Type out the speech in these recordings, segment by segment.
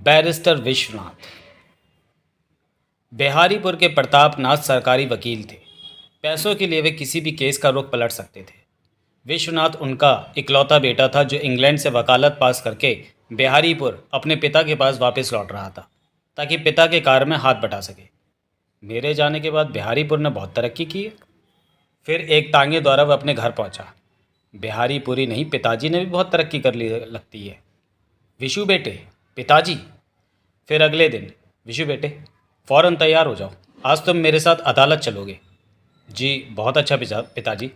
Barrister Vishwanath Biharipur के प्रतापनाथ सरकारी वकील थे। पैसों के लिए वे किसी भी केस का रुख पलट सकते थे। विश्वनाथ उनका इकलौता बेटा था जो इंग्लैंड से वकालत पास करके बिहारीपुर अपने पिता के पास वापस लौट रहा था ताकि पिता के कार्य में हाथ बटा सके। मेरे जाने के बाद बिहारीपुर ने बहुत तरक्की की है। फिर एक तांगे द्वारा वह अपने घर पहुंचा। बिहारीपुरी नहीं, पिताजी ने भी बहुत तरक्की कर ली लगती है। विशु बेटे, पिताजी। फिर अगले दिन, विशु बेटे फ़ौरन तैयार हो जाओ, आज तुम मेरे साथ अदालत चलोगे। जी बहुत अच्छा पिताजी।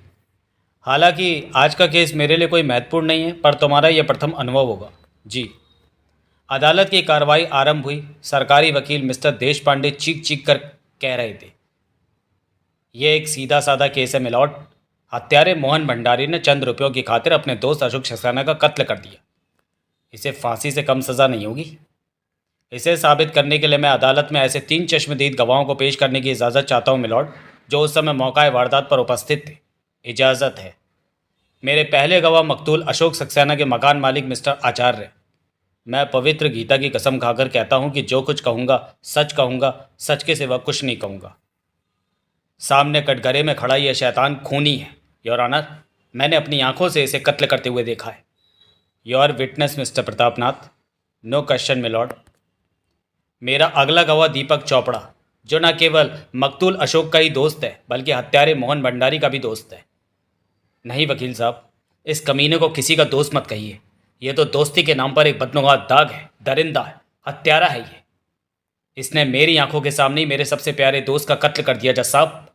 हालांकि आज का केस मेरे लिए कोई महत्वपूर्ण नहीं है, पर तुम्हारा यह प्रथम अनुभव होगा। जी। अदालत की कार्रवाई आरंभ हुई। सरकारी वकील मिस्टर देश पांडे चीख चीख कर कह रहे थे, यह एक सीधा साधा केस है मिलॉर्ड। हत्यारे मोहन भंडारी ने चंद रुपयों की खातिर अपने दोस्त अशोक सक्सेना का कत्ल कर दिया। इसे फांसी से कम सज़ा नहीं होगी। इसे साबित करने के लिए मैं अदालत में ऐसे 3 चश्मदीद गवाहों को पेश करने की इजाज़त चाहता हूँ मिलॉर्ड, जो उस समय मौका वारदात पर उपस्थित थे। इजाज़त है। मेरे पहले गवाह मकतूल अशोक सक्सेना के मकान मालिक मिस्टर आचार्य। मैं पवित्र गीता की कसम खाकर कहता हूँ कि जो कुछ कहूँगा, सच के सिवा कुछ नहीं कहूँगा। सामने कटघरे में खड़ा यह शैतान खूनी है योर ऑनर। मैंने अपनी आंखों से इसे कत्ल करते हुए देखा है। Your witness mister Pratapnath. No question milord. मेरा अगला गवाह दीपक चोपड़ा, जो न केवल मकतूल अशोक का ही दोस्त है बल्कि हत्यारे मोहन भंडारी का भी दोस्त है। नहीं वकील साहब, इस कमीने को किसी का दोस्त मत कहिए। यह तो दोस्ती के नाम पर एक बदनुमा दाग है, दरिंदा है, हत्यारा है ये। इसने मेरी आंखों के सामने ही मेरे सबसे प्यारे दोस्त का कत्ल कर दिया। जज साहब,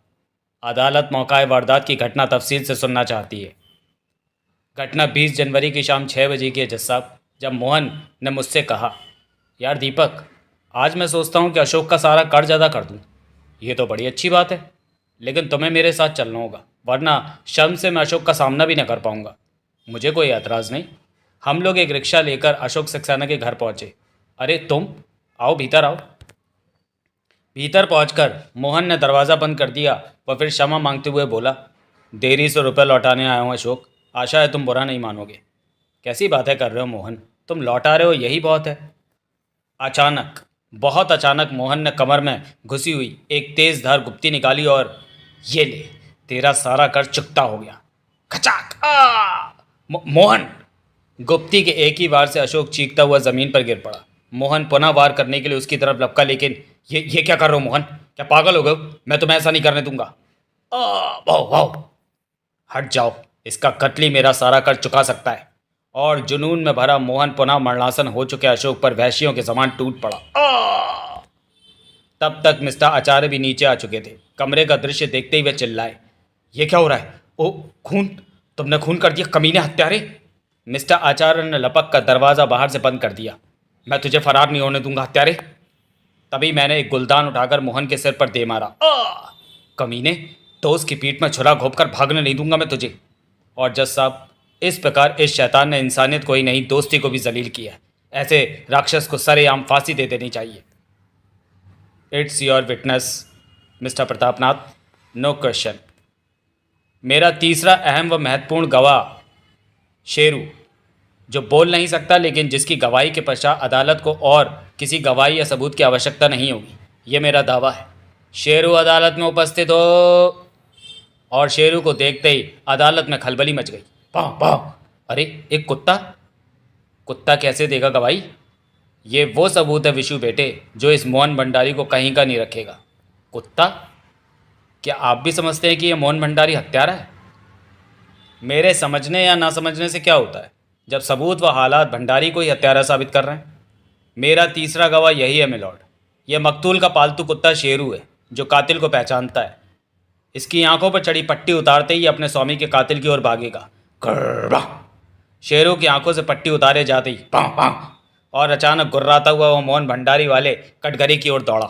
अदालत मौका वारदात की घटना तफसील से सुनना चाहती है। घटना 20 जनवरी की शाम 6 बजे की है जज साहब, जब मोहन ने मुझसे कहा, यार दीपक, आज मैं सोचता हूँ कि अशोक का सारा कर्ज अदा कर दूँ। ये तो बड़ी अच्छी बात है, लेकिन तुम्हें मेरे साथ चलना होगा, वरना शर्म से मैं अशोक का सामना भी न कर पाऊँगा। मुझे कोई एतराज़ नहीं। हम लोग एक रिक्शा लेकर अशोक सक्सेना के घर पहुँचे। अरे तुम आओ, भीतर आओ। भीतर पहुंचकर मोहन ने दरवाज़ा बंद कर दिया और फिर क्षमा मांगते हुए बोला, देरी से रुपये लौटाने आया हूँ अशोक, आशा है तुम बुरा नहीं मानोगे। कैसी बातें कर रहे हो मोहन, तुम लौटा रहे हो यही बहुत है। अचानक, बहुत अचानक मोहन ने कमर में घुसी हुई एक तेज़ धार गुप्ती निकाली और ये ले, तेरा सारा कर्ज चुकता हो गया। खचाक! मोहन! गुप्ती के एक ही वार से अशोक चीखता हुआ ज़मीन पर गिर पड़ा। मोहन पुनः वार करने के लिए उसकी तरफ लपका, लेकिन ये क्या कर रहे हो मोहन? क्या पागल हो गए? मैं तुम्हें ऐसा नहीं करने दूंगा। वाह वाह, हट जाओ, इसका कत्ल मेरा सारा कर्ज चुका सकता है। और जुनून में भरा मोहन पुनः मरणासन हो चुके अशोक पर वहशियों के समान टूट पड़ा। तब तक मिस्टर आचार्य भी नीचे आ चुके थे। कमरे का दृश्य देखते ही वे चिल्लाए, ये क्या हो रहा है? ओ खून! तुमने खून कर दिया कमीने हत्यारे! मिस्टर आचार्य ने लपक कर दरवाज़ा बाहर से बंद कर दिया। मैं तुझे फरार नहीं होने दूंगा हत्यारे। तभी मैंने एक गुलदान उठाकर मोहन के सिर पर दे मारा। कमीने, तो उसकी पीठ में छुरा घोंपकर भागने नहीं दूंगा मैं तुझे। और जज साहब, इस प्रकार इस शैतान ने इंसानियत को ही नहीं, दोस्ती को भी जलील किया। ऐसे राक्षस को सरेआम फांसी दे देनी चाहिए। It's your witness mister Pratapnath. No question. मेरा तीसरा अहम व महत्वपूर्ण गवाह शेरू, जो बोल नहीं सकता लेकिन जिसकी गवाही के पश्चात अदालत को और किसी गवाही या सबूत की आवश्यकता नहीं होगी, ये मेरा दावा है। शेरू अदालत में उपस्थित हो। और शेरू को देखते ही अदालत में खलबली मच गई। पाँव पाँव! अरे एक कुत्ता! कुत्ता कैसे देगा गवाही? ये वो सबूत है विशु बेटे, जो इस मोहन भंडारी को कहीं का नहीं रखेगा। कुत्ता? क्या आप भी समझते हैं कि ये मोहन भंडारी हत्यारा है? मेरे समझने या ना समझने से क्या होता है, जब सबूत व हालात भंडारी को ही हत्यारा साबित कर रहे हैं। मेरा तीसरा गवाह यही है मिलॉर्ड। यह मकतूल का पालतू कुत्ता शेरू है, जो कातिल को पहचानता है। इसकी आंखों पर चढ़ी पट्टी उतारते ही अपने स्वामी के कातिल की ओर भागेगा। शेरू की आंखों से पट्टी उतारे जाते ही और अचानक गुर्राता हुआ वो मोहन भंडारी वाले कटघरे की ओर दौड़ा।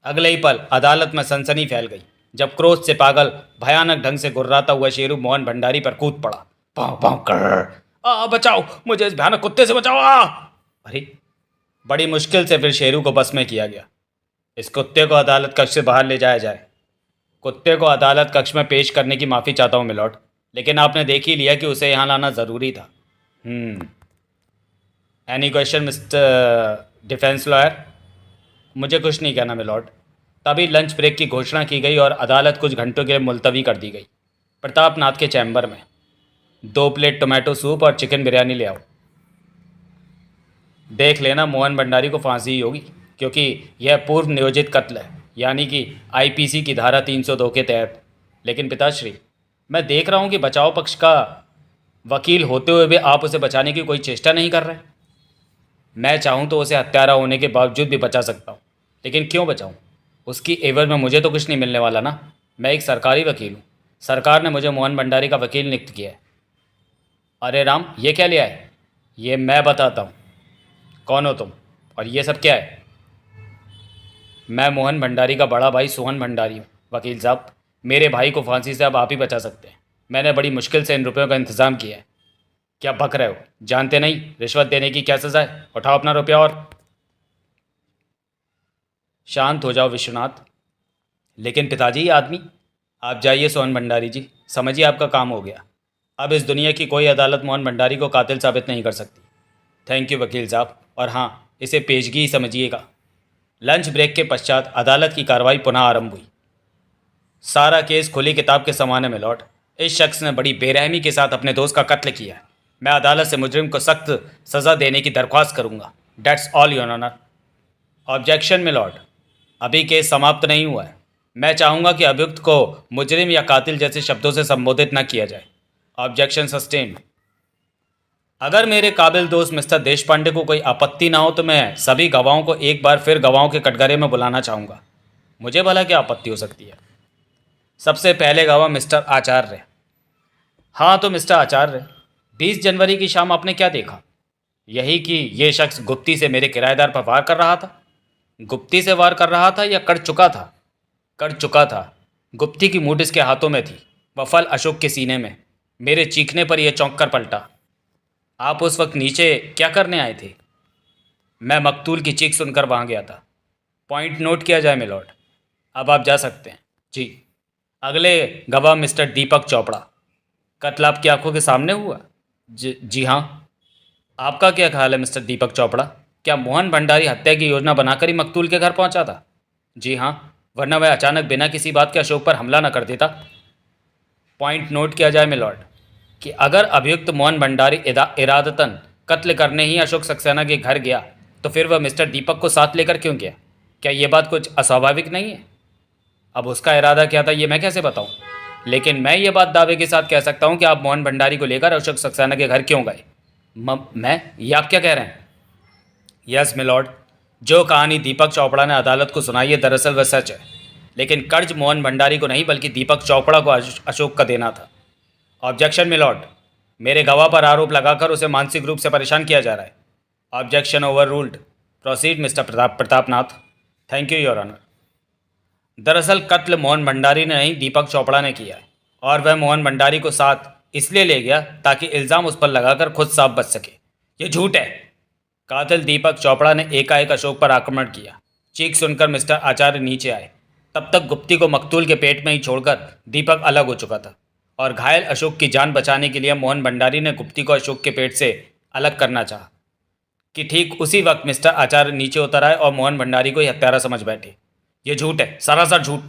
अगले ही पल अदालत में सनसनी फैल गई, जब क्रोध से पागल भयानक ढंग से गुर्राता हुआ शेरू मोहन भंडारी पर कूद पड़ा। पाँव पाँव कर! बचाओ, मुझे इस भयानक कुत्ते से बचाओ! अरे बड़ी मुश्किल से फिर शेरू को बस में किया गया। इस कुत्ते को अदालत कक्ष से बाहर ले जाया जाए। कुत्ते को अदालत कक्ष में पेश करने की माफ़ी चाहता हूँ मिलॉर्ड, लेकिन आपने देख ही लिया कि उसे यहाँ लाना ज़रूरी था। Any question mister defence lawyer? मुझे कुछ नहीं कहना मिलॉर्ड। तभी लंच ब्रेक की घोषणा की गई और अदालत कुछ घंटों के लिए मुलतवी कर दी गई। प्रतापनाथ के चैम्बर में 2 प्लेट टोमेटो सूप और चिकन बिरयानी ले आओ। देख लेना मोहन भंडारी को फांसी ही होगी, क्योंकि यह पूर्व नियोजित कत्ल है, यानी कि आईपीसी की धारा 302 के तहत। लेकिन पिताश्री, मैं देख रहा हूँ कि बचाव पक्ष का वकील होते हुए भी आप उसे बचाने की कोई चेष्टा नहीं कर रहे। मैं चाहूँ तो उसे हत्यारा होने के बावजूद भी बचा सकता हूँ, लेकिन क्यों बचाऊँ? उसकी एवज में मुझे तो कुछ नहीं मिलने वाला ना। मैं एक सरकारी वकील हूँ। सरकार ने मुझे मोहन भंडारी का वकील नियुक्त किया है। अरे राम, ये क्या लिया है? ये मैं बताता हूँ। कौन हो तुम और ये सब क्या है? मैं मोहन भंडारी का बड़ा भाई सोहन भंडारी हूँ। वकील साहब, मेरे भाई को फांसी से अब आप ही बचा सकते हैं। मैंने बड़ी मुश्किल से इन रुपयों का इंतज़ाम किया है। क्या बक रहे हो? जानते नहीं रिश्वत देने की क्या सज़ा है? उठाओ अपना रुपया और शांत हो जाओ विश्वनाथ। लेकिन पिताजी, ये आदमी। आप जाइए सोहन भंडारी जी, समझिए आपका काम हो गया। अब इस दुनिया की कोई अदालत मोहन भंडारी को कातिल साबित नहीं कर सकती। थैंक यू वकील साहब, और हाँ, इसे पेशगी ही समझिएगा। लंच ब्रेक के पश्चात अदालत की कार्रवाई पुनः आरंभ हुई। सारा केस खुली किताब के समान है मिलॉर्ड। इस शख्स ने बड़ी बेरहमी के साथ अपने दोस्त का कत्ल किया है। मैं अदालत से मुजरिम को सख्त सज़ा देने की दरख्वास्त करूंगा। That's all your honour. Objection milord, अभी केस समाप्त नहीं हुआ है। मैं चाहूँगा कि अभियुक्त को मुजरिम या कातिल जैसे शब्दों से संबोधित न किया जाए। Objection sustained. अगर मेरे काबिल दोस्त मिस्टर देशपांडे को कोई आपत्ति ना हो तो मैं सभी गवाहों को एक बार फिर गवाहों के कटघरे में बुलाना चाहूँगा। मुझे भला क्या आपत्ति हो सकती है? सबसे पहले गवाह मिस्टर आचार्य। हाँ तो मिस्टर आचार्य, 20 जनवरी की शाम आपने क्या देखा? यही कि ये शख्स गुप्ती से मेरे किराएदार पर वार कर रहा था। गुप्ती से वार कर रहा था या कर चुका था? कर चुका था। गुप्ती की मूठ इसके हाथों में थी, वह फल अशोक के सीने में। मेरे चीखने पर यह चौंक कर पलटा। आप उस वक्त नीचे क्या करने आए थे? मैं मकतूल की चीख सुनकर वहाँ गया था। पॉइंट नोट किया जाए मिलॉर्ड। अब आप जा सकते हैं। जी। अगले गवाह मिस्टर दीपक चोपड़ा। कत्ल आपकी आंखों के सामने हुआ? जी हाँ। आपका क्या ख्याल है मिस्टर दीपक चोपड़ा? क्या मोहन भंडारी हत्या की योजना बनाकर ही मकतूल के घर पहुंचा था? जी हाँ, वरना वह अचानक बिना किसी बात के अशोक पर हमला न कर देता। पॉइंट नोट किया जाए मिलॉर्ड कि अगर अभियुक्त मोहन भंडारी इरादतन कत्ल करने ही अशोक सक्सेना के घर गया तो फिर वह मिस्टर दीपक को साथ लेकर क्यों गया? क्या यह बात कुछ अस्वाभाविक नहीं है? अब उसका इरादा क्या था ये मैं कैसे बताऊं, लेकिन मैं ये बात दावे के साथ कह सकता हूं कि आप मोहन भंडारी को लेकर अशोक सक्सेना के घर क्यों गए। मैं? ये आप क्या कह रहे हैं? यस मिलॉर्ड, जो कहानी दीपक चोपड़ा ने अदालत को सुनाई है दरअसल वह सच है, लेकिन कर्ज मोहन भंडारी को नहीं बल्कि दीपक चोपड़ा को अशोक का देना था। ऑब्जेक्शन मिलॉर्ड, मेरे गवाह पर आरोप लगाकर उसे मानसिक रूप से परेशान किया जा रहा है। Objection overruled. Proceed mister Pratapnath. Thank you your honour. दरअसल कत्ल मोहन भंडारी ने नहीं दीपक चोपड़ा ने किया है, और वह मोहन भंडारी को साथ इसलिए ले गया ताकि इल्ज़ाम उस पर लगाकर खुद साफ बच सके। ये झूठ है। कातिल दीपक चोपड़ा ने एकाएक अशोक पर आक्रमण किया। चीख सुनकर मिस्टर आचार्य नीचे आए। तब तक गुप्ती को मकतूल के पेट में ही छोड़कर दीपक अलग हो चुका था, और घायल अशोक की जान बचाने के लिए मोहन भंडारी ने गुप्ती को अशोक के पेट से अलग करना चाहा कि ठीक उसी वक्त मिस्टर आचार्य नीचे उतर आए और मोहन भंडारी को ही हत्यारा समझ बैठे। ये झूठ है, सरासर झूठ।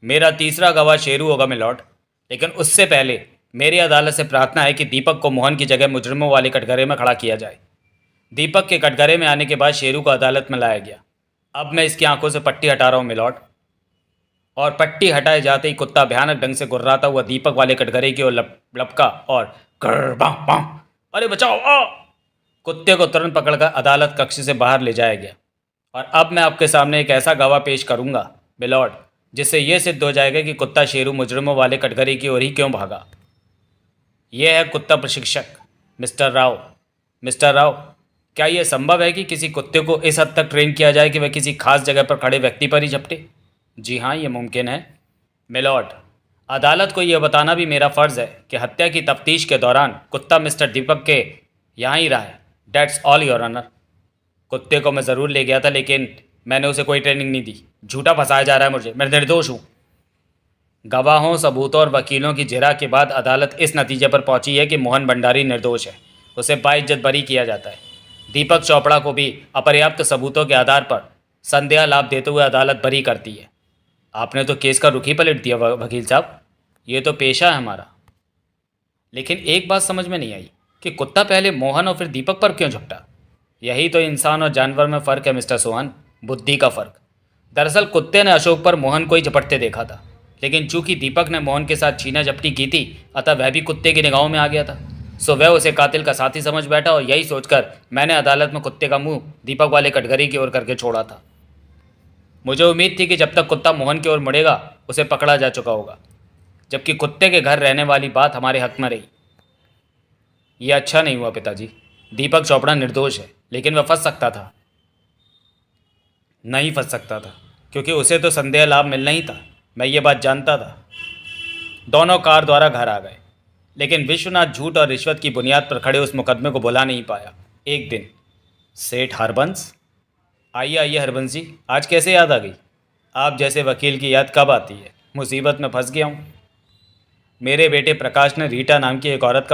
मेरा तीसरा गवाह शेरू होगा मिलॉर्ड, लेकिन उससे पहले मेरी अदालत से प्रार्थना है कि दीपक को मोहन की जगह मुजरिमों वाले कटघरे में खड़ा किया जाए। दीपक के कटघरे में आने के बाद शेरू को अदालत में लाया गया। अब मैं इसकी आंखों से पट्टी हटा रहा हूँ मिलॉर्ड। और पट्टी हटाए जाते ही कुत्ता भयानक ढंग से गुर्राता हुआ दीपक वाले कटघरे की ओर लपका और अरे बचाओ आ! कुत्ते को तुरंत पकड़कर अदालत कक्ष से बाहर ले जाया गया। और अब मैं आपके सामने एक ऐसा गवाह पेश करूंगा मिलॉर्ड, जिससे यह सिद्ध हो जाएगा कि कुत्ता शेरू मुजरिमों वाले कटघरे की ओर ही क्यों भागा। यह है कुत्ता प्रशिक्षक मिस्टर राव। मिस्टर राव, क्या यह संभव है कि किसी कुत्ते को इस हद तक ट्रेन किया जाए कि वह किसी खास जगह पर खड़े व्यक्ति पर ही झपटे? जी हाँ, ये मुमकिन है मिलॉर्ड। अदालत को यह बताना भी मेरा फ़र्ज़ है कि हत्या की तफ्तीश के दौरान कुत्ता मिस्टर दीपक के यहाँ ही रहा है। That's all your honour. कुत्ते को मैं ज़रूर ले गया था, लेकिन मैंने उसे कोई ट्रेनिंग नहीं दी। झूठा फंसाया जा रहा है मुझे, मैं निर्दोष हूँ। गवाहों, सबूतों और वकीलों की जिरह के बाद अदालत इस नतीजे पर पहुंची है कि मोहन भंडारी निर्दोष है। उसे बाइज्जत बरी किया जाता है। दीपक चोपड़ा को भी अपर्याप्त सबूतों के आधार पर संदेह लाभ देते हुए अदालत बरी करती है। आपने तो केस का रुख ही पलट दिया वकील साहब, ये तो पेशा है हमारा। लेकिन एक बात समझ में नहीं आई कि कुत्ता पहले मोहन और फिर दीपक पर क्यों झपटा। यही तो इंसान और जानवर में फ़र्क है मिस्टर सोहन, बुद्धि का फ़र्क। दरअसल कुत्ते ने अशोक पर मोहन को ही झपटते देखा था, लेकिन चूंकि दीपक ने मोहन के साथ छीना झपटी की थी, अतः वह भी कुत्ते की निगाहों में आ गया था। सो वह उसे कातिल का साथी समझ बैठा और यही सोचकर मैंने अदालत में कुत्ते का मुंह दीपक वाले कटघरे की ओर करके छोड़ा था। मुझे उम्मीद थी कि जब तक कुत्ता मोहन की ओर मुड़ेगा उसे पकड़ा जा चुका होगा, जबकि कुत्ते के घर रहने वाली बात हमारे हक में रही। यह अच्छा नहीं हुआ पिताजी। दीपक चोपड़ा निर्दोष है, लेकिन वह फंस सकता था। नहीं फंस सकता था, क्योंकि उसे तो संदेह लाभ मिलना ही था। मैं ये बात जानता था। दोनों कार द्वारा घर आ गए, लेकिन विश्वनाथ झूठ और रिश्वत की बुनियाद पर खड़े उस मुकदमे को भुला नहीं पाया। एक दिन सेठ हरबंस। आइए आइए हरबंस जी, आज कैसे याद आ गई? आप जैसे वकील की याद कब आती है? मुसीबत में फंस गया हूँ। मेरे बेटे प्रकाश ने रीटा नाम की एक औरत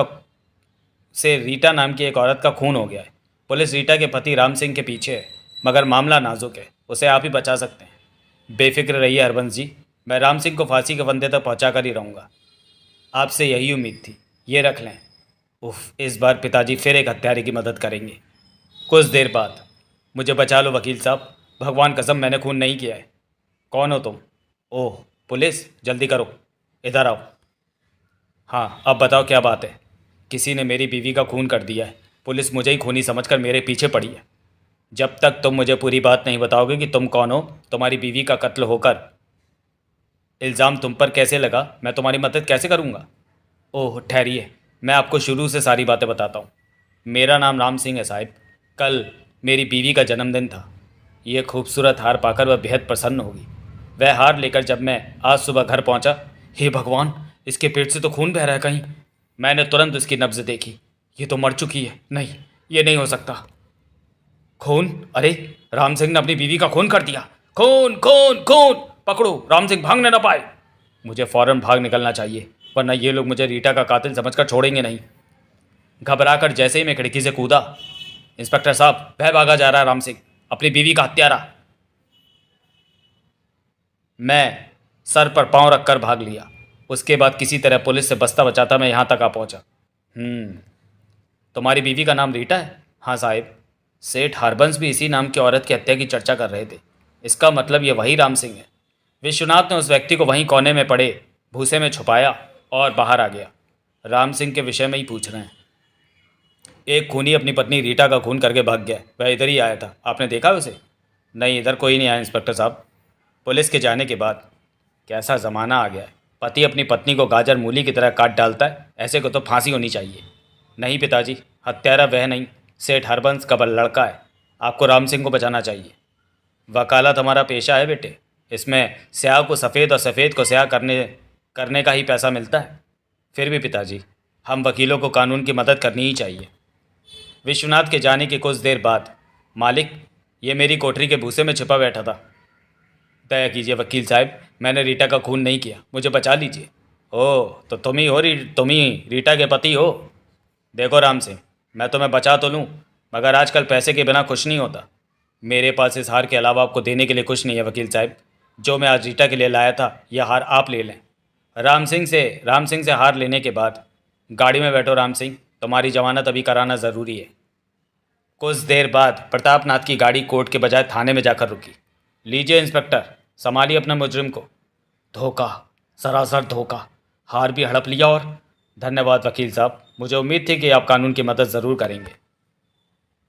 का खून हो गया है। पुलिस रीटा के पति राम सिंह के पीछे है, मगर मामला नाजुक है। उसे आप ही बचा सकते हैं। बेफिक्र रहिए हरबंस जी, मैं राम सिंह को फांसी के फंदे तक पहुंचा कर ही रहूँगा। आपसे यही उम्मीद थी। ये रख लें। उफ, इस बार पिताजी फिर एक हत्यारे की मदद करेंगे। कुछ देर बाद, मुझे बचा लो वकील साहब, भगवान कसम मैंने खून नहीं किया है। कौन हो तुम? ओह पुलिस, जल्दी करो, इधर आओ। हाँ अब बताओ क्या बात है? किसी ने मेरी बीवी का खून कर दिया है। पुलिस मुझे ही खूनी समझकर मेरे पीछे पड़ी है। जब तक तुम मुझे पूरी बात नहीं बताओगे कि तुम कौन हो, तुम्हारी बीवी का कत्ल होकर इल्ज़ाम तुम पर कैसे लगा, मैं तुम्हारी मदद कैसे करूँगा? ओह ठहरिए, मैं आपको शुरू से सारी बातें बताता हूँ। मेरा नाम राम सिंह है साहिब। कल मेरी बीवी का जन्मदिन था। ये खूबसूरत हार पाकर वह बेहद प्रसन्न होगी। वह हार लेकर जब मैं आज सुबह घर पहुंचा, हे भगवान, इसके पेट से तो खून बह रहा है कहीं। मैंने तुरंत उसकी नब्ज़ देखी। ये तो मर चुकी है। नहीं, ये नहीं हो सकता। खून? अरे राम सिंह ने अपनी बीवी का खून कर दिया। खून खून खून, पकड़ो, राम सिंह भागने ना पाए। मुझे फ़ौरन भाग निकलना चाहिए, वरना ये लोग मुझे रीटा का कातिल समझकर छोड़ेंगे नहीं। घबराकर जैसे ही मैं खिड़की से कूदा, इंस्पेक्टर साहब, वह भागा जा रहा है राम सिंह, अपनी बीवी का हत्यारा। मैं सर पर पांव रखकर भाग लिया। उसके बाद किसी तरह पुलिस से बस्ता बचाता मैं यहाँ तक आ पहुँचा। तुम्हारी बीवी का नाम रीटा है? हाँ साहिब। सेठ हरबंस भी इसी नाम की औरत की हत्या की चर्चा कर रहे थे। इसका मतलब ये वही राम सिंह है। विश्वनाथ ने उस व्यक्ति को वहीं कोने में पड़े भूसे में छुपाया और बाहर आ गया। राम सिंह के विषय में ही पूछ रहे हैं। एक खूनी अपनी पत्नी रीटा का खून करके भाग गया। वह इधर ही आया था, आपने देखा उसे? नहीं, इधर कोई नहीं आया इंस्पेक्टर साहब। पुलिस के जाने के बाद कैसा ज़माना आ गया है। पति अपनी पत्नी को गाजर मूली की तरह काट डालता है। ऐसे को तो फांसी होनी चाहिए। नहीं पिताजी, हत्यारा वह नहीं, सेठ हरबंस का लड़का है। आपको राम सिंह को बचाना चाहिए। वकालत हमारा पेशा है बेटे। इसमें स्याह को सफ़ेद और सफ़ेद को स्याह करने करने का ही पैसा मिलता है। फिर भी पिताजी, हम वकीलों को कानून की मदद करनी ही चाहिए। विश्वनाथ के जाने के कुछ देर बाद, मालिक, ये मेरी कोठरी के भूसे में छिपा बैठा था। दया कीजिए वकील साहब, मैंने रीटा का खून नहीं किया, मुझे बचा लीजिए। ओह, तो तुम ही रीटा के पति हो? देखो राम सिंह, मैं तुम्हें बचा तो लूँ, मगर आजकल पैसे के बिना कुछ नहीं होता। मेरे पास इस हार के अलावा आपको देने के लिए कुछ नहीं है वकील साहब। जो मैं आज रीटा के लिए लाया था, यह हार आप ले लें। राम सिंह से हार लेने के बाद, गाड़ी में बैठो राम सिंह, तुम्हारी जमानत अभी कराना ज़रूरी है। कुछ देर बाद प्रतापनाथ की गाड़ी कोर्ट के बजाय थाने में जाकर रुकी। लीजिए इंस्पेक्टर, संभालिए अपने मुजरिम को। धोखा, सरासर धोखा। हार भी हड़प लिया और धन्यवाद वकील साहब, मुझे उम्मीद थी कि आप कानून की मदद ज़रूर करेंगे।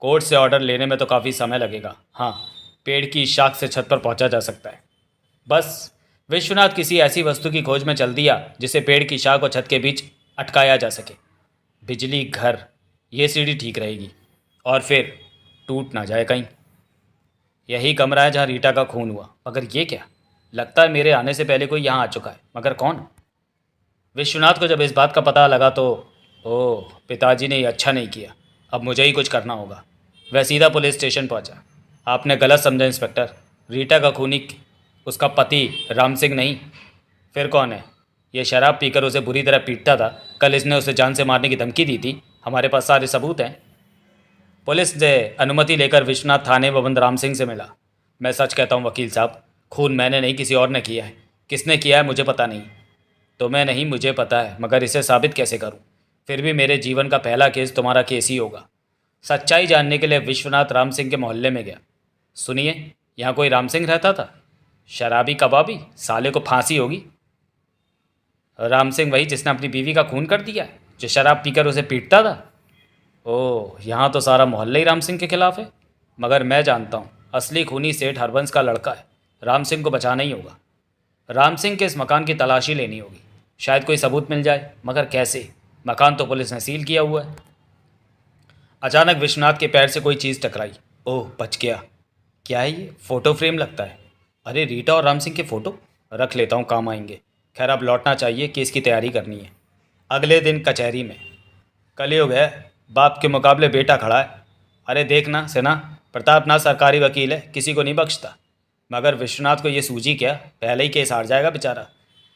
कोर्ट से ऑर्डर लेने में तो काफ़ी समय लगेगा। हाँ, पेड़ की शाख से छत पर पहुंचा जा सकता है। बस विश्वनाथ किसी ऐसी वस्तु की खोज में चल दिया जिसे पेड़ की शाख और छत के बीच अटकाया जा सके। बिजली, घर, ये सीढ़ी ठीक रहेगी और फिर टूट ना जाए कहीं। यही कमरा है जहाँ रीटा का खून हुआ। मगर ये क्या? लगता है मेरे आने से पहले कोई यहाँ आ चुका है, मगर कौन? विश्वनाथ को जब इस बात का पता लगा तो ओह, पिताजी ने ये अच्छा नहीं किया। अब मुझे ही कुछ करना होगा। वह सीधा पुलिस स्टेशन पहुंचा। आपने गलत समझा इंस्पेक्टर। रीटा का खूनी उसका पति राम सिंह नहीं। फिर कौन है? ये शराब पीकर उसे बुरी तरह पीटता था। कल इसने उसे जान से मारने की धमकी दी थी। हमारे पास सारे सबूत हैं। पुलिस ने अनुमति लेकर विश्वनाथ थाने बबन राम सिंह से मिला। मैं सच कहता हूँ वकील साहब, खून मैंने नहीं किसी और ने किया है। किसने किया है मुझे पता नहीं। तुम्हें नहीं मुझे पता है, मगर इसे साबित कैसे करूँ? फिर भी मेरे जीवन का पहला केस तुम्हारा केस ही होगा। सच्चाई जानने के लिए विश्वनाथ राम सिंह के मोहल्ले में गया। सुनिए, यहाँ कोई राम सिंह रहता था? शराबी कबाबी, साले को फांसी होगी। राम सिंह वही जिसने अपनी बीवी का खून कर दिया, जो शराब पीकर उसे पीटता था? ओह, यहाँ तो सारा मोहल्ला ही राम सिंह के खिलाफ है। मगर मैं जानता हूँ असली खूनी सेठ हरबंस का लड़का है। राम सिंह को बचाना ही होगा। राम सिंह के इस मकान की तलाशी लेनी होगी। शायद कोई सबूत मिल जाए, मगर कैसे? मकान तो पुलिस ने सील किया हुआ है। अचानक विश्वनाथ के पैर से कोई चीज़ टकराई। ओह, बच गया। क्या है ये? फ़ोटो फ्रेम लगता है। अरे, रीटा और राम सिंह के फ़ोटो रख लेता हूँ, काम आएंगे। खैर, अब लौटना चाहिए, केस की तैयारी करनी है। अगले दिन कचहरी में। कलयुग है, बाप के मुकाबले बेटा खड़ा है। अरे देखना सेना, प्रतापनाथ सरकारी वकील है, किसी को नहीं बख्शता। मगर विश्वनाथ को ये सूझी क्या, पहले ही केस हार जाएगा बेचारा।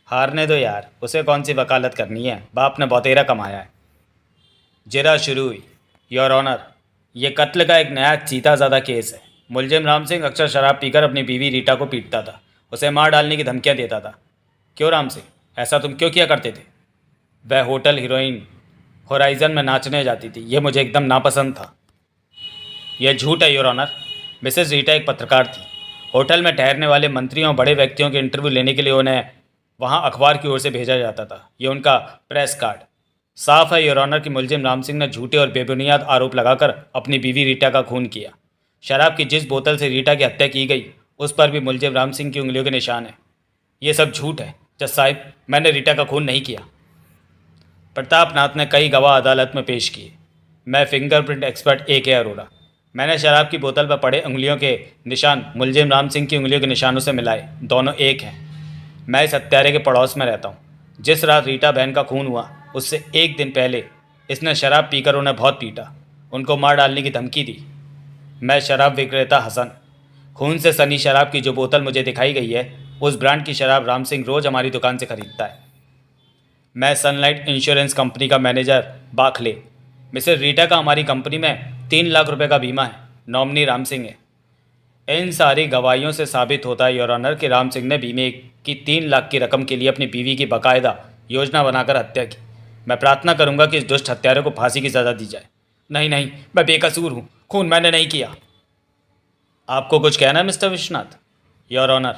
हारने दो यार, उसे कौन सी वकालत करनी है, बाप ने बहुतेरा कमाया है। जिरा शुरू हुई। योर ऑनर, ये कत्ल का एक नया चीताज़ादा केस है। मुलजिम राम सिंह अक्सर शराब पीकर अपनी बीवी रीटा को पीटता था, उसे मार डालने की धमकियां देता था। क्यों राम सिंह, ऐसा तुम क्यों किया करते थे? वह होटल हीरोइन होराइजन में नाचने जाती थी, यह मुझे एकदम नापसंद था। यह झूठ है योर ऑनर। मिसेस रीटा एक पत्रकार थी। होटल में ठहरने वाले मंत्रियों और बड़े व्यक्तियों के इंटरव्यू लेने के लिए उन्हें वहां अखबार की ओर से भेजा जाता था। ये उनका प्रेस कार्ड। साफ है योर ऑनर कि मुलजिम राम सिंह ने झूठे और बेबुनियाद आरोप लगाकर अपनी बीवी रीटा का खून किया। शराब की जिस बोतल से रीटा की हत्या की गई, उस पर भी मुलजिम राम सिंह की उंगलियों के निशान हैं। ये सब झूठ है जज साहिब, मैंने रीटा का खून नहीं किया। प्रतापनाथ ने कई गवाह अदालत में पेश किए। मैं फिंगरप्रिंट एक्सपर्ट ए के अरोड़ा। मैंने शराब की बोतल पर पड़े उंगलियों के निशान मुलजिम राम सिंह की उंगलियों के निशानों से मिलाए, दोनों एक हैं। मैं इस हत्यारे के पड़ोस में रहता हूँ। जिस रात रीटा बहन का खून हुआ, उससे एक दिन पहले इसने शराब पीकर उन्हें बहुत पीटा, उनको मार डालने की धमकी दी। मैं शराब विक्रेता हसन। खून से सनी शराब की जो बोतल मुझे दिखाई गई है, उस ब्रांड की शराब राम सिंह रोज़ हमारी दुकान से खरीदता है। मैं सनलाइट इंश्योरेंस कंपनी का मैनेजर बाखले। मिसेस रीटा का हमारी कंपनी में 3 लाख रुपए का बीमा है। नॉमिनी राम सिंह है। इन सारी गवाहियों से साबित होता है योर ऑनर कि राम सिंह ने बीमे की 3 लाख की रकम के लिए अपनी बीवी की बाकायदा योजना बनाकर हत्या की। मैं प्रार्थना करूंगा कि इस दुष्ट हत्यारे को फांसी की सज़ा दी जाए। नहीं नहीं, मैं बेकसूर हूँ, खून मैंने नहीं किया। आपको कुछ कहना है मिस्टर विश्वनाथ? योर ऑनर,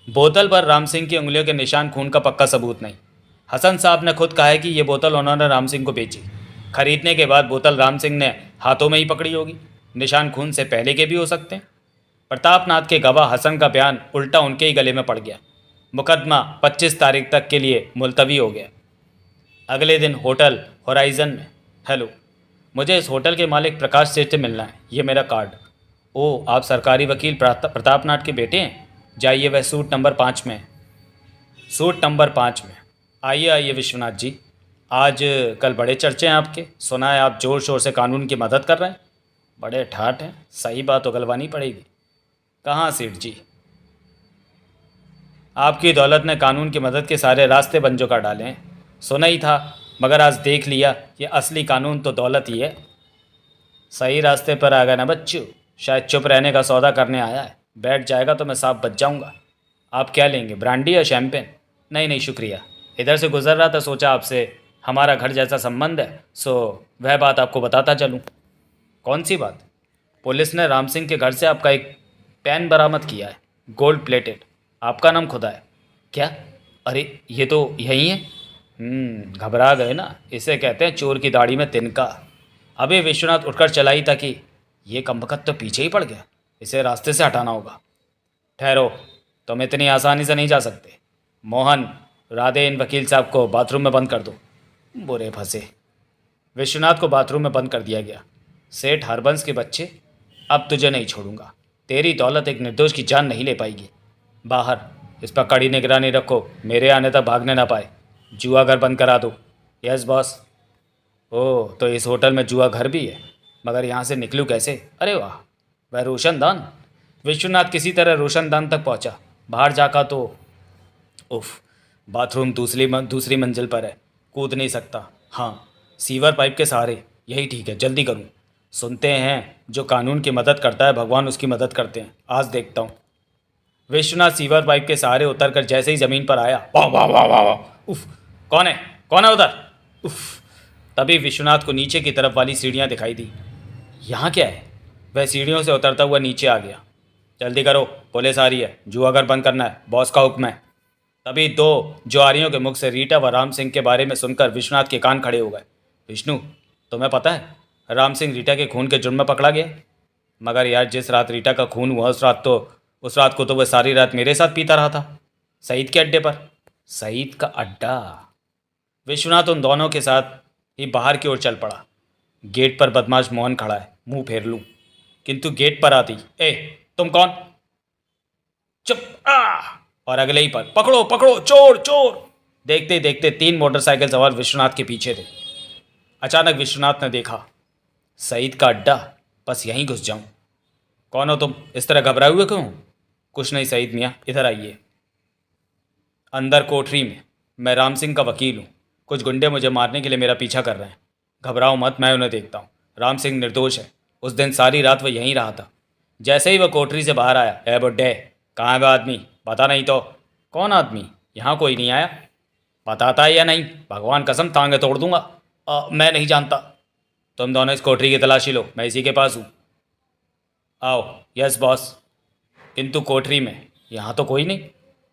बोतल पर राम सिंह की उंगलियों के निशान खून का पक्का सबूत नहीं। हसन साहब ने खुद कहा है कि ये बोतल उन्होंने राम सिंह को बेची। खरीदने के बाद बोतल राम सिंह ने हाथों में ही पकड़ी होगी। निशान खून से पहले के भी हो सकते हैं। प्रतापनाथ के गवाह हसन का बयान उल्टा उनके ही गले में पड़ गया। मुकदमा 25 तारीख तक के लिए मुलतवी हो गया। अगले दिन होटल होराइजन में। हेलो, मुझे इस होटल के मालिक प्रकाश सेठ से मिलना है, ये मेरा कार्ड। ओह, आप सरकारी वकील प्रतापनाथ के बेटे हैं? जाइए, वह सूट नंबर 5 में है। सूट नंबर 5 में। आइए आइए विश्वनाथ जी, आज कल बड़े चर्चे हैं आपके। सुना है आप ज़ोर शोर से कानून की मदद कर रहे हैं। बड़े ठाठ हैं, सही बात उगलवानी पड़ेगी। कहाँ सेठ जी, आपकी दौलत ने कानून की मदद के सारे रास्ते बंजो कर डाले हैं। सुना ही था, मगर आज देख लिया कि असली कानून तो दौलत ही है। सही रास्ते पर आ गए ना बच्चू। शायद चुप रहने का सौदा करने आया है। बैठ जाएगा तो मैं साफ बच जाऊंगा। आप क्या लेंगे, ब्रांडी या शैम्पेन? नहीं नहीं शुक्रिया, इधर से गुजर रहा था, सोचा आपसे हमारा घर जैसा संबंध है, सो वह बात आपको बताता चलूं। कौन सी बात? पुलिस ने राम सिंह के घर से आपका एक पेन बरामद किया है, गोल्ड प्लेटेड। आपका नाम खुदा है। क्या? अरे, ये तो यही है। घबरा गए ना, इसे कहते हैं चोर की दाढ़ी में तिनका। अबे विश्वनाथ उठकर चला ही था कि ये कमबख्त तो पीछे ही पड़ गया, इसे रास्ते से हटाना होगा। ठहरो, तुम इतनी आसानी से नहीं जा सकते। मोहन, राधे इन वकील साहब को बाथरूम में बंद कर दो। बुरे फंसे। विश्वनाथ को बाथरूम में बंद कर दिया गया। सेठ हरबंस के बच्चे, अब तुझे नहीं छोड़ूंगा। तेरी दौलत एक निर्दोष की जान नहीं ले पाएगी। बाहर इस पर कड़ी निगरानी रखो, मेरे आने तक भागने ना पाए। जुआ घर बंद करा दो। Yes boss. ओह, तो इस होटल में जुआ घर भी है, मगर यहाँ से निकलूँ कैसे? अरे वाह, वह रोशनदान। विश्वनाथ किसी तरह रोशनदान तक पहुँचा। बाहर जाकर तो उफ, बाथरूम दूसरी मंजिल पर है, कूद नहीं सकता। हाँ, सीवर पाइप के सहारे, यही ठीक है, जल्दी करूँ। सुनते हैं जो कानून की मदद करता है भगवान उसकी मदद करते हैं। आज देखता हूँ। विश्वनाथ सीवर पाइप के सहारे उतरकर जैसे ही जमीन पर आया, वाह वाह वाह वाह वाह, उफ, कौन है, कौन है उधर, उफ। तभी विश्वनाथ को नीचे की तरफ वाली सीढ़ियाँ दिखाई दी। यहाँ क्या है? वह सीढ़ियों से उतरता हुआ नीचे आ गया। जल्दी करो, पुलिस आ रही है, जुआ घर बंद करना है, बॉस का हुक्म है। तभी दो जुआरियों के मुख से रीटा व राम सिंह के बारे में सुनकर विश्वनाथ के कान खड़े हो गए। विष्णु, तुम्हें पता है राम सिंह रीटा के खून के जुर्म में पकड़ा गया? मगर यार, जिस रात रीटा का खून हुआ उस रात को तो वह सारी रात मेरे साथ पीता रहा था, सईद के अड्डे पर। सईद का अड्डा? विश्वनाथ उन दोनों के साथ ही बाहर की ओर चल पड़ा। गेट पर बदमाश मोहन खड़ा है, मुंह फेर लूं, किंतु गेट पर आती, ए तुम कौन? चुप! और अगले ही पर, पकड़ो पकड़ो, चोर चोर! देखते ही देखते 3 मोटरसाइकिल सवार विश्वनाथ के पीछे थे। अचानक विश्वनाथ ने देखा, सईद का अड्डा, बस यहीं घुस जाऊं। कौन हो तुम? इस तरह घबराए हुए क्यों? कुछ नहीं सईद मियाँ, इधर आइए। अंदर कोठरी में मैं राम सिंह का वकील हूँ। कुछ गुंडे मुझे मारने के लिए मेरा पीछा कर रहे हैं। घबराओ मत, मैं उन्हें देखता हूँ। राम सिंह निर्दोष है। उस दिन सारी रात वह यहीं रहा था। जैसे ही वह कोठरी से बाहर आया, ए बुड्ढे, कहाँ है वह आदमी? पता नहीं तो। कौन आदमी? यहाँ कोई नहीं आया। बताता है या नहीं? भगवान कसम टांगे तोड़ दूंगा। मैं नहीं जानता। तुम दोनों इस कोठरी की तलाशी लो, मैं इसी के पास हूँ। आओ। Yes boss. किंतु कोठरी में यहाँ तो कोई नहीं।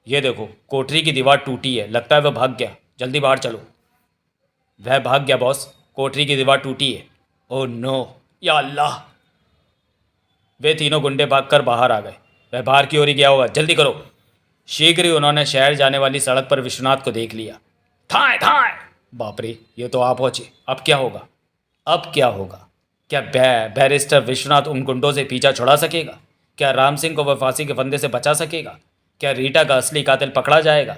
ये देखो, कोठरी की दीवार टूटी है, लगता है वह भाग गया। जल्दी बाहर चलो। वह भाग गया बॉस, कोठरी की दीवार टूटी है। ओह नो, या अल्लाह! वे तीनों गुंडे भागकर बाहर आ गए। वह बाहर की ओर ही गया होगा, जल्दी करो। शीघ्र ही उन्होंने शहर जाने वाली सड़क पर विश्वनाथ को देख लिया। थाए थाए! बाप रे, ये तो आप पहुंचे। अब क्या होगा? अब क्या होगा? क्या बैरिस्टर विश्वनाथ उन गुंडों से पीछा छुड़ा सकेगा? क्या राम सिंह को वह फांसी के फंदे से बचा सकेगा? क्या रीटा का असली कातिल पकड़ा जाएगा?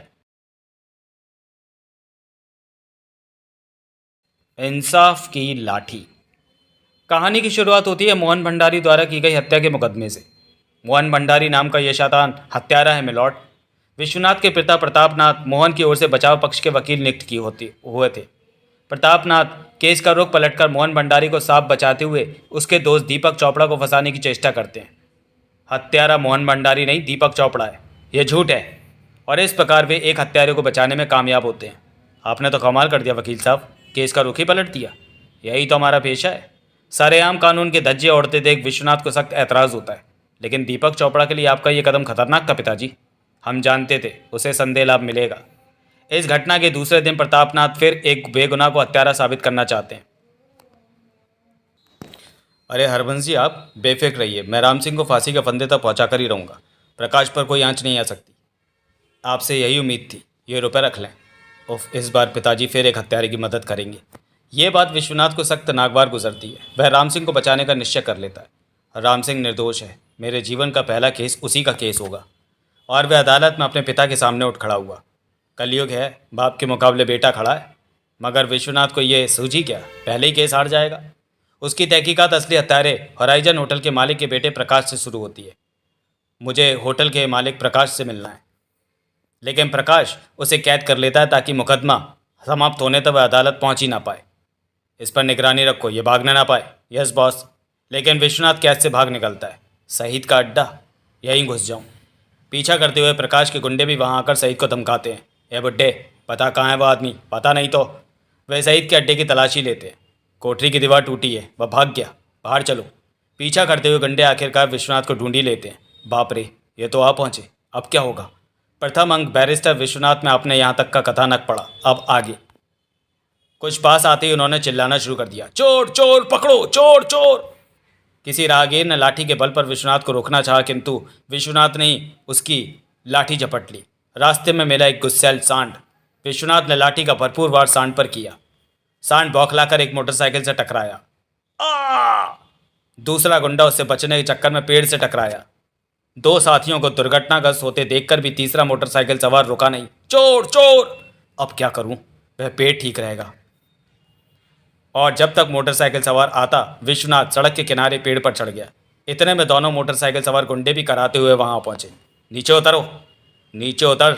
इंसाफ की लाठी। कहानी की शुरुआत होती है मोहन भंडारी द्वारा की गई हत्या के मुकदमे से। मोहन भंडारी नाम का यह शैतान हत्यारा है मिलॉर्ड। विश्वनाथ के पिता प्रतापनाथ मोहन की ओर से बचाव पक्ष के वकील नियुक्त की होती हुए थे। प्रतापनाथ केस का रुख पलटकर मोहन भंडारी को साफ बचाते हुए उसके दोस्त दीपक चोपड़ा को फंसाने की चेष्टा करते हैं। हत्यारा मोहन भंडारी नहीं, दीपक चोपड़ा है। यह झूठ है। और इस प्रकार वे एक हत्यारे को बचाने में कामयाब होते हैं। आपने तो कमाल कर दिया वकील साहब, केस का रुख ही पलट दिया। यही तो हमारा पेशा है। सरेआम कानून के धज्जे उड़ते देख विश्वनाथ को सख्त ऐतराज़ होता है। लेकिन दीपक चोपड़ा के लिए आपका ये कदम खतरनाक था पिताजी। हम जानते थे उसे संदेह लाभ मिलेगा। इस घटना के दूसरे दिन प्रतापनाथ फिर एक बेगुनाह को हत्यारा साबित करना चाहते हैं। अरे हरबंस जी, आप बेफिक्र रहिए, मैं राम सिंह को फांसी के फंदे तक पहुंचा कर ही रहूँगा। प्रकाश पर कोई आंच नहीं आ सकती। आपसे यही उम्मीद थी। ये रुपये रख लें। उफ, इस बार पिताजी फिर एक हत्यारे की मदद करेंगे। ये बात विश्वनाथ को सख्त नागवार गुजरती है। वह राम सिंह को बचाने का निश्चय कर लेता है। राम सिंह निर्दोष है। मेरे जीवन का पहला केस उसी का केस होगा। और वह अदालत में अपने पिता के सामने उठ खड़ा हुआ। कलयुग है, बाप के मुकाबले बेटा खड़ा है। मगर विश्वनाथ को ये सूझी क्या, पहले ही केस हार जाएगा। उसकी तहकीकात असली हत्यारे होराइजन होटल के मालिक के बेटे प्रकाश से शुरू होती है। मुझे होटल के मालिक प्रकाश से मिलना है। लेकिन प्रकाश उसे कैद कर लेता है ताकि मुकदमा समाप्त होने तक वह अदालत पहुंच ही ना पाए। इस पर निगरानी रखो, ये भागने ना पाए। Yes boss. लेकिन विश्वनाथ कैद से भाग निकलता है। शहीद का अड्डा, यहीं घुस जाऊं। पीछा करते हुए प्रकाश के गुंडे भी वहां आकर शहीद को धमकाते हैं। ए बुड्ढे, पता कहाँ है वो आदमी? पता नहीं तो। वह शहीद के अड्डे की तलाशी लेते हैं। कोठरी की दीवार टूटी है, वह भाग गया। बाहर चलो। पीछा करते हुए गुंडे आखिरकार विश्वनाथ को ढूंढी लेते हैं। बाप रे, ये तो आ पहुँचे। अब क्या होगा? प्रथम अंक बैरिस्टर विश्वनाथ में आपने यहाँ तक का कथानक पढ़ा। अब आगे। कुछ पास आते ही उन्होंने चिल्लाना शुरू कर दिया, चोर चोर पकड़ो, चोर चोर! किसी राहगीर ने लाठी के बल पर विश्वनाथ को रोकना चाहा, किंतु विश्वनाथ ने ही उसकी लाठी झपट ली। रास्ते में मिला एक गुस्सैल सांड। विश्वनाथ ने लाठी का भरपूर वार सांड पर किया। सांड बौखलाकर एक मोटरसाइकिल से टकराया। आ! दूसरा गुंडा उससे बचने के चक्कर में पेड़ से टकराया। 2 साथियों को दुर्घटनाग्रस्त होते देखकर भी तीसरा मोटरसाइकिल सवार रुका नहीं। चोर चोर! अब क्या करूं? वह पेड़ ठीक रहेगा। और जब तक मोटरसाइकिल सवार आता, विश्वनाथ सड़क के किनारे पेड़ पर चढ़ गया। इतने में दोनों मोटरसाइकिल सवार गुंडे भी कराते हुए वहां पहुंचे। नीचे उतरो, नीचे उतर,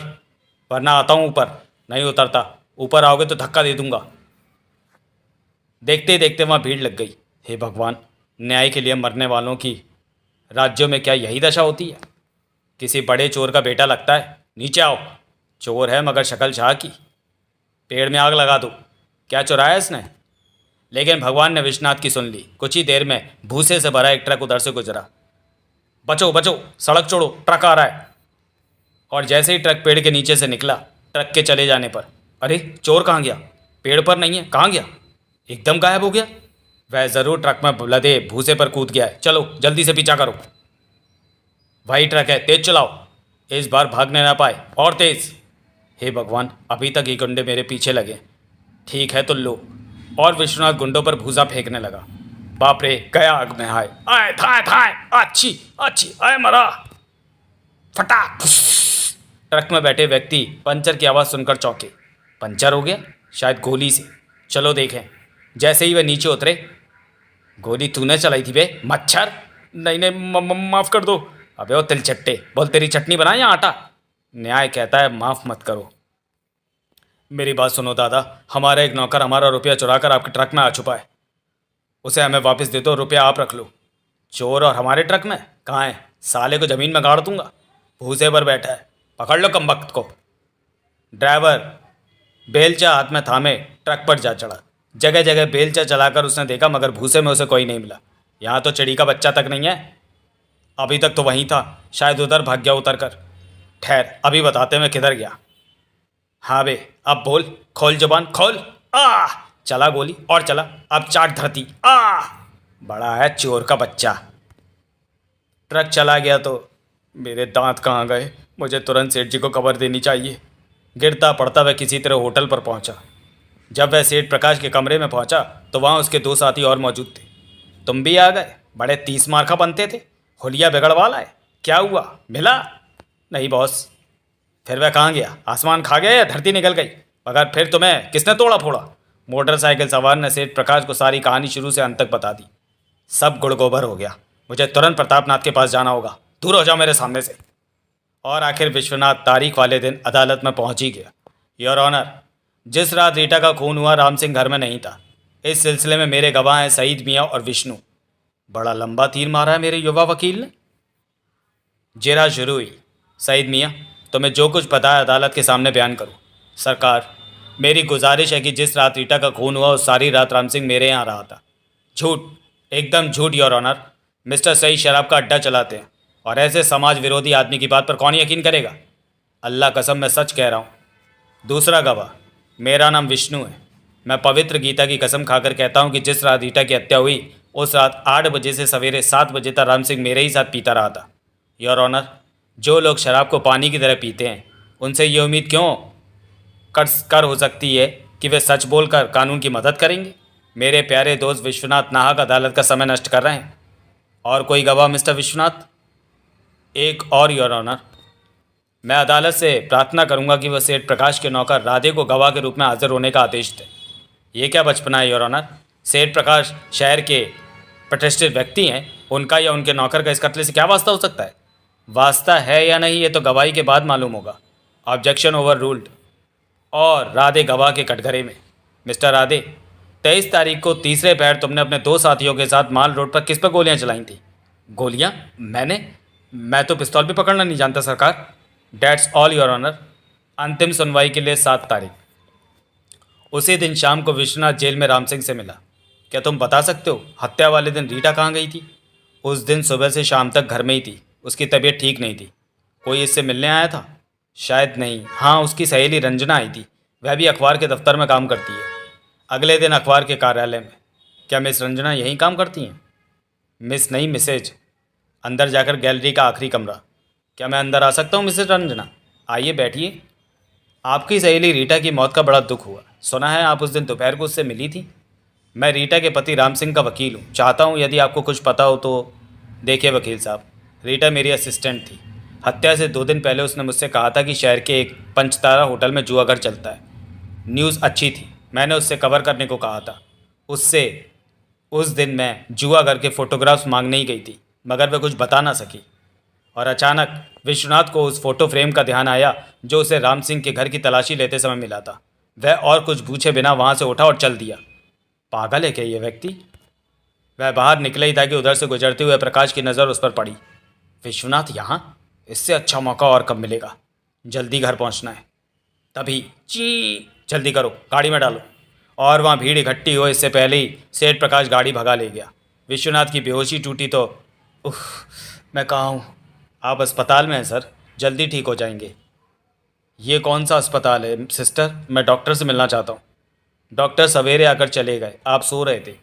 वरना आता हूं ऊपर। नहीं उतरता, ऊपर आओगे तो धक्का दे दूंगा। देखते ही देखते वहां भीड़ लग गई। हे भगवान, न्याय के लिए मरने वालों की राज्यों में क्या यही दशा होती है? किसी बड़े चोर का बेटा लगता है। नीचे आओ। चोर है मगर शक्ल शाह की। पेड़ में आग लगा दो। क्या चुराया इसने? लेकिन भगवान ने विश्वनाथ की सुन ली। कुछ ही देर में भूसे से भरा एक ट्रक उधर से गुजरा। बचो बचो, सड़क छोड़ो, ट्रक आ रहा है। और जैसे ही ट्रक पेड़ के नीचे से निकला, ट्रक के चले जाने पर, अरे चोर कहाँ गया? पेड़ पर नहीं है, कहाँ गया? एकदम गायब हो गया। वह ज़रूर ट्रक में लदे भूसे पर कूद गया है। चलो जल्दी से पीछा करो। वही ट्रक है, तेज चलाओ, इस बार भागने ना पाए, और तेज। हे भगवान, अभी तक ये गुंडे मेरे पीछे लगे। ठीक है तो लो। और विश्वनाथ गुंडों पर भूसा फेंकने लगा। बाप रे, गया आग में। हाय आए थाए थाए, अच्छी अच्छी, आए मरा। फटाक। ट्रक में बैठे व्यक्ति पंचर की आवाज़ सुनकर चौंके। पंचर हो गया? शायद गोली से। चलो देखें। जैसे ही वे नीचे उतरे, गोली तूने चलाई थी बे मच्छर? नहीं नहीं, माफ़ कर दो। अबे ओ तिलचट्टे, बोल तेरी चटनी बनाए या आटा? न्याय कहता है माफ़ मत करो। मेरी बात सुनो दादा, हमारा एक नौकर हमारा रुपया चुराकर आपके ट्रक में आ छुपा है। उसे हमें वापस दे दो, रुपया आप रख लो। चोर और हमारे ट्रक में? कहाँ है? साले को ज़मीन में गाड़ दूंगा। भूसे पर बैठा है, पकड़ लो कमबख्त को। ड्राइवर बेलचा हाथ में थामे ट्रक पर जा चढ़ा। जगह जगह बेलचा चलाकर उसने देखा, मगर भूसे में उसे कोई नहीं मिला। यहाँ तो चिड़ी का बच्चा तक नहीं है। अभी तक तो वहीं था, शायद उधर भाग गया उतर कर। ठहर, अभी बताते मैं किधर गया। हाँ बे, अब बोल, खोल जुबान खोल। आ चला गोली, और चला, अब चाट धरती। बड़ा है चोर का बच्चा। ट्रक चला गया तो मेरे दांत कहाँ गए? मुझे तुरंत सेठ जी को खबर देनी चाहिए। गिरता पड़ता वह किसी तरह होटल पर पहुंचा। जब वह सेठ प्रकाश के कमरे में पहुंचा तो वहां उसके दो साथी और मौजूद थे। तुम भी आ गए? बड़े 30 मार्का बनते थे। हुलिया बिगड़वा लाए? क्या हुआ, मिला? नहीं बॉस। फिर वह कहाँ गया? आसमान खा गया या धरती निकल गई? मगर फिर तुम्हें किसने तोड़ा फोड़ा? मोटरसाइकिल सवार ने सेठ प्रकाश को सारी कहानी शुरू से अंत तक बता दी। सब गुड़गोबर हो गया। मुझे तुरंत प्रतापनाथ के पास जाना होगा। दूर हो जाओ मेरे सामने से। और आखिर विश्वनाथ तारीख वाले दिन अदालत में पहुंच ही गया। योर ऑनर, जिस रात रीटा का खून हुआ राम सिंह घर में नहीं था। इस सिलसिले में मेरे गवाह हैं सईद मियाँ और विष्णु। बड़ा लंबा तीर मारा है मेरे युवा वकील ने। जिरा शुरू हुई। सईद मियाँ, तुम्हें जो कुछ पता है अदालत के सामने बयान करो। सरकार, मेरी गुजारिश है कि जिस रात रीटा का खून हुआ उस सारी रात राम सिंह मेरे यहाँ रहा था। झूठ, एकदम झूठ योर ऑनर। मिस्टर सईद शराब का अड्डा चलाते हैं, और ऐसे समाज विरोधी आदमी की बात पर कौन यकीन करेगा? अल्लाह कसम, मैं सच कह रहा हूँ। दूसरा गवाह, मेरा नाम विष्णु है। मैं पवित्र गीता की कसम खाकर कहता हूँ कि जिस रात रीटा की हत्या हुई उस रात 8 बजे से सवेरे 7 बजे तक राम सिंह मेरे ही साथ पीता रहा था। योर ऑनर, जो लोग शराब को पानी की तरह पीते हैं उनसे ये उम्मीद क्यों कर हो सकती है कि वे सच बोलकर कानून की मदद करेंगे? मेरे प्यारे दोस्त विश्वनाथ नाहक अदालत का समय नष्ट कर रहे हैं। और कोई गवाह मिस्टर विश्वनाथ? एक और योर ऑनर, मैं अदालत से प्रार्थना करूंगा कि वह सेठ प्रकाश के नौकर राधे को गवाह के रूप में हाजिर होने का आदेश दें। ये क्या बचपना है योर ऑनर? सेठ प्रकाश शहर के प्रतिष्ठित व्यक्ति हैं, उनका या उनके नौकर का इस कत्ले से क्या वास्ता हो सकता है? वास्ता है या नहीं ये तो गवाही के बाद मालूम होगा। Objection over ruled. और राधे गवाह के कटघरे में। मिस्टर राधे, 23 तारीख को तीसरे पैर तुमने अपने 2 साथियों के साथ माल रोड पर किस पर गोलियां चलाई थी? गोलियां? मैं तो पिस्तौल भी पकड़ना नहीं जानता सरकार। That's all your honour. अंतिम सुनवाई के लिए 7 तारीख। उसी दिन शाम को विश्वनाथ जेल में राम सिंह से मिला। क्या तुम बता सकते हो हत्या वाले दिन रीटा कहाँ गई थी? उस दिन सुबह से शाम तक घर में ही थी। उसकी तबीयत ठीक नहीं थी। कोई इससे मिलने आया था? शायद नहीं। हाँ, उसकी सहेली रंजना आई थी। वह भी अखबार के दफ्तर में काम करती है। अगले दिन अखबार के कार्यालय में। क्या मिस रंजना यहीं काम करती हैं? मिस नहीं, मिसेज। अंदर जाकर गैलरी का आखिरी कमरा। क्या मैं अंदर आ सकता हूँ मिसेज रंजना? आइए बैठिए। आपकी सहेली रीटा की मौत का बड़ा दुख हुआ। सुना है आप उस दिन दोपहर को उससे मिली थी। मैं रीटा के पति राम सिंह का वकील हूँ। चाहता हूँ यदि आपको कुछ पता हो तो। देखिए वकील साहब, रीटा मेरी असिस्टेंट थी। हत्या से 2 दिन पहले उसने मुझसे कहा था कि शहर के एक पंचतारा होटल में जुआ घर चलता है। न्यूज़ अच्छी थी, मैंने उससे कवर करने को कहा था। उससे उस दिन मैं जुआ घर के फ़ोटोग्राफ्स मांगने ही गई थी, मगर वह कुछ बता ना सकी। और अचानक विश्वनाथ को उस फोटो फ्रेम का ध्यान आया जो उसे राम सिंह के घर की तलाशी लेते समय मिला था। वह और कुछ पूछे बिना वहाँ से उठा और चल दिया। पागल है क्या ये व्यक्ति? वह बाहर निकले ही था कि उधर से गुजरते हुए प्रकाश की नज़र उस पर पड़ी। विश्वनाथ यहाँ? इससे अच्छा मौका और कब मिलेगा? जल्दी घर पहुँचना है। तभी ची, जल्दी करो, गाड़ी में डालो। और वहाँ भीड़ इकट्ठी हो इससे पहले ही सेठ प्रकाश गाड़ी भगा ले गया। विश्वनाथ की बेहोशी टूटी तो उफ, मैं कहाँ हूँ? आप अस्पताल में हैं सर, जल्दी ठीक हो जाएंगे। ये कौन सा अस्पताल है सिस्टर? मैं डॉक्टर से मिलना चाहता हूँ। डॉक्टर सवेरे आकर चले गए, आप सो रहे थे।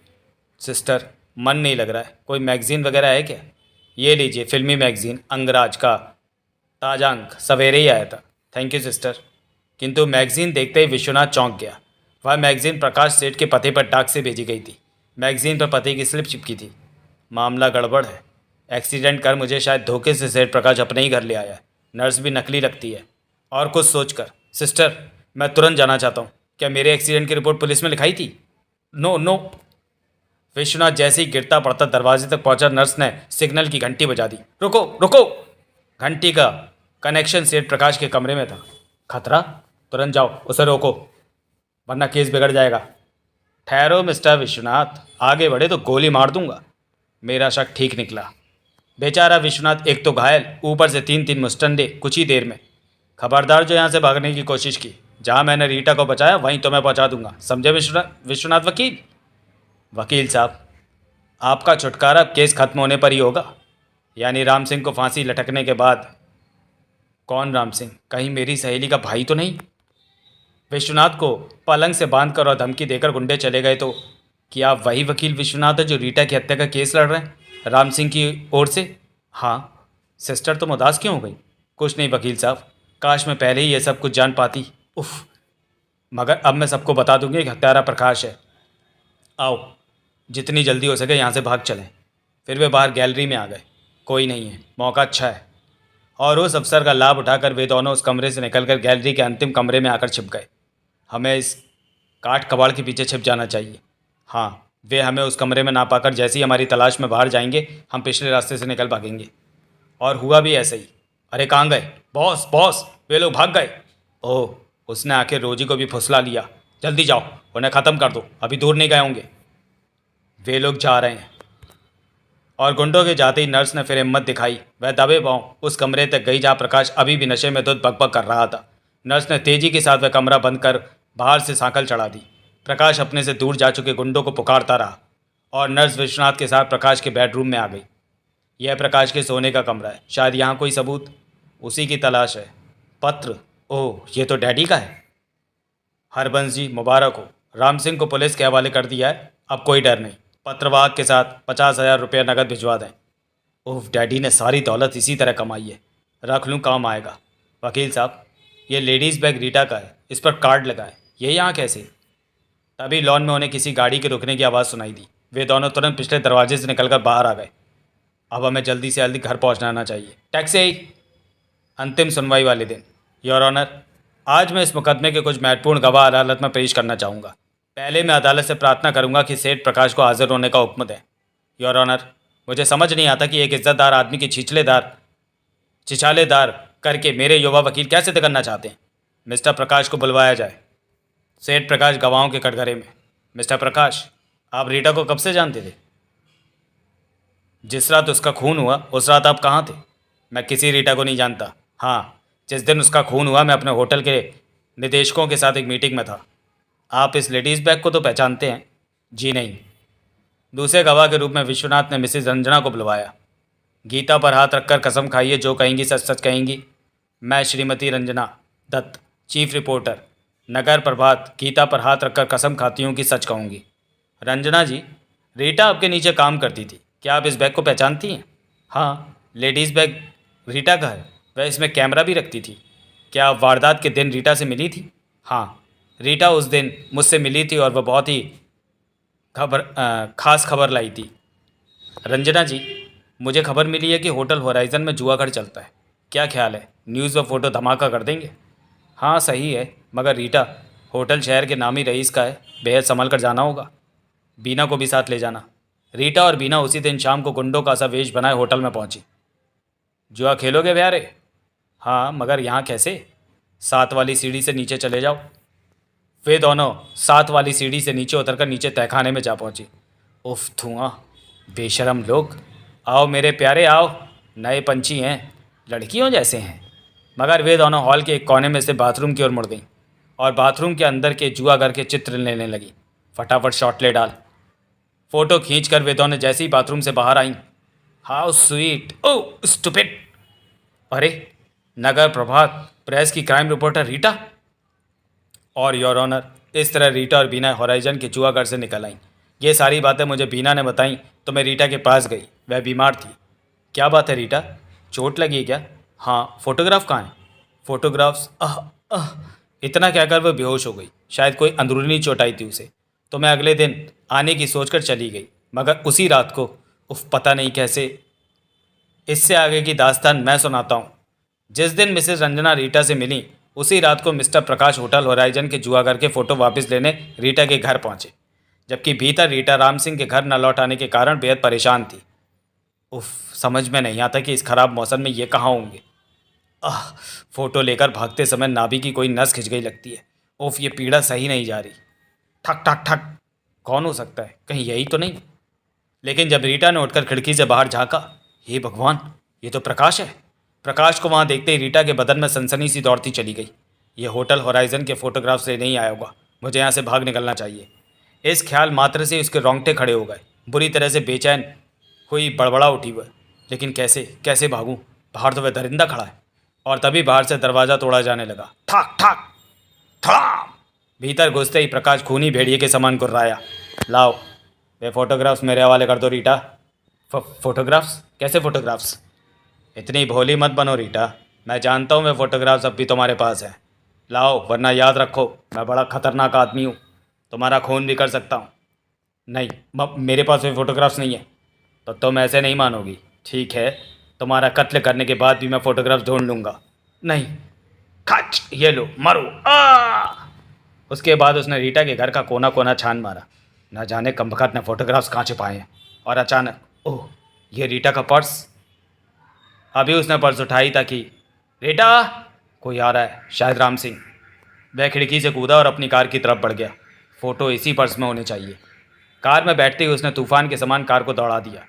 सिस्टर, मन नहीं लग रहा है, कोई मैगज़ीन वगैरह है क्या? ये लीजिए फिल्मी मैगज़ीन अंगराज का ताजा अंक सवेरे ही आया था। Thank you sister. किंतु मैगज़ीन देखते ही विश्वनाथ चौंक गया। वह मैगज़ीन प्रकाश सेठ के पते पर डाक से भेजी गई थी। मैगज़ीन पर पते की स्लिप चिपकी थी। मामला गड़बड़ है। एक्सीडेंट कर मुझे शायद धोखे से सेठ प्रकाश अपने ही घर ले आया है। नर्स भी नकली लगती है। और कुछ सोचकर, सिस्टर, मैं तुरंत जाना चाहता हूँ। क्या मेरे एक्सीडेंट की रिपोर्ट पुलिस में लिखाई थी? No no. विश्वनाथ जैसे ही गिरता पड़ता दरवाजे तक पहुंचा, नर्स ने सिग्नल की घंटी बजा दी। रुको रुको। घंटी का कनेक्शन सेठ प्रकाश के कमरे में था। खतरा? तुरंत जाओ, उसे रोको, वरना केस बिगड़ जाएगा। ठहरो मिस्टर विश्वनाथ, आगे बढ़े तो गोली मार दूंगा। मेरा शक ठीक निकला। बेचारा विश्वनाथ एक तो घायल, ऊपर से 3-3 मुस्टंडे कुछ ही देर में। खबरदार जो यहाँ से भागने की कोशिश की, जहाँ मैंने रीटा को बचाया वहीं तुम्हें पहुँचा दूंगा, समझे विश्वनाथ वकील? वकील साहब, आपका छुटकारा अब केस खत्म होने पर ही होगा। यानी राम सिंह को फांसी लटकने के बाद? कौन राम सिंह? कहीं मेरी सहेली का भाई तो नहीं? विश्वनाथ को पलंग से बांधकर और धमकी देकर गुंडे चले गए तो क्या आप वही वकील विश्वनाथ है जो रीटा की हत्या का केस लड़ रहे हैं राम सिंह की ओर से? हाँ। सिस्टर तुम उदास क्यों हो गई? कुछ नहीं वकील साहब, काश मैं पहले ही ये सब कुछ जान पाती। उफ, मगर अब मैं सबको बता दूंगी कि हत्यारा प्रकाश है। आओ, जितनी जल्दी हो सके यहाँ से भाग चलें। फिर वे बाहर गैलरी में आ गए। कोई नहीं है, मौका अच्छा है। और उस अवसर का लाभ उठाकर वे दोनों उस कमरे से निकलकर गैलरी के अंतिम कमरे में आकर छिप गए। हमें इस काठ कबाड़ के पीछे छिप जाना चाहिए। हाँ, वे हमें उस कमरे में ना पाकर जैसे ही हमारी तलाश में बाहर जाएंगे, हम पिछले रास्ते से निकल भागेंगे। और हुआ भी ऐसे ही। अरे कहाँ गए? बॉस बॉस, वे लोग भाग गए। ओह, उसने आखिर रोजी को भी फुसला लिया। जल्दी जाओ, उन्हें ख़त्म कर दो, अभी दूर नहीं गए होंगे। वे लोग जा रहे हैं। और गुंडों के जाते ही नर्स ने फिर हिम्मत दिखाई। वह दबे पांव उस कमरे तक गई जहाँ प्रकाश अभी भी नशे में धुत बकबक कर रहा था। नर्स ने तेजी के साथ वह कमरा बंद कर बाहर से सांकल चढ़ा दी। प्रकाश अपने से दूर जा चुके गुंडों को पुकारता रहा और नर्स विश्वनाथ के साथ प्रकाश के बेडरूम में आ गई। यह प्रकाश के सोने का कमरा है, शायद यहाँ कोई सबूत, उसी की तलाश है। पत्र? ओह, ये तो डैडी का है। हरबंस जी, मुबारक हो, राम सिंह को पुलिस के हवाले कर दिया है, अब कोई डर नहीं। पत्रवाहक के साथ 50,000 रुपये नकद भिजवा दें। ओह, डैडी ने सारी दौलत इसी तरह कमाई है, रख लूँ, काम आएगा। वकील साहब, ये लेडीज़ बैग रीटा का है, इस पर कार्ड लगा है, ये यहाँ कैसे? तभी लॉन में उन्हें किसी गाड़ी के रुकने की आवाज़ सुनाई दी। वे दोनों तुरंत पिछले दरवाजे से निकलकर बाहर आ गए। अब हमें जल्दी से जल्दी घर पहुँचना चाहिए। टैक्सी। अंतिम सुनवाई वाले दिन। योर ऑनर, आज मैं इस मुकदमे के कुछ महत्वपूर्ण गवाह अदालत में पेश करना चाहूँगा। पहले मैं अदालत से प्रार्थना करूँगा कि सेठ प्रकाश को हाजिर होने का हुक्म दें। योर ऑनर, मुझे समझ नहीं आता कि एक इज्जतदार आदमी की छिछालेदार करके मेरे युवा वकील क्या सिद्ध करना चाहते हैं। मिस्टर प्रकाश को बुलवाया जाए। सेठ प्रकाश गवाहों के कटघरे में। मिस्टर प्रकाश, आप रीटा को कब से जानते थे? जिस रात उसका खून हुआ उस रात आप कहाँ थे? मैं किसी रीटा को नहीं जानता। हाँ, जिस दिन उसका खून हुआ मैं अपने होटल के निदेशकों के साथ एक मीटिंग में था। आप इस लेडीज़ बैग को तो पहचानते हैं? जी नहीं। दूसरे गवाह के रूप में विश्वनाथ ने मिसेज रंजना को बुलवाया। गीता पर हाथ रखकर कसम खाइए, जो कहेंगी सच सच कहेंगी। मैं श्रीमती रंजना दत्त, चीफ रिपोर्टर, नगर प्रभात, गीता पर हाथ रखकर कसम खाती हूँ कि सच कहूँगी। रंजना जी, रीटा आपके नीचे काम करती थी, क्या आप इस बैग को पहचानती हैं? हाँ, लेडीज़ बैग रीटा का है, वह इसमें कैमरा भी रखती थी। क्या आप वारदात के दिन रीटा से मिली थी? हाँ, रीटा उस दिन मुझसे मिली थी और वह बहुत ही खास खबर लाई थी। रंजना जी, मुझे खबर मिली है कि होटल होराइज़न में जुआ घर चलता है, क्या ख्याल है, न्यूज़ व फोटो धमाका कर देंगे? हाँ सही है, मगर रीटा होटल शहर के नामी रईस का है, बेहद संभल कर जाना होगा। बीना को भी साथ ले जाना। रीटा और बीना उसी दिन शाम को गुंडों का सा वेश बनाए होटल में पहुंची। जुआ खेलोगे प्यारे? हाँ, मगर यहाँ कैसे? 7 वाली सीढ़ी से नीचे चले जाओ। वे दोनों 7 वाली सीढ़ी से नीचे उतरकर नीचे तहखाने में जा पहुंची। उफ, धुआं! बेशरम लोग, आओ मेरे प्यारे आओ, नए पंछी हैं, लड़कियों जैसे हैं। मगर वे दोनों हॉल के एक कोने में से बाथरूम की ओर मुड़ गईं और बाथरूम के अंदर के जुआ घर के चित्र लेने लगी। फटाफट शॉट ले डाल। फोटो खींचकर वे दोनों जैसे ही बाथरूम से बाहर आईं, हाउ स्वीट, ओह स्टूपिड। अरे, नगर प्रभात प्रेस की क्राइम रिपोर्टर रीटा। और योर ऑनर, इस तरह रीटा और बीना होराइजन के जुआ घर से निकल आईं। ये सारी बातें मुझे बीना ने बताई तो मैं रीटा के पास गई। वह बीमार थी। क्या बात है रीटा, चोट लगी है क्या? हाँ, फोटोग्राफ कहाँ है? फोटोग्राफ्स, आह। इतना कहकर वह बेहोश हो गई। शायद कोई अंदरूनी चोट आई थी उसे। तो मैं अगले दिन आने की सोचकर चली गई, मगर उसी रात को, उफ, पता नहीं कैसे। इससे आगे की दास्तान मैं सुनाता हूँ। जिस दिन मिसेस रंजना रीटा से मिली, उसी रात को मिस्टर प्रकाश होटल होराइजन के जुआगर के फ़ोटो वापस लेने रीटा के घर पहुंचे, जबकि भीतर रीटा राम सिंह के घर न लौट आने के कारण बेहद परेशान थी। उफ, समझ में नहीं आता कि इस खराब मौसम में ये कहाँ होंगे। आह, फोटो लेकर भागते समय नाभि की कोई नस खिंच गई लगती है। उफ, ये पीड़ा सही नहीं जा रही। ठक ठक ठक, कौन हो सकता है? कहीं यही तो नहीं? लेकिन जब रीटा ने उठकर खिड़की से बाहर झांका, हे भगवान, ये तो प्रकाश है। प्रकाश को वहां देखते ही रीटा के बदन में सनसनी सी दौड़ती चली गई। ये होटल होराइजन के फोटोग्राफ्स लेने ही आया होगा। मुझे यहाँ से भाग निकलना चाहिए। इस ख्याल मात्र से उसके रोंगटे खड़े हो गए। बुरी तरह से बेचैन हुई बड़बड़ा उठी वह। लेकिन कैसे कैसे भागूं? बाहर तो वह दरिंदा खड़ा है। और तभी बाहर से दरवाज़ा तोड़ा जाने लगा। ठाक ठाक ठड़ाम। भीतर घुसते ही प्रकाश खूनी भेड़िए के समान गुर्राया। लाओ, वे फोटोग्राफ्स मेरे हवाले कर दो रीटा। फोटोग्राफ्स? कैसे फोटोग्राफ्स? इतनी भोली मत बनो रीटा। मैं जानता हूँ वे फोटोग्राफ्स अब भी तुम्हारे पास हैं। लाओ, वरना याद रखो, मैं बड़ा खतरनाक आदमी हूँ। तुम्हारा खून भी कर सकता हूँ। नहीं, मेरे पास वे फोटोग्राफ्स नहीं है। तो तुम ऐसे नहीं मानोगी। ठीक है, तुम्हारा कत्ल करने के बाद भी मैं फोटोग्राफ्स ढूंढ लूँगा। नहीं, खच, ये लो, मरो। उसके बाद उसने रीटा के घर का कोना कोना छान मारा। न जाने कमबख्त ने फोटोग्राफ्स कहाँ छुपाए हैं। और अचानक, ओह, ये रीटा का पर्स। अभी उसने पर्स उठाई ताकि, रीटा, कोई आ रहा है, शायद राम सिंह। वह खिड़की से कूदा और अपनी कार की तरफ बढ़ गया। फ़ोटो इसी पर्स में होने चाहिए। कार में बैठते ही उसने तूफान के समान कार को दौड़ा दिया।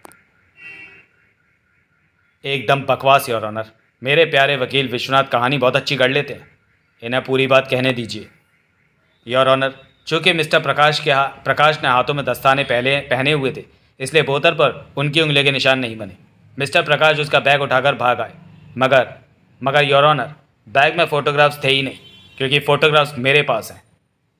एकदम बकवास योर ऑनर। मेरे प्यारे वकील विश्वनाथ कहानी बहुत अच्छी गढ़ लेते हैं। इन्हें पूरी बात कहने दीजिए। योर ऑनर, चूँकि मिस्टर प्रकाश ने हाथों में दस्ताने पहने हुए थे, इसलिए बोतल पर उनकी उंगली के निशान नहीं बने। मिस्टर प्रकाश उसका बैग उठाकर भाग आए। मगर योर ऑनर, बैग में फ़ोटोग्राफ्स थे ही नहीं, क्योंकि फ़ोटोग्राफ्स मेरे पास हैं।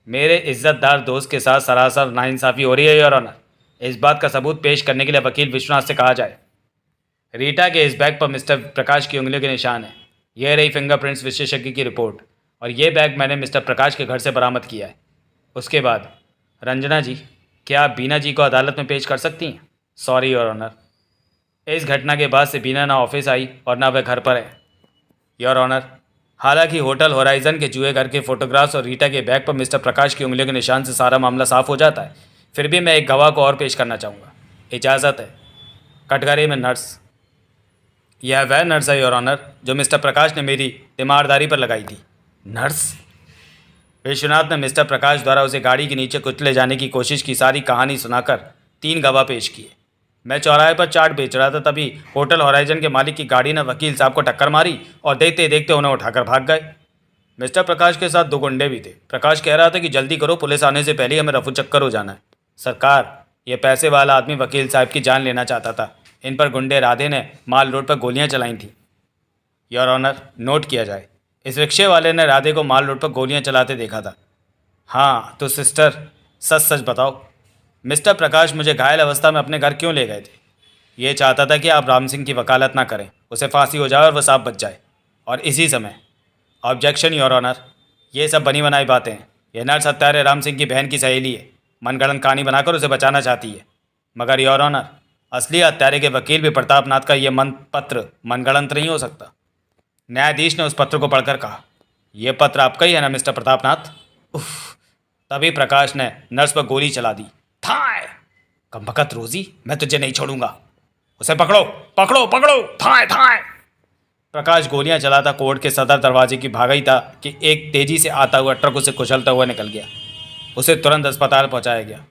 मेरे इज्जतदार दोस्त के साथ सरासर नाइंसाफ़ी हो रही है योर ऑनर। इस बात का सबूत पेश करने के लिए वकील विश्वनाथ से कहा जाए। रीटा के इस बैग पर मिस्टर प्रकाश की उंगलियों के निशान हैं। यह रही फिंगरप्रिंट्स विशेषज्ञ की रिपोर्ट। और ये बैग मैंने मिस्टर प्रकाश के घर से बरामद किया है। उसके बाद, रंजना जी, क्या आप बीना जी को अदालत में पेश कर सकती हैं? Sorry your honour. इस घटना के बाद से बीना ना ऑफिस आई और ना वह घर पर है योर ऑनर। हालांकि होटल होराइजन के जुए घर के फोटोग्राफ्स और रीटा के बैग पर मिस्टर प्रकाश की उंगलियों के निशान से सारा मामला साफ हो जाता है, फिर भी मैं एक गवाह को और पेश करना चाहूँगा। इजाज़त है? कटघरे में नर्स। यह वह नर्स है योर ऑनर जो मिस्टर प्रकाश ने मेरी तीमारदारी पर लगाई थी। नर्स? विश्वनाथ ने मिस्टर प्रकाश द्वारा उसे गाड़ी के नीचे कुचले जाने की कोशिश की सारी कहानी सुनाकर 3 गवाह पेश किए। मैं चौराहे पर चाट बेच रहा था, तभी होटल होराइजन के मालिक की गाड़ी ने वकील साहब को टक्कर मारी और देखते देखते उन्हें उठाकर भाग गए। मिस्टर प्रकाश के साथ 2 गुंडे भी थे। प्रकाश कह रहा था कि जल्दी करो, पुलिस आने से पहले हमें रफू चक्कर हो जाना है। सरकार, ये पैसे वाला आदमी वकील साहब की जान लेना चाहता था। इन पर गुंडे राधे ने माल रोड पर गोलियां चलाई थीं। योर ऑनर, नोट किया जाए, इस रिक्शे वाले ने राधे को माल रोड पर गोलियां चलाते देखा था। हाँ, तो सिस्टर, सच सच बताओ, मिस्टर प्रकाश मुझे घायल अवस्था में अपने घर क्यों ले गए थे? ये चाहता था कि आप राम सिंह की वकालत ना करें, उसे फांसी हो जाए और वह साफ बच जाए। और इसी समय, ऑब्जेक्शन योर ऑनर, ये सब बनी बनाई बातें हैं। यह नर्स हत्यारे राम सिंह की बहन की सहेली है। मनगढ़ंत कहानी बनाकर उसे बचाना चाहती है। मगर योर ऑनर, असली हत्यारे के वकील भी प्रतापनाथ का यह पत्र मनगढ़ंत नहीं हो सकता। न्यायाधीश ने उस पत्र को पढ़कर कहा, यह पत्र आपका ही है ना मिस्टर प्रतापनाथ? उफ! तभी प्रकाश ने नर्स पर गोली चला दी। थाए! कमबख्त रोजी, मैं तुझे नहीं छोड़ूंगा। उसे पकड़ो पकड़ो पकड़ो, थाए थाए! प्रकाश गोलियां चलाता कोर्ट के सदर दरवाजे की भागा ही था कि एक तेजी से आता हुआ ट्रक उसे कुचलता हुआ निकल गया। उसे तुरंत अस्पताल पहुंचाया गया।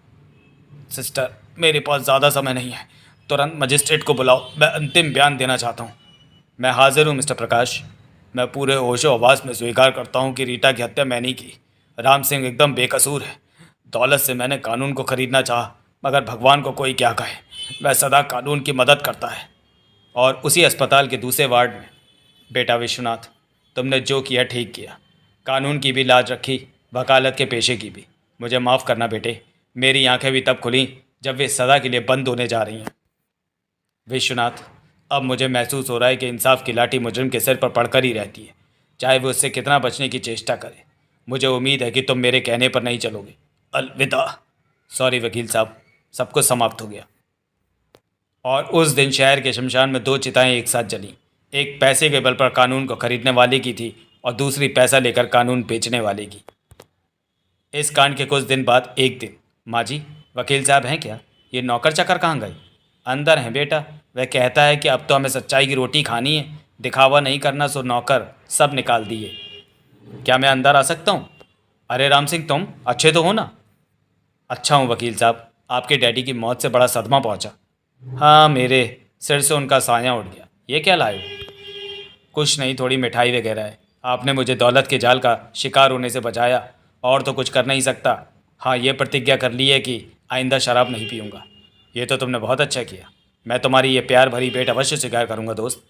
सिस्टर, मेरे पास ज़्यादा समय नहीं है। तुरंत मजिस्ट्रेट को बुलाओ, मैं अंतिम बयान देना चाहता हूँ। मैं हाजिर हूँ मिस्टर प्रकाश। मैं पूरे होशो हवास में स्वीकार करता हूँ कि रीटा की हत्या मैंने की। राम सिंह एकदम बेकसूर है। दौलत से मैंने कानून को खरीदना चाहा, मगर भगवान को कोई क्या कहे, वह सदा कानून की मदद करता है। और उसी अस्पताल के दूसरे वार्ड में। बेटा विश्वनाथ, तुमने जो किया ठीक किया। कानून की भी लाज रखी, वकालत के पेशे की भी। मुझे माफ़ करना बेटे, मेरी आंखें भी तब खुली जब वे सदा के लिए बंद होने जा रही हैं। विश्वनाथ, अब मुझे महसूस हो रहा है कि इंसाफ की लाठी मुजरिम के सिर पर पड़कर ही रहती है, चाहे वो उससे कितना बचने की चेष्टा करे। मुझे उम्मीद है कि तुम मेरे कहने पर नहीं चलोगे। अलविदा। सॉरी वकील साहब, सब कुछ समाप्त हो गया। और उस दिन शहर के शमशान में दो चिताएं एक साथ जलीं। एक पैसे के बल पर कानून को खरीदने वाले की थी और दूसरी पैसा लेकर कानून बेचने वाले की। इस कांड के कुछ दिन बाद एक दिन, माँ जी, वकील साहब हैं क्या? ये नौकर चाकर कहाँ गए? अंदर हैं बेटा। वह कहता है कि अब तो हमें सच्चाई की रोटी खानी है, दिखावा नहीं करना, सो नौकर सब निकाल दिए। क्या मैं अंदर आ सकता हूँ? अरे राम सिंह, तुम अच्छे तो हो ना? अच्छा हूँ वकील साहब, आपके डैडी की मौत से बड़ा सदमा पहुँचा। हाँ, मेरे सिर से उनका साया उड़ गया। ये क्या लाए हो? कुछ नहीं, थोड़ी मिठाई वगैरह है। आपने मुझे दौलत के जाल का शिकार होने से बचाया, और तो कुछ कर नहीं सकता। हाँ, ये प्रतिज्ञा कर ली है कि आइंदा शराब नहीं पीऊँगा। ये तो तुमने बहुत अच्छा किया। मैं तुम्हारी ये प्यार भरी भेंट अवश्य स्वीकार करूँगा दोस्त।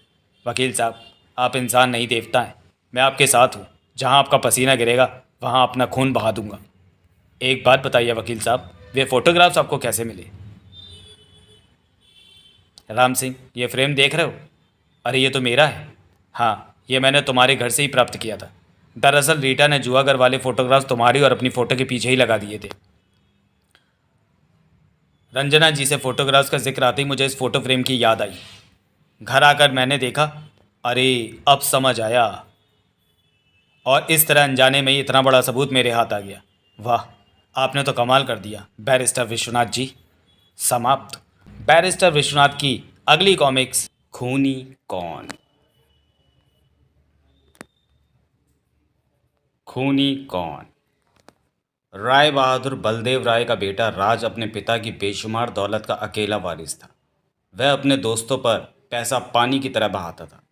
वकील साहब, आप इंसान नहीं देवता हैं। मैं आपके साथ हूँ। जहाँ आपका पसीना गिरेगा वहाँ अपना खून बहा दूंगा। एक बात बताइए वकील साहब, वे फ़ोटोग्राफ्स आपको कैसे मिले? राम सिंह, ये फ्रेम देख रहे हो? अरे ये तो मेरा है। हाँ, ये मैंने तुम्हारे घर से ही प्राप्त किया था। दरअसल रीटा ने जुआगर वाले फ़ोटोग्राफ्स तुम्हारी और अपनी फ़ोटो के पीछे ही लगा दिए थे। रंजना जी से फ़ोटोग्राफ्स का जिक्र आते ही मुझे इस फ़ोटो फ्रेम की याद आई। घर आकर मैंने देखा। अरे, अब समझ आया। और इस तरह अनजाने में ही इतना बड़ा सबूत मेरे हाथ आ गया। वाह, आपने तो कमाल कर दिया बैरिस्टर विश्वनाथ जी। समाप्त। बैरिस्टर विश्वनाथ की अगली कॉमिक्स, खूनी कौन। खूनी कौन। राय बहादुर बलदेव राय का बेटा राज अपने पिता की बेशुमार दौलत का अकेला वारिस था। वह अपने दोस्तों पर पैसा पानी की तरह बहाता था।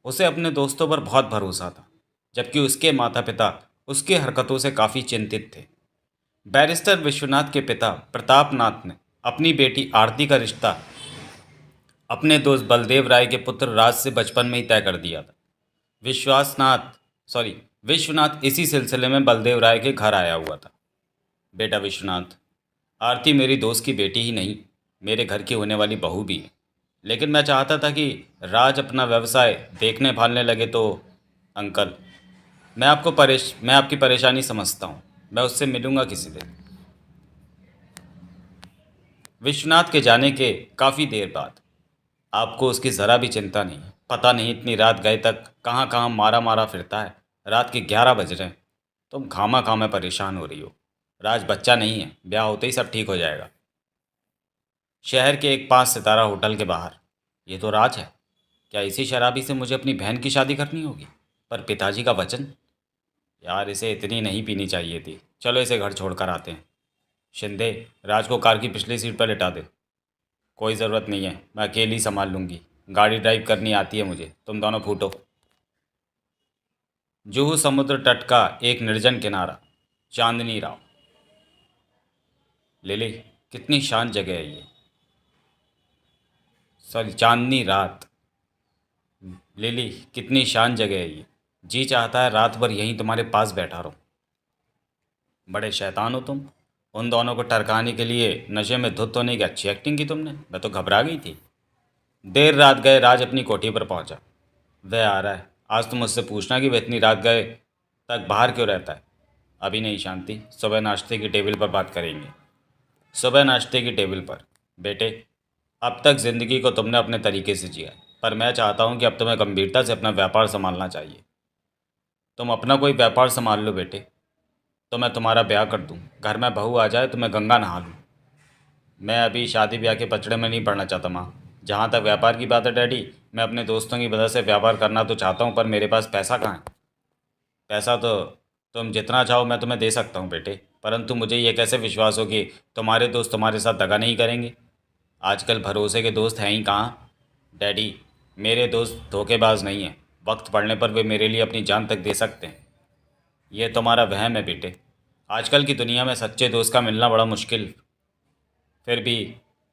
उसे अपने दोस्तों पर बहुत भरोसा था, जबकि उसके माता पिता उसकी हरकतों से काफ़ी चिंतित थे। बैरिस्टर विश्वनाथ के पिता प्रतापनाथ ने अपनी बेटी आरती का रिश्ता अपने दोस्त बलदेव राय के पुत्र राज से बचपन में ही तय कर दिया था। विश्वासनाथ सॉरी विश्वनाथ इसी सिलसिले में बलदेव राय के घर आया हुआ था। बेटा विश्वनाथ, आरती मेरी दोस्त की बेटी ही नहीं, मेरे घर की होने वाली बहू भी है। लेकिन मैं चाहता था कि राज अपना व्यवसाय देखने भालने लगे तो। अंकल, मैं आपकी परेशानी समझता हूँ। मैं उससे मिलूंगा किसी दिन। विश्वनाथ के जाने के काफ़ी देर बाद, आपको उसकी ज़रा भी चिंता नहीं है। पता नहीं इतनी रात गए तक कहाँ कहाँ मारा मारा फिरता है। रात के 11 बज रहे हैं। तुम खामा खामा परेशान हो रही हो। राज बच्चा नहीं है, ब्याह होते ही सब ठीक हो जाएगा। शहर के एक 5 सितारा होटल के बाहर। ये तो राज है। क्या इसी शराबी से मुझे अपनी बहन की शादी करनी होगी? पर पिताजी का वचन। यार, इसे इतनी नहीं पीनी चाहिए थी। चलो इसे घर छोड़कर आते हैं। शिंदे, राज को कार की पिछली सीट पर लिटा दे। कोई ज़रूरत नहीं है, मैं अकेली संभाल लूँगी। गाड़ी ड्राइव करनी आती है मुझे, तुम दोनों फूटो। जुहू समुद्र तट का एक निर्जन किनारा। चांदनी राव। लिली, कितनी शांत जगह है ये। सॉरी, चांदनी रात। लिली, कितनी शांत जगह है ये। जी चाहता है रात भर यहीं तुम्हारे पास बैठा रहूं। बड़े शैतान हो तुम। उन दोनों को टरकाने के लिए नशे में धुत होने की अच्छी एक्टिंग की तुमने। मैं तो घबरा गई थी। देर रात गए राज अपनी कोठी पर पहुंचा। वह आ रहा है। आज तुम मुझसे पूछना कि वह इतनी रात गए तक बाहर क्यों रहता है। अभी नहीं शांति, सुबह नाश्ते की टेबल पर बात करेंगे। सुबह नाश्ते की टेबल पर। बेटे, अब तक ज़िंदगी को तुमने अपने तरीके से जिया है, पर मैं चाहता हूँ कि अब तुम्हें गंभीरता से अपना व्यापार संभालना चाहिए। तुम अपना कोई व्यापार संभाल लो बेटे, तो मैं तुम्हारा ब्याह कर दूँ। घर में बहू आ जाए तो मैं गंगा नहा लूँ। मैं अभी शादी ब्याह के पचड़े में नहीं पड़ना चाहता माँ। जहाँ तक व्यापार की बात है डैडी, मैं अपने दोस्तों की वजह से व्यापार करना तो चाहता हूँ, पर मेरे पास पैसा कहाँ है। पैसा तो तुम जितना चाहो मैं तुम्हें दे सकता हूँ बेटे, परंतु मुझे ये कैसे विश्वास हो कि तुम्हारे दोस्त तुम्हारे साथ दगा नहीं करेंगे। आजकल भरोसे के दोस्त हैं ही कहाँ। डैडी, मेरे दोस्त धोखेबाज नहीं हैं। वक्त पड़ने पर वे मेरे लिए अपनी जान तक दे सकते हैं। ये तुम्हारा वहम है बेटे। आजकल की दुनिया में सच्चे दोस्त का मिलना बड़ा मुश्किल। फिर भी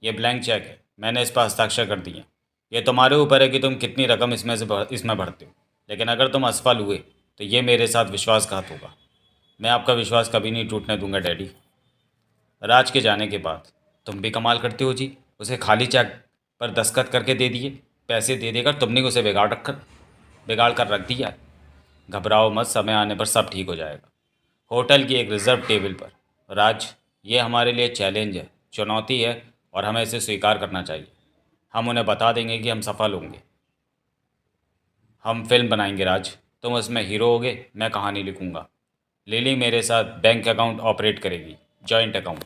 ये ब्लैंक चेक है, मैंने इस पर हस्ताक्षर कर दिए। ये तुम्हारे ऊपर है कि तुम कितनी रकम इसमें भरते हो। लेकिन अगर तुम असफल हुए तो ये मेरे साथ विश्वासघात होगा। मैं आपका विश्वास कभी नहीं टूटने दूंगा डैडी। राज के जाने के बाद तुम भी कमाल करते हो जी। उसे खाली चेक पर दस्तखत करके दे दिए। पैसे दे देकर तुमने उसे बिगाड़ कर रख दिया। घबराओ मत, समय आने पर सब ठीक हो जाएगा। होटल की एक रिजर्व टेबल पर। राज, ये हमारे लिए चैलेंज है, चुनौती है, और हमें इसे स्वीकार करना चाहिए। हम उन्हें बता देंगे कि हम सफल होंगे। हम फिल्म बनाएंगे राज। तुम उसमें हीरो होगे, मैं कहानी लिखूंगा। लिली मेरे साथ बैंक अकाउंट ऑपरेट करेगी, जॉइंट अकाउंट।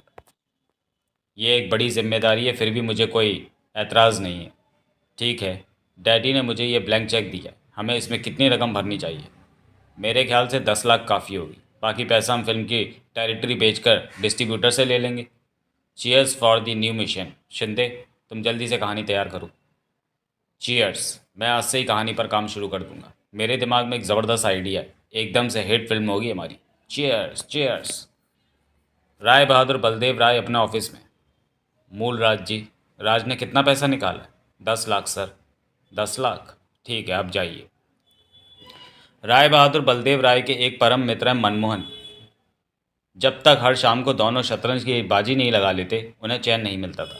ये एक बड़ी जिम्मेदारी है, फिर भी मुझे कोई एतराज़ नहीं है। ठीक है, डैडी ने मुझे ये ब्लैंक चेक दिया है। हमें इसमें कितनी रकम भरनी चाहिए? मेरे ख्याल से 10 लाख काफ़ी होगी। बाकी पैसा हम फिल्म की टेरिटरी बेचकर डिस्ट्रीब्यूटर से ले लेंगे। Cheers for the new mission. Shinde, तुम जल्दी से कहानी तैयार करो। चीयर्स। मैं आज से ही कहानी पर काम शुरू कर दूंगा। मेरे दिमाग में एक ज़बरदस्त आइडिया है, एकदम से हिट फिल्म होगी हमारी। Cheers cheers. राय बहादुर बलदेव राय अपने ऑफिस में। मूल राज जी, राज ने कितना पैसा निकाला है? 10 लाख सर। 10 लाख? ठीक है, अब जाइए। राय बहादुर बलदेव राय के एक परम मित्र हैं मनमोहन। जब तक हर शाम को दोनों शतरंज की बाजी नहीं लगा लेते उन्हें चैन नहीं मिलता था।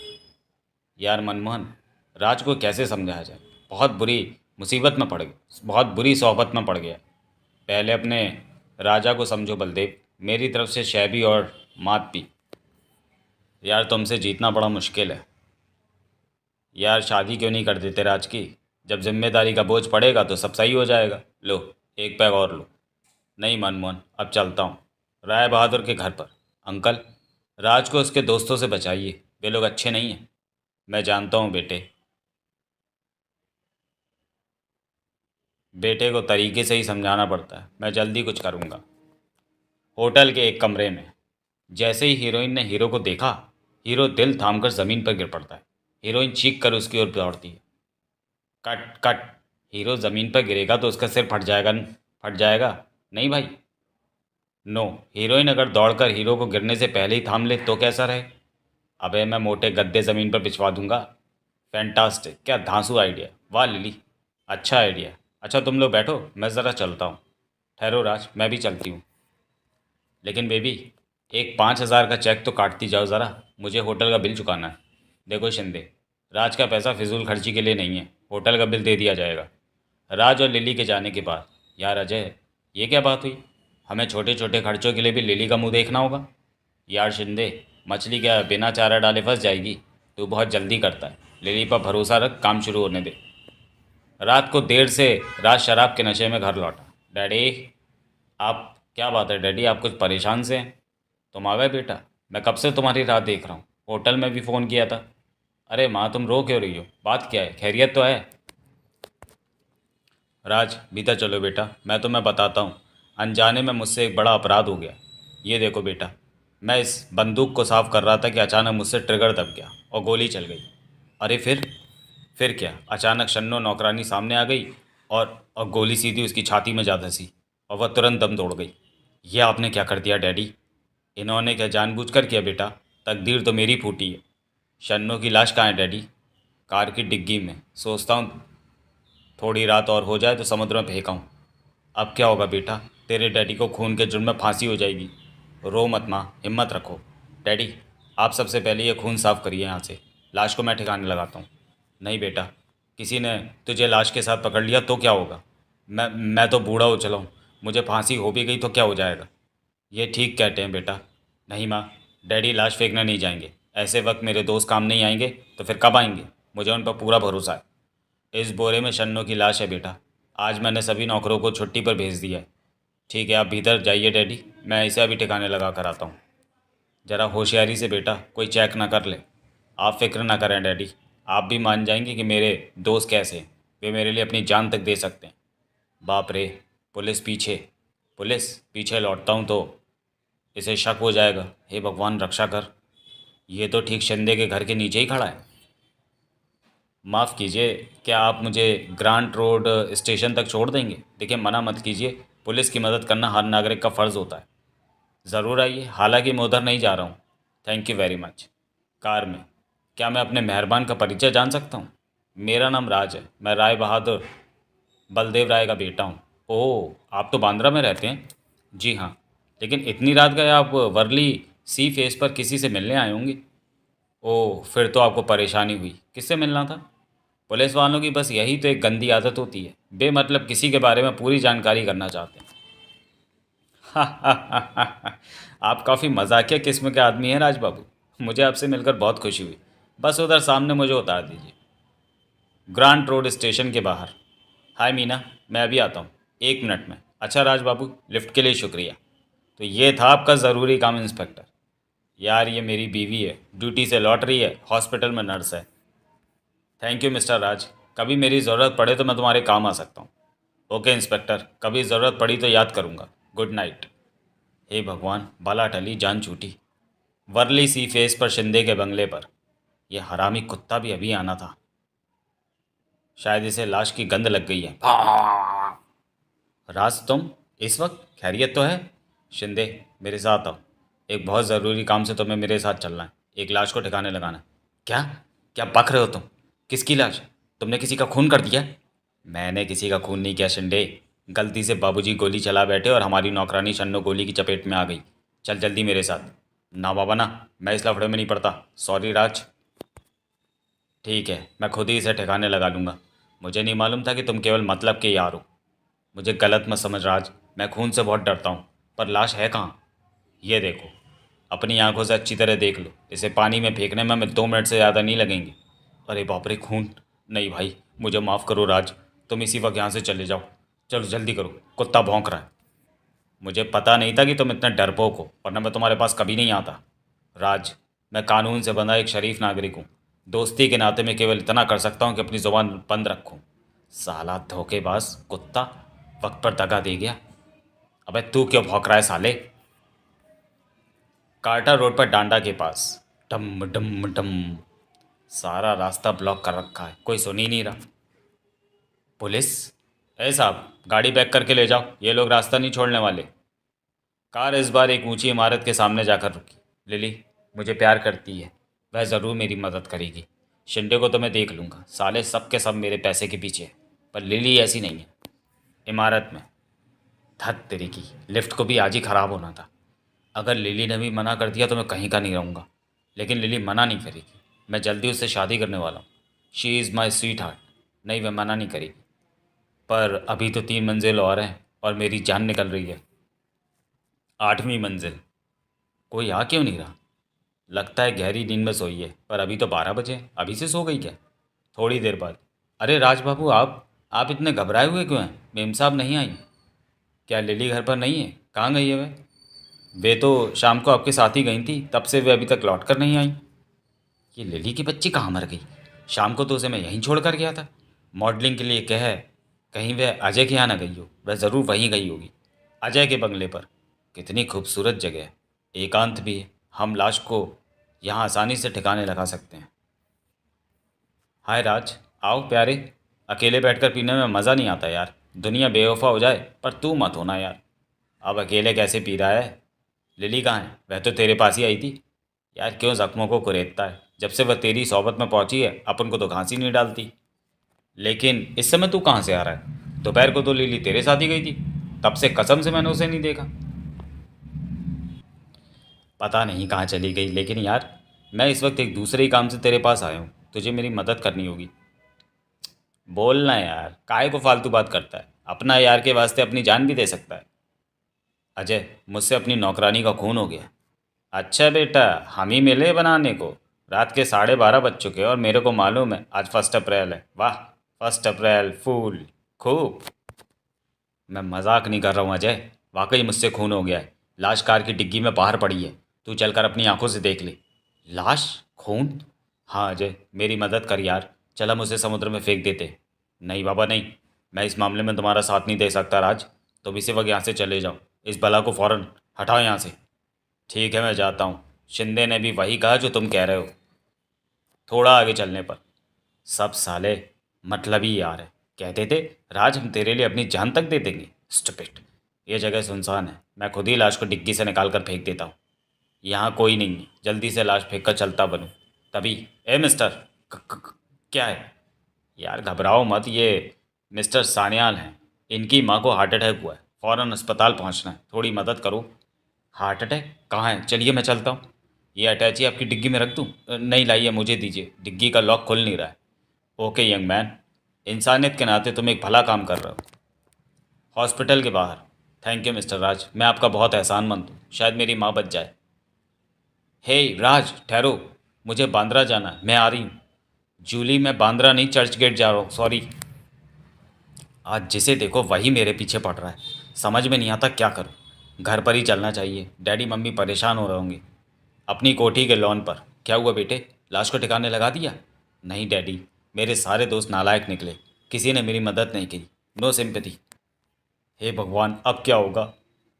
यार मनमोहन, राज को कैसे समझाया जाए? बहुत बुरी मुसीबत में पड़ गया, बहुत बुरी सोहबत में पड़ गया। पहले अपने राजा को समझो बलदेव। मेरी तरफ से शैबी और मात भी। यार तुमसे जीतना बड़ा मुश्किल है। यार शादी क्यों नहीं कर देते राज की? जब जिम्मेदारी का बोझ पड़ेगा तो सब सही हो जाएगा। लो, एक पैग और लो। नहीं मनमोहन, अब चलता हूँ राय बहादुर के घर पर। अंकल, राज को उसके दोस्तों से बचाइए, वे लोग अच्छे नहीं हैं। मैं जानता हूँ बेटे। बेटे को तरीके से ही समझाना पड़ता है। मैं जल्दी कुछ करूँगा। होटल के एक कमरे में। जैसे ही हीरोइन ने हीरो को देखा, हीरो दिल थामकर ज़मीन पर गिर पड़ता है। हीरोइन चीख कर उसकी ओर दौड़ती है। Cut cut. हीरो ज़मीन पर गिरेगा तो उसका सिर फट जाएगा। फट जाएगा नहीं भाई। नो। हीरोइन अगर दौड़कर हीरो को गिरने से पहले ही थाम ले तो कैसा रहे? अबे मैं मोटे गद्दे ज़मीन पर बिछवा दूंगा। फैंटास्टिक, क्या धांसू आइडिया। वाह लिली, अच्छा आइडिया। अच्छा तुम लोग बैठो, मैं ज़रा चलता हूँ। ठहरो राज, मैं भी चलती हूँ। लेकिन बेबी, एक 5,000 का चेक तो काटती जाओ ज़रा, मुझे होटल का बिल चुकाना है। देखो शिंदे, राज का पैसा फिजूल खर्ची के लिए नहीं है, होटल का बिल दे दिया जाएगा। राज और लिली के जाने के बाद। यार अजय, ये क्या बात हुई? हमें छोटे छोटे खर्चों के लिए भी लिली का मुंह देखना होगा? यार शिंदे, मछली क्या बिना चारा डाले फंस जाएगी? तू बहुत जल्दी करता है। लिली पर भरोसा रख, काम शुरू होने दे। रात को देर से राज शराब के नशे में घर लौटा। डैडी, आप क्या बात है डैडी, आप कुछ परेशान से हैं? तुम आ गए बेटा, मैं कब से तुम्हारी राह देख रहा हूँ। होटल में भी फ़ोन किया था। अरे माँ, तुम रो क्यों रही हो? बात क्या है, खैरियत तो है? राज, भीतर चलो बेटा, मैं तुम्हें बताता हूँ। अनजाने में मुझसे एक बड़ा अपराध हो गया। ये देखो बेटा, मैं इस बंदूक को साफ कर रहा था कि अचानक मुझसे ट्रिगर दब गया और गोली चल गई। अरे फिर क्या? अचानक शन्नो नौकरानी सामने आ गई और गोली सीधी उसकी छाती में जा धंसी और वह तुरंत दम तोड़ गई। यह आपने क्या कर दिया डैडी? इन्होंने क्या जानबूझकर किया बेटा? तकदीर तो मेरी फूटी है। शन्नो की लाश कहाँ है डैडी? कार की डिग्गी में। सोचता हूँ थोड़ी रात और हो जाए तो समुद्र में फेंकाऊँ। अब क्या होगा बेटा? तेरे डैडी को खून के जुर्म में फांसी हो जाएगी। रो मत माँ, हिम्मत रखो। डैडी, आप सबसे पहले ये खून साफ करिए यहाँ से। लाश को मैं ठिकाने लगाता हूँ। नहीं बेटा, किसी ने तुझे लाश के साथ पकड़ लिया तो क्या होगा? मैं तो बूढ़ा हो चला हूँ। मुझे फांसी हो भी गई तो क्या हो जाएगा? ये ठीक कहते हैं बेटा। नहीं माँ, डैडी लाश फेंकने नहीं जाएंगे। ऐसे वक्त मेरे दोस्त काम नहीं आएंगे तो फिर कब आएंगे? मुझे उन पर पूरा भरोसा है। इस बोरे में शन्नो की लाश है बेटा। आज मैंने सभी नौकरों को छुट्टी पर भेज दिया है। ठीक है, आप भीतर जाइए डैडी, मैं इसे अभी ठिकाने लगा कर आता हूँ। ज़रा होशियारी से बेटा, कोई चेक ना कर ले। आप फिक्र ना करें डैडी, आप भी मान जाएंगे कि मेरे दोस्त कैसे हैं। वे मेरे लिए अपनी जान तक दे सकते हैं। बाप रे, पुलिस पीछे। पुलिस पीछे लौटता हूँ तो इसे शक हो जाएगा। हे भगवान रक्षा कर। ये तो ठीक शिंदे के घर के नीचे ही खड़ा है। माफ़ कीजिए, क्या आप मुझे ग्रांट रोड स्टेशन तक छोड़ देंगे? देखिए, मना मत कीजिए, पुलिस की मदद करना हर नागरिक का फ़र्ज़ होता है। ज़रूर आइए, हालांकि मैं उधर नहीं जा रहा हूँ। Thank you very much. Car में। क्या मैं अपने मेहरबान का परिचय जान सकता हूँ? मेरा नाम राज है, मैं राय बहादुर बलदेव राय का बेटा हूँ। ओह, आप तो बांद्रा में रहते हैं? जी हाँ। लेकिन इतनी रात गए आप वर्ली सी फेस पर किसी से मिलने आए होंगे। ओह, फिर तो आपको परेशानी हुई। किससे मिलना था? पुलिस वालों की बस यही तो एक गंदी आदत होती है, बेमतलब किसी के बारे में पूरी जानकारी करना चाहते हैं। आप काफ़ी मजाकिया किस्म के आदमी हैं राज बाबू। मुझे आपसे मिलकर बहुत खुशी हुई। बस उधर सामने मुझे उतार दीजिए, ग्रांट रोड स्टेशन के बाहर। हाय मीना, मैं अभी आता हूँ, 1 मिनट में। अच्छा राज बाबू, लिफ्ट के लिए शुक्रिया। तो ये था आपका ज़रूरी काम इंस्पेक्टर। यार, ये मेरी बीवी है, ड्यूटी से लौट रही है, हॉस्पिटल में नर्स है। थैंक यू मिस्टर राज, कभी मेरी ज़रूरत पड़े तो मैं तुम्हारे काम आ सकता हूँ। ओके इंस्पेक्टर, कभी ज़रूरत पड़ी तो याद करूँगा। Good night. हे भगवान, बाला टली जान छूटी। वर्ली सी फेस पर शिंदे के बंगले पर। यह हरामी कुत्ता भी अभी आना था। शायद इसे लाश की गंध लग गई है। राज, तुम इस वक्त खैरियत तो है? शिंदे, मेरे साथ आओ। एक बहुत ज़रूरी काम से तुम्हें मेरे साथ चलना है। एक लाश को ठिकाने लगाना है। क्या? क्या बक रहे हो तुम? किसकी लाश? तुमने किसी का खून कर दिया? मैंने किसी का खून नहीं किया शिंदे। गलती से बाबूजी गोली चला बैठे और हमारी नौकरानी शन्नो गोली की चपेट में आ गई। चल जल्दी मेरे साथ। ना बाबा ना, मैं इस लफड़े में नहीं पड़ता। सॉरी राज। ठीक है, मैं खुद ही इसे ठिकाने लगा लूँगा। मुझे नहीं मालूम था कि तुम केवल मतलब के यार हो। मुझे गलत मत समझ राज, मैं खून से बहुत डरता हूँ। पर लाश है कहाँ? ये देखो, अपनी आंखों से अच्छी तरह देख लो। इसे पानी में फेंकने में हमें 2 मिनट से ज़्यादा नहीं लगेंगे। अरे बाप रे, खून! नहीं भाई, मुझे माफ़ करो राज, तुम इसी वक्त यहाँ से चले जाओ। चलो जल्दी करो, कुत्ता भौंक रहा है। मुझे पता नहीं था कि तुम इतना डरपोक हो, वरना मैं तुम्हारे पास कभी नहीं आता। राज, मैं कानून से बंधा एक शरीफ नागरिक हूँ। दोस्ती के नाते मैं केवल इतना कर सकता हूँ कि अपनी ज़ुबान बंद रखूँ। साला धोखेबाज कुत्ता, वक्त पर दगा दे गया। अबे तू क्यों भौंक रहा है साले? कार्टर रोड पर डांडा के पास। डम डम डम। सारा रास्ता ब्लॉक कर रखा है, कोई सुन ही नहीं रहा। पुलिस? ए साहब, गाड़ी बैक करके ले जाओ, ये लोग रास्ता नहीं छोड़ने वाले। कार इस बार एक ऊंची इमारत के सामने जाकर रुकी। लिली मुझे प्यार करती है, वह ज़रूर मेरी मदद करेगी। शिंदे को तो मैं देख लूँगा, साले सब के सब मेरे पैसे के पीछे हैं। पर लिली ऐसी नहीं है। इमारत में। धत तेरी की, लिफ्ट को भी आज ही ख़राब होना था। अगर लिली ने भी मना कर दिया तो मैं कहीं का नहीं रहूँगा। लेकिन लिली मना नहीं करेगी, मैं जल्दी उससे शादी करने वाला हूँ। She is my sweet heart. नहीं, वह मना नहीं करेगी। पर अभी तो 3 मंजिल और हैं और मेरी जान निकल रही है। 8वीं मंजिल। कोई आ क्यों नहीं रहा? लगता है गहरी नींद में सोई है, पर अभी तो 12 बजे, अभी से सो गई क्या? थोड़ी देर बाद। अरे राज बाबू, आप इतने घबराए हुए क्यों हैं? मेम साहब नहीं आई? क्या लिली घर पर नहीं है? कहाँ गई है वह? वे तो शाम को आपके साथ ही गई थी, तब से वे अभी तक लौट कर नहीं आई। ये लिली की बच्ची कहाँ मर गई? शाम को तो उसे मैं यहीं छोड़ कर गया था। मॉडलिंग के लिए कहीं वह अजय के यहाँ ना गई हो? वह ज़रूर वहीं गई होगी, अजय के बंगले पर। कितनी खूबसूरत जगह है, एकांत भी है। हम लाश को यहाँ आसानी से ठिकाने लगा सकते हैं। हाय राज, आओ प्यारे। अकेले बैठकर पीने में मज़ा नहीं आता यार। दुनिया बेवफा हो जाए पर तू मत होना यार। अब अकेले कैसे पी रहा है? लिली कहाँ है? वह तो तेरे पास ही आई थी। यार क्यों ज़ख्मों को कुरेदता है? जब से वह तेरी सोबत में पहुंची है, अपन को तो घांसी नहीं डालती। लेकिन इस समय तू कहाँ से आ रहा है? दोपहर को तो लिली तेरे साथ ही गई थी, तब से कसम से मैंने उसे नहीं देखा। पता नहीं कहाँ चली गई, लेकिन यार मैं इस वक्त एक दूसरे ही काम से तेरे पास आया हूँ। तुझे मेरी मदद करनी होगी। बोलना यार, काहे को फालतू बात करता है? अपना यार के वास्ते अपनी जान भी दे सकता है। अजय, मुझसे अपनी नौकरानी का खून हो गया। अच्छा बेटा, हम ही मिले बनाने को। रात के 12:30 बज चुके और मेरे को मालूम है आज 1 अप्रैल है। वाह, 1 अप्रैल फूल। खूब। मैं मजाक नहीं कर रहा हूँ अजय, वाकई मुझसे खून हो गया है। लाश कार की डिग्गी में बाहर पड़ी है, तू चलकर अपनी आंखों से देख ले। लाश? खून? हाँ अजय, मेरी मदद कर यार, चल हम उसे समुद्र में फेंक देते। नहीं बाबा नहीं, मैं इस मामले में तुम्हारा साथ नहीं दे सकता राज। तुम इसी वक्त यहाँ से चले जाओ, इस बला को फ़ौरन हटाओ यहाँ से। ठीक है, मैं जाता हूँ। शिंदे ने भी वही कहा जो तुम कह रहे हो। थोड़ा आगे चलने पर सब साले मतलबी यार है। कहते थे राज हम तेरे लिए अपनी जान तक दे देंगे। स्टूपिड। ये जगह सुनसान है, मैं खुद ही लाश को डिग्गी से निकाल कर फेंक देता हूँ। यहाँ कोई नहीं है, जल्दी से लाश फेंक कर चलता बनूँ। तभी ए मिस्टर, क्या है? यार घबराओ मत, ये मिस्टर सान्याल हैं। इनकी माँ को हार्ट अटैक हुआ है, फ़ौरन अस्पताल पहुँचना है, थोड़ी मदद करो। Heart attack? कहाँ है? चलिए मैं चलता हूँ। ये अटैची आपकी डिग्गी में रख दूँ? नहीं लाइए, मुझे दीजिए, डिग्गी का लॉक खुल नहीं रहा है। ओके यंग मैन, इंसानियत के नाते तुम एक भला काम कर रहे हो। हॉस्पिटल के बाहर। थैंक यू मिस्टर राज, मैं आपका बहुत एहसानमंद हूँ, शायद मेरी माँ बच जाए। हे राज ठहरो, मुझे बांद्रा जाना है, मैं आ रही हूँ। जूली मैं बांद्रा नहीं, चर्च गेट जा रहा हूँ, सॉरी। आज जिसे देखो वही मेरे पीछे पड़ रहा है, समझ में नहीं आता क्या करूँ। घर पर ही चलना चाहिए, डैडी मम्मी परेशान हो रहे होंगे। अपनी कोठी के लॉन पर। क्या हुआ बेटे, लाश को ठिकाने लगा दिया? नहीं डैडी, मेरे सारे दोस्त नालायक निकले, किसी ने मेरी मदद नहीं की। No sympathy. हे भगवान, अब क्या होगा?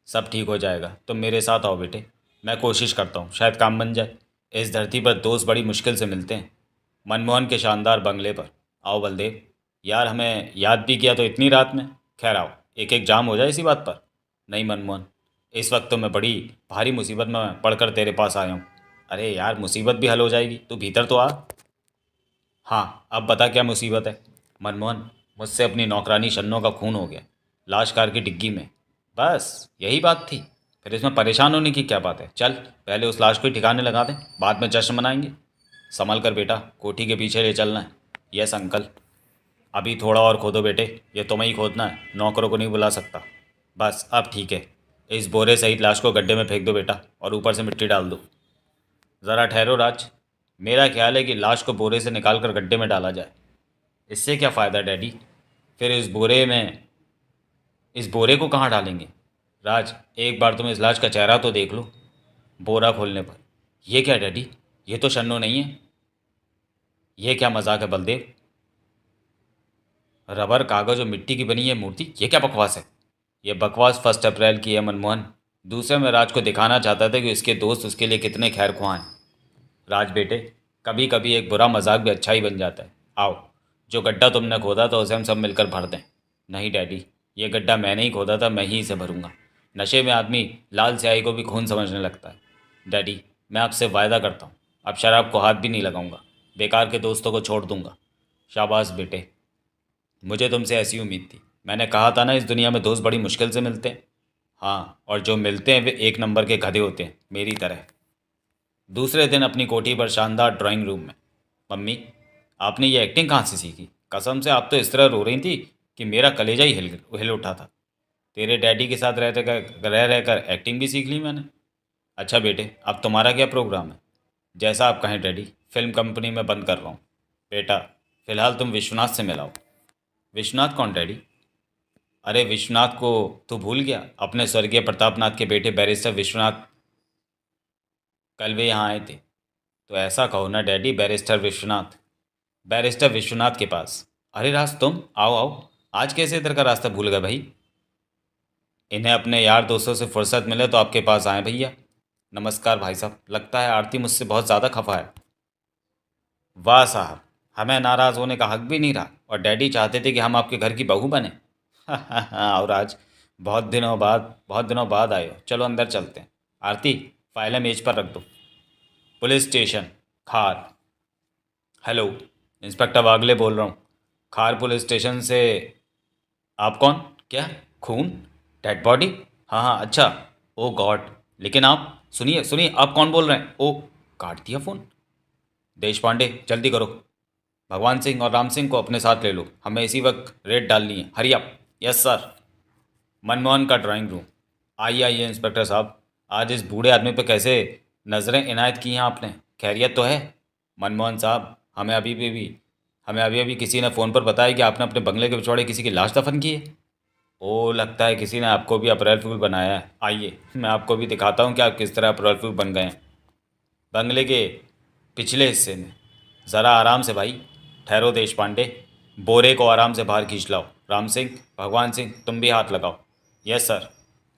सब ठीक हो जाएगा, तुम मेरे साथ आओ बेटे। मैं कोशिश करता हूँ, शायद काम बन जाए। इस धरती पर दोस्त बड़ी मुश्किल से मिलते हैं। मनमोहन के शानदार बंगले पर। आओ बलदेव। यार हमें याद भी किया तो इतनी रात में। खैर आओ, एक एक जाम हो जाए इसी बात पर। नहीं मनमोहन, इस वक्त तो मैं बड़ी भारी मुसीबत में पड़कर तेरे पास आया हूँ। अरे यार मुसीबत भी हल हो जाएगी, तू भीतर तो आ। हाँ अब बता क्या मुसीबत है? मनमोहन, मुझसे अपनी नौकरानी शन्नो का खून हो गया, लाश कार की डिग्गी में। बस यही बात थी? फिर इसमें परेशान होने की क्या बात है? चल पहले उस लाश को ही ठिकाने लगा दें, बाद में जश्न मनाएंगे। संभल कर बेटा, कोठी के पीछे ले चलना है। Yes uncle. अभी थोड़ा और खोदो बेटे, ये तुम्हें ही खोदना है, नौकरों को नहीं बुला सकता। बस अब ठीक है। इस बोरे सहित लाश को गड्ढे में फेंक दो बेटा, और ऊपर से मिट्टी डाल दो। ज़रा ठहरो राज, मेरा ख्याल है कि लाश को बोरे से निकाल कर गड्ढे में डाला जाए। इससे क्या फ़ायदा डैडी? फिर इस बोरे को कहाँ डालेंगे? राज, एक बार तुम इस लाश का चेहरा तो देख लो। बोरा खोलने पर। ये क्या डैडी, ये तो शन्नो नहीं है। ये क्या मजाक है बलदेव? रबर कागज़ और मिट्टी की बनी ये मूर्ति, ये क्या बकवास है? ये बकवास 1 अप्रैल की है मनमोहन। दूसरे में राज को दिखाना चाहता था कि उसके दोस्त उसके लिए कितने खैर ख्वाह हैं। राज बेटे, कभी कभी एक बुरा मजाक भी अच्छा ही बन जाता है। आओ, जो गड्ढा तुमने खोदा था उसे हम सब मिलकर भर दें। नहीं डैडी, ये गड्ढा मैंने ही खोदा था, मैं ही इसे भरूंगा। नशे में आदमी लाल स्याही को भी खून समझने लगता है। डैडी, मैं आपसे वायदा करता हूँ, अब शराब को हाथ भी नहीं लगाऊंगा, बेकार के दोस्तों को छोड़ दूंगा। शाबाश बेटे, मुझे तुमसे ऐसी उम्मीद थी। मैंने कहा था ना, इस दुनिया में दोस्त बड़ी मुश्किल से मिलते हैं। हाँ, और जो मिलते हैं वे एक नंबर के गधे होते हैं, मेरी तरह। दूसरे दिन अपनी कोठी पर शानदार ड्राइंग रूम में। मम्मी, आपने ये एक्टिंग कहाँ से सीखी? कसम से आप तो इस तरह रो रही थी कि मेरा कलेजा ही हिल हिल उठा था। तेरे डैडी के साथ रह रहकर एक्टिंग भी सीख ली मैंने। अच्छा बेटे, अब तुम्हारा क्या प्रोग्राम है? जैसा आप कहें डैडी, फिल्म कंपनी में बंद कर रहा हूँ। बेटा, फिलहाल तुम विश्वनाथ से मिलाओ। विश्वनाथ कौन डैडी? अरे विश्वनाथ को तू भूल गया? अपने स्वर्गीय प्रतापनाथ के बेटे बैरिस्टर विश्वनाथ। कल वे यहाँ आए थे। तो ऐसा कहो ना daddy, barrister Vishwanath. Barrister Vishwanath के पास। अरे राज तुम, आओ आओ। आज कैसे इधर का रास्ता भूल गए भाई? इन्हें अपने यार दोस्तों से फुर्सत मिले तो आपके पास आए भैया। नमस्कार भाई साहब, लगता है आरती मुझसे बहुत ज़्यादा खफा है। वाह साहब, हमें नाराज़ होने का हक भी नहीं रहा, और डैडी चाहते थे कि हम आपके घर की बहू बने। और आज बहुत दिनों बाद आए हो, चलो अंदर चलते हैं। आरती, फाइलें मेज पर रख दो। पुलिस स्टेशन, खार। हेलो, इंस्पेक्टर वागले बोल रहा हूँ, खार पुलिस स्टेशन से। आप कौन? क्या? खून? Dead body? हाँ हाँ, अच्छा। ओ गॉड, लेकिन आप सुनिए सुनिए, आप कौन बोल रहे हैं? ओ, काट दिया फ़ोन। देश पांडे, जल्दी करो, भगवान सिंह और राम सिंह को अपने साथ ले लो, हमें इसी वक्त रेड डालनी है, hurry up. Yes sir. Manmohan का ड्राइंग रूम। आइए आइए इंस्पेक्टर साहब, आज इस बूढ़े आदमी पे कैसे नज़रें इनायत की हैं आपने? खैरियत तो है? मनमोहन साहब, हमें अभी अभी किसी ने फ़ोन पर बताया कि आपने अपने बंगले के पिछवाड़े किसी की लाश दफन की है। ओ, लगता है किसी ने आपको भी अप्रैल फूल बनाया है। आइए मैं आपको भी दिखाता हूँ कि आप किस तरह अप्रैल फूल बन गए हैं। बंगले के पिछले हिस्से में। ज़रा आराम से भाई, ठहरो देश पांडे, बोरे को आराम से बाहर खींच लाओ। राम सिंह, भगवान सिंह, तुम भी हाथ लगाओ। Yes sir.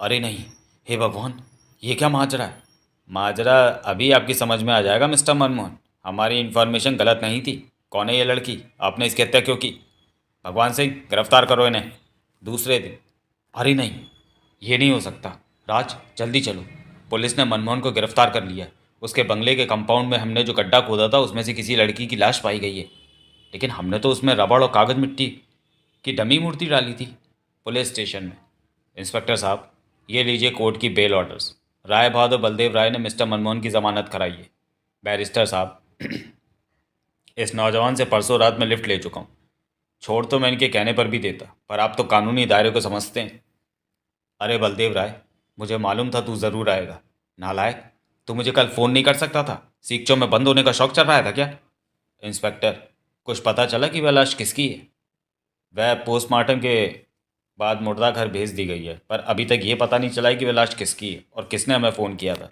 अरे नहीं, हे भगवान, ये क्या माजरा है? माजरा अभी आपकी समझ में आ जाएगा मिस्टर मनमोहन, हमारी इन्फॉर्मेशन गलत नहीं थी। कौन है ये लड़की? आपने इसकी हत्या क्यों की? भगवान सिंह, गिरफ्तार करो इन्हें। दूसरे दिन, अरे नहीं, ये नहीं हो सकता। राज, जल्दी चलो। पुलिस ने मनमोहन को गिरफ्तार कर लिया। उसके बंगले के कंपाउंड में हमने जो गड्ढा खोदा था उसमें से किसी लड़की की लाश पाई गई है। लेकिन हमने तो उसमें रबड़ और कागज मिट्टी की डमी मूर्ति डाली थी। पुलिस स्टेशन में, इंस्पेक्टर साहब, ये लीजिए कोर्ट की बेल ऑर्डर्स। राय बहादुर बलदेव राय ने मिस्टर मनमोहन की जमानत कराई है। बैरिस्टर साहब, इस नौजवान से परसों रात में लिफ्ट ले चुका हूँ। छोड़ तो मैं इनके कहने पर भी देता, पर आप तो कानूनी दायरे को समझते हैं। अरे बलदेव राय, मुझे मालूम था तू ज़रूर आएगा। नालायक, तू मुझे कल फ़ोन नहीं कर सकता था? सीखचों में बंद होने का शौक चल रहा था क्या? इंस्पेक्टर, कुछ पता चला कि वह लाश किसकी है? वह पोस्टमार्टम के बाद मुर्दा घर भेज दी गई है, पर अभी तक ये पता नहीं चला है कि वह लाश किसकी है और किसने हमें फ़ोन किया था।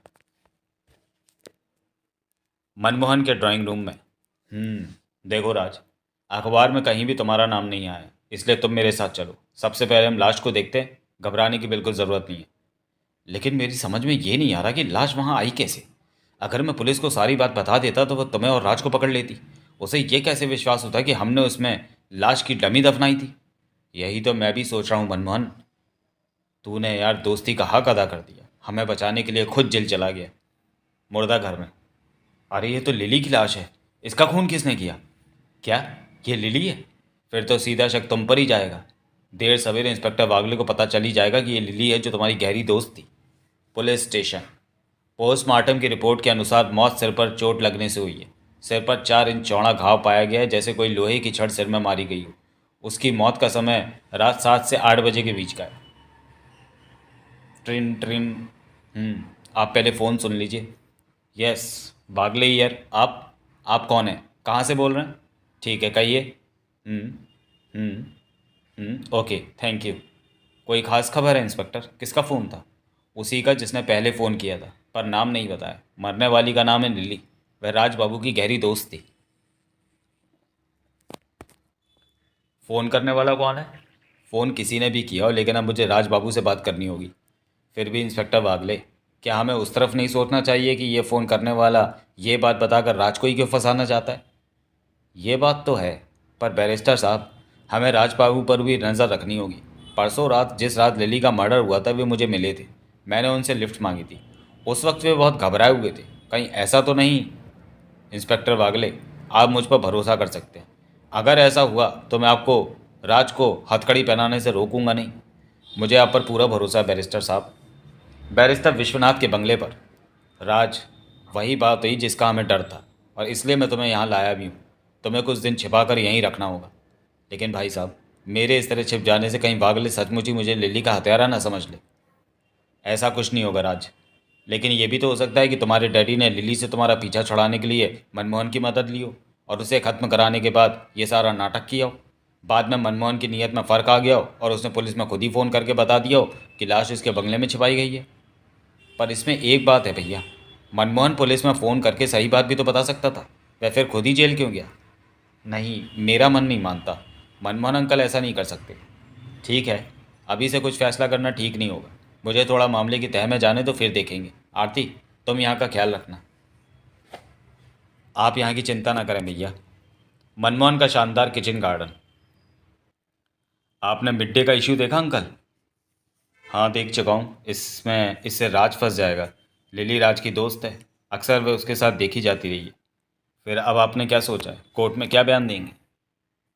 मनमोहन के ड्राइंग रूम में। देखो राज, अखबार में कहीं भी तुम्हारा नाम नहीं आया है, इसलिए तुम मेरे साथ चलो। सबसे पहले हम लाश को देखते हैं। घबराने की बिल्कुल ज़रूरत नहीं है। लेकिन मेरी समझ में ये नहीं आ रहा कि लाश वहाँ आई कैसे। अगर मैं पुलिस को सारी बात बता देता तो वह तुम्हें और राज को पकड़ लेती। उसे ये कैसे विश्वास होता कि हमने उसमें लाश की डमी दफनाई थी? यही तो मैं भी सोच रहा हूँ मनमोहन। तूने यार दोस्ती का हक अदा कर दिया, हमें बचाने के लिए खुद जेल चला गया। मुर्दा घर में। अरे ये तो लिली की लाश है। इसका खून किसने किया? क्या ये लिली है? फिर तो सीधा शक तुम पर ही जाएगा। देर सवेरे इंस्पेक्टर वागले को पता चल ही जाएगा कि ये लिली है जो तुम्हारी गहरी दोस्त थी। Police station. पोस्टमार्टम की रिपोर्ट के अनुसार मौत सिर पर चोट लगने से हुई है। सिर पर 4 इंच चौड़ा घाव पाया गया है, जैसे कोई लोहे की छड़ सिर में मारी गई हो। उसकी मौत का समय रात 7 से 8 बजे के बीच का है। ट्रिन ट्रिन। आप पहले फ़ोन सुन लीजिए। Yes, Bagle year. आप कौन हैं? कहाँ से बोल रहे हैं? ठीक है, कहिए। Hmm. Hmm. Okay, thank you. कोई खास खबर है इंस्पेक्टर? किसका फ़ोन था? उसी का जिसने पहले फ़ोन किया था, पर नाम नहीं बताया। मरने वाली का नाम है लिली। वह राज बाबू की गहरी दोस्त थी। फ़ोन करने वाला कौन है? फ़ोन किसी ने भी किया हो, लेकिन अब मुझे राज बाबू से बात करनी होगी। फिर भी इंस्पेक्टर वागले, क्या हमें उस तरफ नहीं सोचना चाहिए कि ये फ़ोन करने वाला ये बात बताकर राज को ही क्यों फंसाना चाहता है? ये बात तो है, पर बैरिस्टर साहब, हमें राज बाबू पर भी नज़र रखनी होगी। परसों रात जिस रात लिली का मर्डर हुआ था वे मुझे मिले थे। मैंने उनसे लिफ्ट मांगी थी। उस वक्त वे बहुत घबराए हुए थे। कहीं ऐसा तो नहीं? इंस्पेक्टर वागले, आप मुझ पर भरोसा कर सकते हैं। अगर ऐसा हुआ तो मैं आपको राज को हथकड़ी पहनाने से रोकूंगा नहीं। मुझे आप पर पूरा भरोसा है बैरिस्टर साहब। बैरिस्टर विश्वनाथ के बंगले पर। राज, वही बात हुई जिसका हमें डर था, और इसलिए मैं तुम्हें यहाँ लाया भी हूँ। तुम्हें कुछ दिन छिपा कर यहीं रखना होगा। लेकिन भाई साहब, मेरे इस तरह छिप जाने से कहीं वागले सचमुच ही मुझे लिली का हत्यारा ना समझ ले। ऐसा कुछ नहीं होगा राज। लेकिन ये भी तो हो सकता है कि तुम्हारे डैडी ने लिली से तुम्हारा पीछा छुड़ाने के लिए मनमोहन की मदद ली हो, और उसे ख़त्म कराने के बाद ये सारा नाटक किया हो। बाद में मनमोहन की नीयत में फ़र्क आ गया हो और उसने पुलिस में खुद ही फ़ोन करके बता दिया हो कि लाश उसके बंगले में छिपाई गई है। पर इसमें एक बात है भैया, मनमोहन पुलिस में फ़ोन करके सही बात भी तो बता सकता था। वह फिर खुद ही जेल क्यों गया? नहीं, मेरा मन नहीं मानता। मनमोहन अंकल ऐसा नहीं कर सकते। ठीक है, अभी से कुछ फैसला करना ठीक नहीं होगा। मुझे थोड़ा मामले की तह में जाने तो फिर देखेंगे। आरती, तुम यहाँ का ख्याल रखना। आप यहाँ की चिंता ना करें भैया। मनमोहन का शानदार किचन गार्डन। आपने मिड डे का इशू देखा अंकल? हाँ, देख चुका हूँ। इसमें इससे राज फंस जाएगा। लिली राज की दोस्त है, अक्सर वह उसके साथ देखी जाती रही है। फिर अब आपने क्या सोचा है? कोर्ट में क्या बयान देंगे?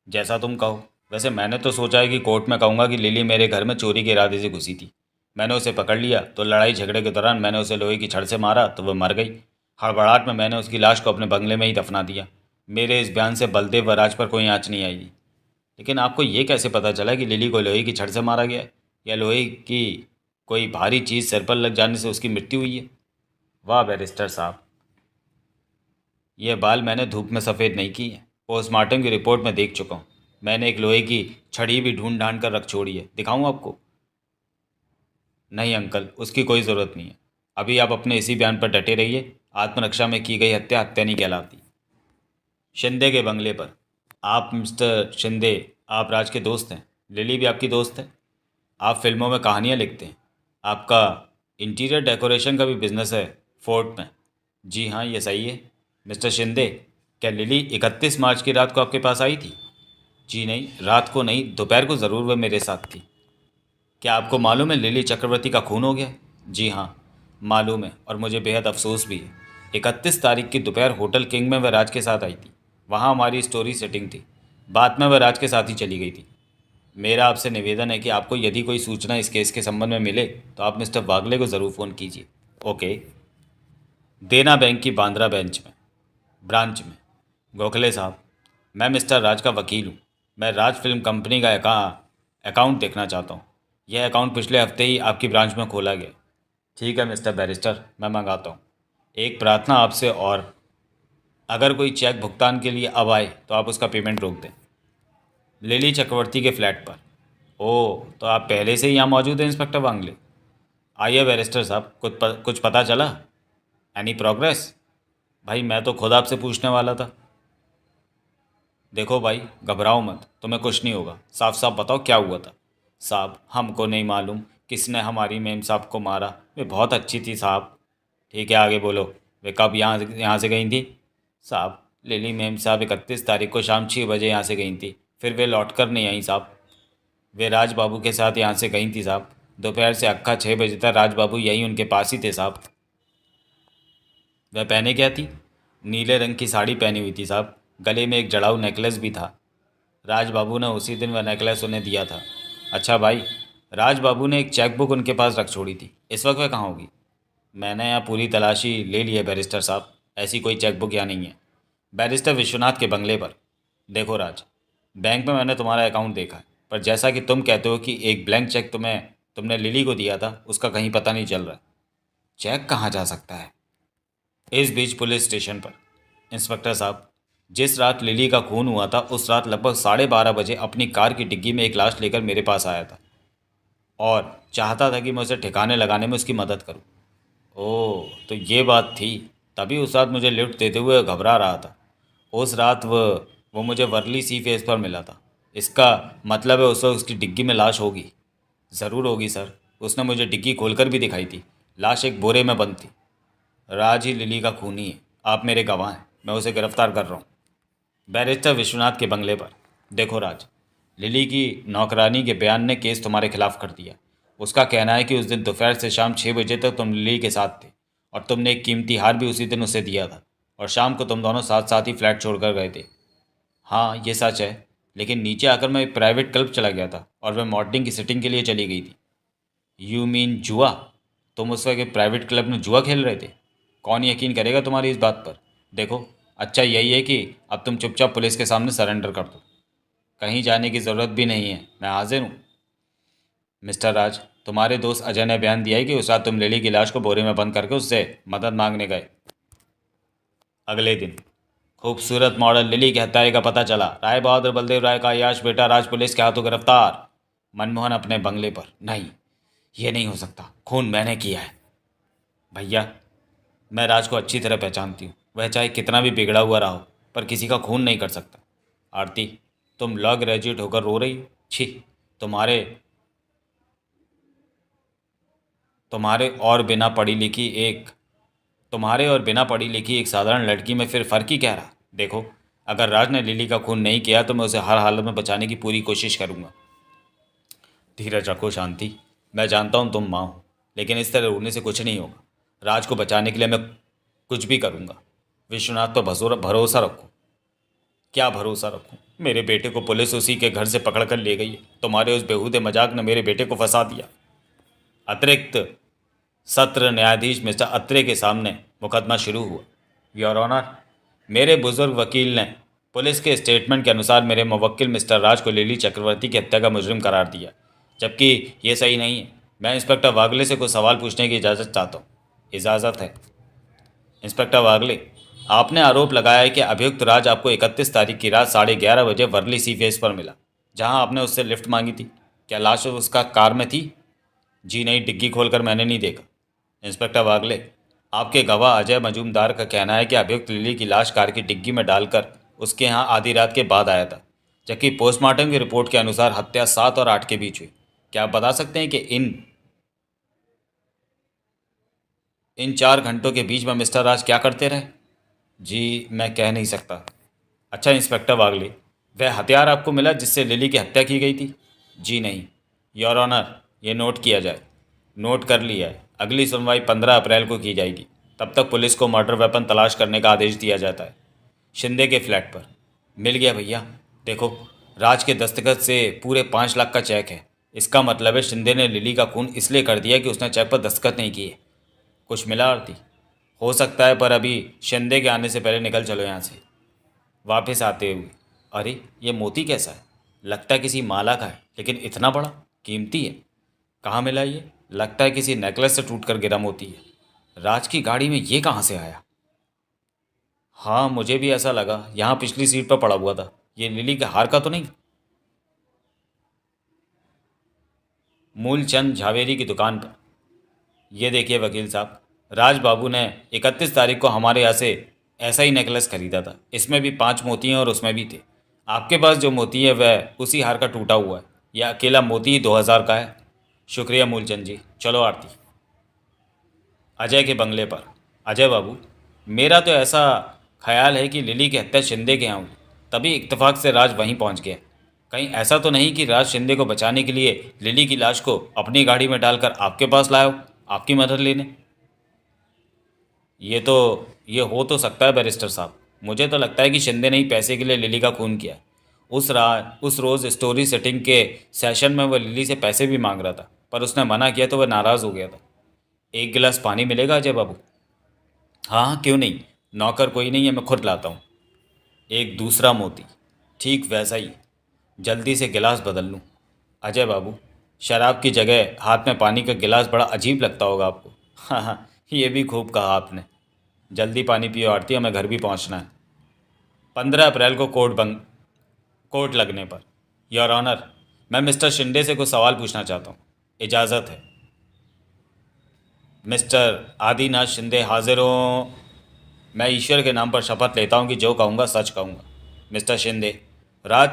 जैसा तुम कहो। वैसे मैंने तो सोचा है कि कोर्ट में कहूँगा कि लिली मेरे घर में चोरी के इरादे से घुसी थी। मैंने उसे पकड़ लिया तो लड़ाई झगड़े के दौरान मैंने उसे लोहे की छड़ से मारा तो वह मर गई। हड़बड़ाहट में मैंने उसकी लाश को अपने बंगले में ही दफना दिया। मेरे इस बयान से बलदेव व राज पर कोई आँच नहीं आई। लेकिन आपको ये कैसे पता चला कि लिली को लोहे की छड़ से मारा गया है, या लोहे की कोई भारी चीज़ सिर पर लग जाने से उसकी मृत्यु हुई है? वाह बैरिस्टर साहब, ये बाल मैंने धूप में सफ़ेद नहीं किए हैं। पोस्टमार्टम की रिपोर्ट में देख चुका हूँ। मैंने एक लोहे की छड़ी भी ढूंढ ढांड कर रख छोड़ी है। दिखाऊं आपको? नहीं अंकल, उसकी कोई ज़रूरत नहीं है। अभी आप अपने इसी बयान पर डटे रहिए। आत्मरक्षा में की गई हत्या हत्या नहीं कहलाती। शिंदे के बंगले पर। आप मिस्टर शिंदे, आप राज के दोस्त हैं। लिली भी आपकी दोस्त है। आप फिल्मों में कहानियाँ लिखते हैं। आपका इंटीरियर डेकोरेशन का भी बिजनेस है फोर्ट में। जी हाँ, ये सही है। मिस्टर शिंदे, क्या लिली 31 मार्च की रात को आपके पास आई थी? जी नहीं, रात को नहीं, दोपहर को ज़रूर वह मेरे साथ थी। क्या आपको मालूम है लिली चक्रवर्ती का खून हो गया? जी हाँ, मालूम है, और मुझे बेहद अफसोस भी है। 31 तारीख की दोपहर होटल किंग में वह राज के साथ आई थी। वहाँ हमारी स्टोरी सेटिंग थी। बाद में वह राज के साथ ही चली गई थी। मेरा आपसे निवेदन है कि आपको यदि कोई सूचना इस केस के संबंध में मिले तो आप मिस्टर वागले को ज़रूर फ़ोन कीजिए। ओके। देना बैंक की बांद्रा ब्रांच में। गोखले साहब, मैं मिस्टर राज का वकील हूँ। मैं राज फिल्म कंपनी का अकाउंट देखना चाहता हूँ। यह अकाउंट पिछले हफ्ते ही आपकी ब्रांच में खोला गया। ठीक है मिस्टर बैरिस्टर, मैं मंगाता हूँ। एक प्रार्थना आपसे, और अगर कोई चेक भुगतान के लिए अब आए तो आप उसका पेमेंट रोक दें। लिली चक्रवर्ती के फ्लैट पर। ओह, तो आप पहले से ही यहाँ मौजूद हैं इंस्पेक्टर वांगले? आइए बैरिस्टर साहब, कुछ पता चला? Any progress? भाई मैं तो खुद आपसे पूछने वाला था। देखो भाई, घबराओ मत, तुम्हें कुछ नहीं होगा। साफ साफ बताओ क्या हुआ था। साहब, हमको नहीं मालूम किसने हमारी मेम साहब को मारा। वे बहुत अच्छी थी साहब। ठीक है, आगे बोलो। वे कब यहाँ से गई थी? साहब, लिली मेम साहब 31 तारीख को शाम 6 बजे यहाँ से गई थी। फिर वे लौट कर नहीं आई साहब। वे राज बाबू के साथ यहाँ से गई थी साहब। दोपहर से अक्खा 6 बजे तक राज बाबू यहीं उनके पास ही थे साहब। वह पहने क्या थी? नीले रंग की साड़ी पहनी हुई थी साहब। गले में एक जड़ाऊ नेकलेस भी था। राज बाबू ने उसी दिन वह नेकलेस उन्हें दिया था। अच्छा भाई, राज बाबू ने एक चेक बुक उनके पास रख छोड़ी थी। इस वक्त वह कहाँ होगी? मैंने यहाँ पूरी तलाशी ले ली है बैरिस्टर साहब। ऐसी कोई चेक बुक यहाँ नहीं है। बैरिस्टर विश्वनाथ के बंगले पर। देखो राज, बैंक में मैंने तुम्हारा अकाउंट देखा है, पर जैसा कि तुम कहते हो कि एक ब्लैंक चेक तुमने लिली को दिया था, उसका कहीं पता नहीं चल रहा। चेक कहाँ जा सकता है? इस बीच पुलिस स्टेशन पर। इंस्पेक्टर साहब, जिस रात लिली का खून हुआ था उस रात लगभग 12:30 बजे अपनी कार की डिग्गी में एक लाश लेकर मेरे पास आया था और चाहता था कि मैं उसे ठिकाने लगाने में उसकी मदद करूं। ओह, तो ये बात थी। तभी उस रात मुझे लिफ्ट देते हुए घबरा रहा था। उस रात वो मुझे वर्ली सी फेस पर मिला था। इसका मतलब है उस वक्त उसकी डिग्गी में लाश होगी। ज़रूर होगी सर। उसने मुझे डिग्गी खोलकर भी दिखाई थी। लाश एक बोरे में बंद थी। राज ही लिली का खूनी है। आप मेरे गवाह हैं। मैं उसे गिरफ्तार कर रहा हूँ। बैरिस्टर विश्वनाथ के बंगले पर। देखो राज, लिली की नौकरानी के बयान ने केस तुम्हारे खिलाफ कर दिया। उसका कहना है कि उस दिन दोपहर से शाम 6 बजे तक तुम लिली के साथ थे और तुमने एक कीमती हार भी उसी दिन उसे दिया था, और शाम को तुम दोनों साथ साथ ही फ्लैट छोड़कर गए थे। हाँ, ये सच है, लेकिन नीचे आकर मैं एक प्राइवेट क्लब चला गया था और वह मॉडलिंग की सिटिंग के लिए चली गई थी। यू मीन जुआ? तुम उस वक्त एक प्राइवेट क्लब में जुआ खेल रहे थे? कौन यकीन करेगा तुम्हारी इस बात पर? देखो, अच्छा यही है कि अब तुम चुपचाप पुलिस के सामने सरेंडर कर दो। कहीं जाने की ज़रूरत भी नहीं है, मैं हाजिर हूँ। मिस्टर राज, तुम्हारे दोस्त अजय ने बयान दिया है कि उस रात तुम लिली की लाश को बोरे में बंद करके उससे मदद मांगने गए। अगले दिन खूबसूरत मॉडल लिली के हत्यारे का पता चला। राय बहादुर बलदेव राय का याश बेटा राज पुलिस के हाथों गिरफ्तार। मनमोहन अपने बंगले पर। नहीं, ये नहीं हो सकता, खून मैंने किया है। भैया, मैं राज को अच्छी तरह पहचानती हूँ। वह चाहे कितना भी बिगड़ा हुआ रहा हो, पर किसी का खून नहीं कर सकता। आरती, तुम लॉ ग्रेजुएट होकर रो रही हो? छी, तुम्हारे तुम्हारे और बिना पढ़ी लिखी एक तुम्हारे और बिना पढ़ी लिखी एक साधारण लड़की में फिर फ़र्क ही क्या रहा? देखो, अगर राज ने लिली का खून नहीं किया तो मैं उसे हर हालत में बचाने की पूरी कोशिश करूँगा। धीरज रखो शांति। मैं जानता हूँ तुम माँ हो, लेकिन इस तरह रोने से कुछ नहीं होगा। राज को बचाने के लिए मैं कुछ भी करूँगा। विश्वनाथ पर भरोसा रखो। क्या भरोसा रखूं? मेरे बेटे को पुलिस उसी के घर से पकड़ कर ले गई है। तुम्हारे उस बेहूदे मजाक ने मेरे बेटे को फंसा दिया। अतिरिक्त सत्र न्यायाधीश मिस्टर अत्रे के सामने मुकदमा शुरू हुआ। योर ऑनर, मेरे बुजुर्ग वकील ने पुलिस के स्टेटमेंट के अनुसार मेरे मुवक्किल मिस्टर राज को लिली चक्रवर्ती की हत्या का मुजरिम करार दिया, जबकि ये सही नहीं है। मैं इंस्पेक्टर वागले से कुछ सवाल पूछने की इजाज़त चाहता हूँ। इजाज़त है। इंस्पेक्टर वागले, आपने आरोप लगाया है कि अभियुक्त राज आपको 31 तारीख की रात 11:30 बजे वर्ली सी फेस पर मिला, जहां आपने उससे लिफ्ट मांगी थी। क्या लाश उसका कार में थी? जी नहीं, डिग्गी खोलकर मैंने नहीं देखा। इंस्पेक्टर वागले, आपके गवाह अजय मजूमदार का कहना है कि अभियुक्त लिली की लाश कार की डिग्गी में डालकर उसके यहाँ आधी रात के बाद आया था, जबकि पोस्टमार्टम की रिपोर्ट के अनुसार हत्या 7 और 8 के बीच हुई। क्या आप बता सकते हैं कि इन 4 घंटों के बीच में मिस्टर राज क्या करते रहे? जी, मैं कह नहीं सकता। अच्छा इंस्पेक्टर वागले, वह हथियार आपको मिला जिससे लिली की हत्या की गई थी? जी नहीं। योर ऑनर, ये नोट किया जाए। नोट कर लिया है। अगली सुनवाई 15 अप्रैल को की जाएगी। तब तक पुलिस को मर्डर वेपन तलाश करने का आदेश दिया जाता है। शिंदे के फ्लैट पर। मिल गया भैया। देखो, राज के दस्तखत से पूरे 5 लाख का चेक है। इसका मतलब है शिंदे ने लिली का खून इसलिए कर दिया कि उसने चेक पर दस्तखत नहीं किए। कुछ मिला आरती? हो सकता है, पर अभी शिंदे के आने से पहले निकल चलो यहाँ से। वापस आते हुए, अरे ये मोती कैसा है? लगता है किसी माला का है, लेकिन इतना बड़ा, कीमती है। कहाँ मिला ये? लगता है किसी नेकलेस से टूट कर गिरा मोती है। राज की गाड़ी में ये कहाँ से आया? हाँ, मुझे भी ऐसा लगा। यहाँ पिछली सीट पर पड़ा हुआ था। ये लिली के हार का तो नहीं? मूलचंद झावेरी की दुकान पर। ये देखिए वकील साहब, राज बाबू ने 31 तारीख को हमारे यहाँ से ऐसा ही नेकलेस खरीदा था। इसमें भी 5 मोती हैं और उसमें भी थे। आपके पास जो मोती है वह उसी हार का टूटा हुआ है। यह अकेला मोती ही 2000 का है। शुक्रिया मूलचंद जी। चलो आरती। अजय के बंगले पर। अजय बाबू, मेरा तो ऐसा ख्याल है कि लिली की हत्या शिंदे के यहाँ हुई, तभी इत्तेफाक से राज वहीं पहुँच गया। कहीं ऐसा तो नहीं कि राज शिंदे को बचाने के लिए लिली की लाश को अपनी गाड़ी में डालकर आपके पास लाया हो, आपकी मदद लेने? ये हो तो सकता है बैरिस्टर साहब। मुझे तो लगता है कि शिंदे ने ही पैसे के लिए लिली का खून किया। उस रोज़ स्टोरी सेटिंग के सेशन में वह लिली से पैसे भी मांग रहा था, पर उसने मना किया तो वह नाराज़ हो गया था। एक गिलास पानी मिलेगा अजय बाबू? हाँ हाँ, क्यों नहीं। नौकर कोई नहीं है, मैं खुद लाता हूँ। एक दूसरा मोती, ठीक वैसा ही। जल्दी से गिलास बदल लूँ। अजय बाबू, शराब की जगह हाथ में पानी का गिलास बड़ा अजीब लगता होगा आपको। हाँ हाँ, ये भी खूब कहा आपने। जल्दी पानी पियो आरती, हमें घर भी पहुँचना है। 15 अप्रैल को कोर्ट लगने पर। योर ऑनर, मैं मिस्टर शिंदे से कुछ सवाल पूछना चाहता हूँ। इजाज़त है? मिस्टर आदिनाथ शिंदे हाजिर हो? मैं ईश्वर के नाम पर शपथ लेता हूँ कि जो कहूँगा सच कहूँगा। मिस्टर शिंदे, राज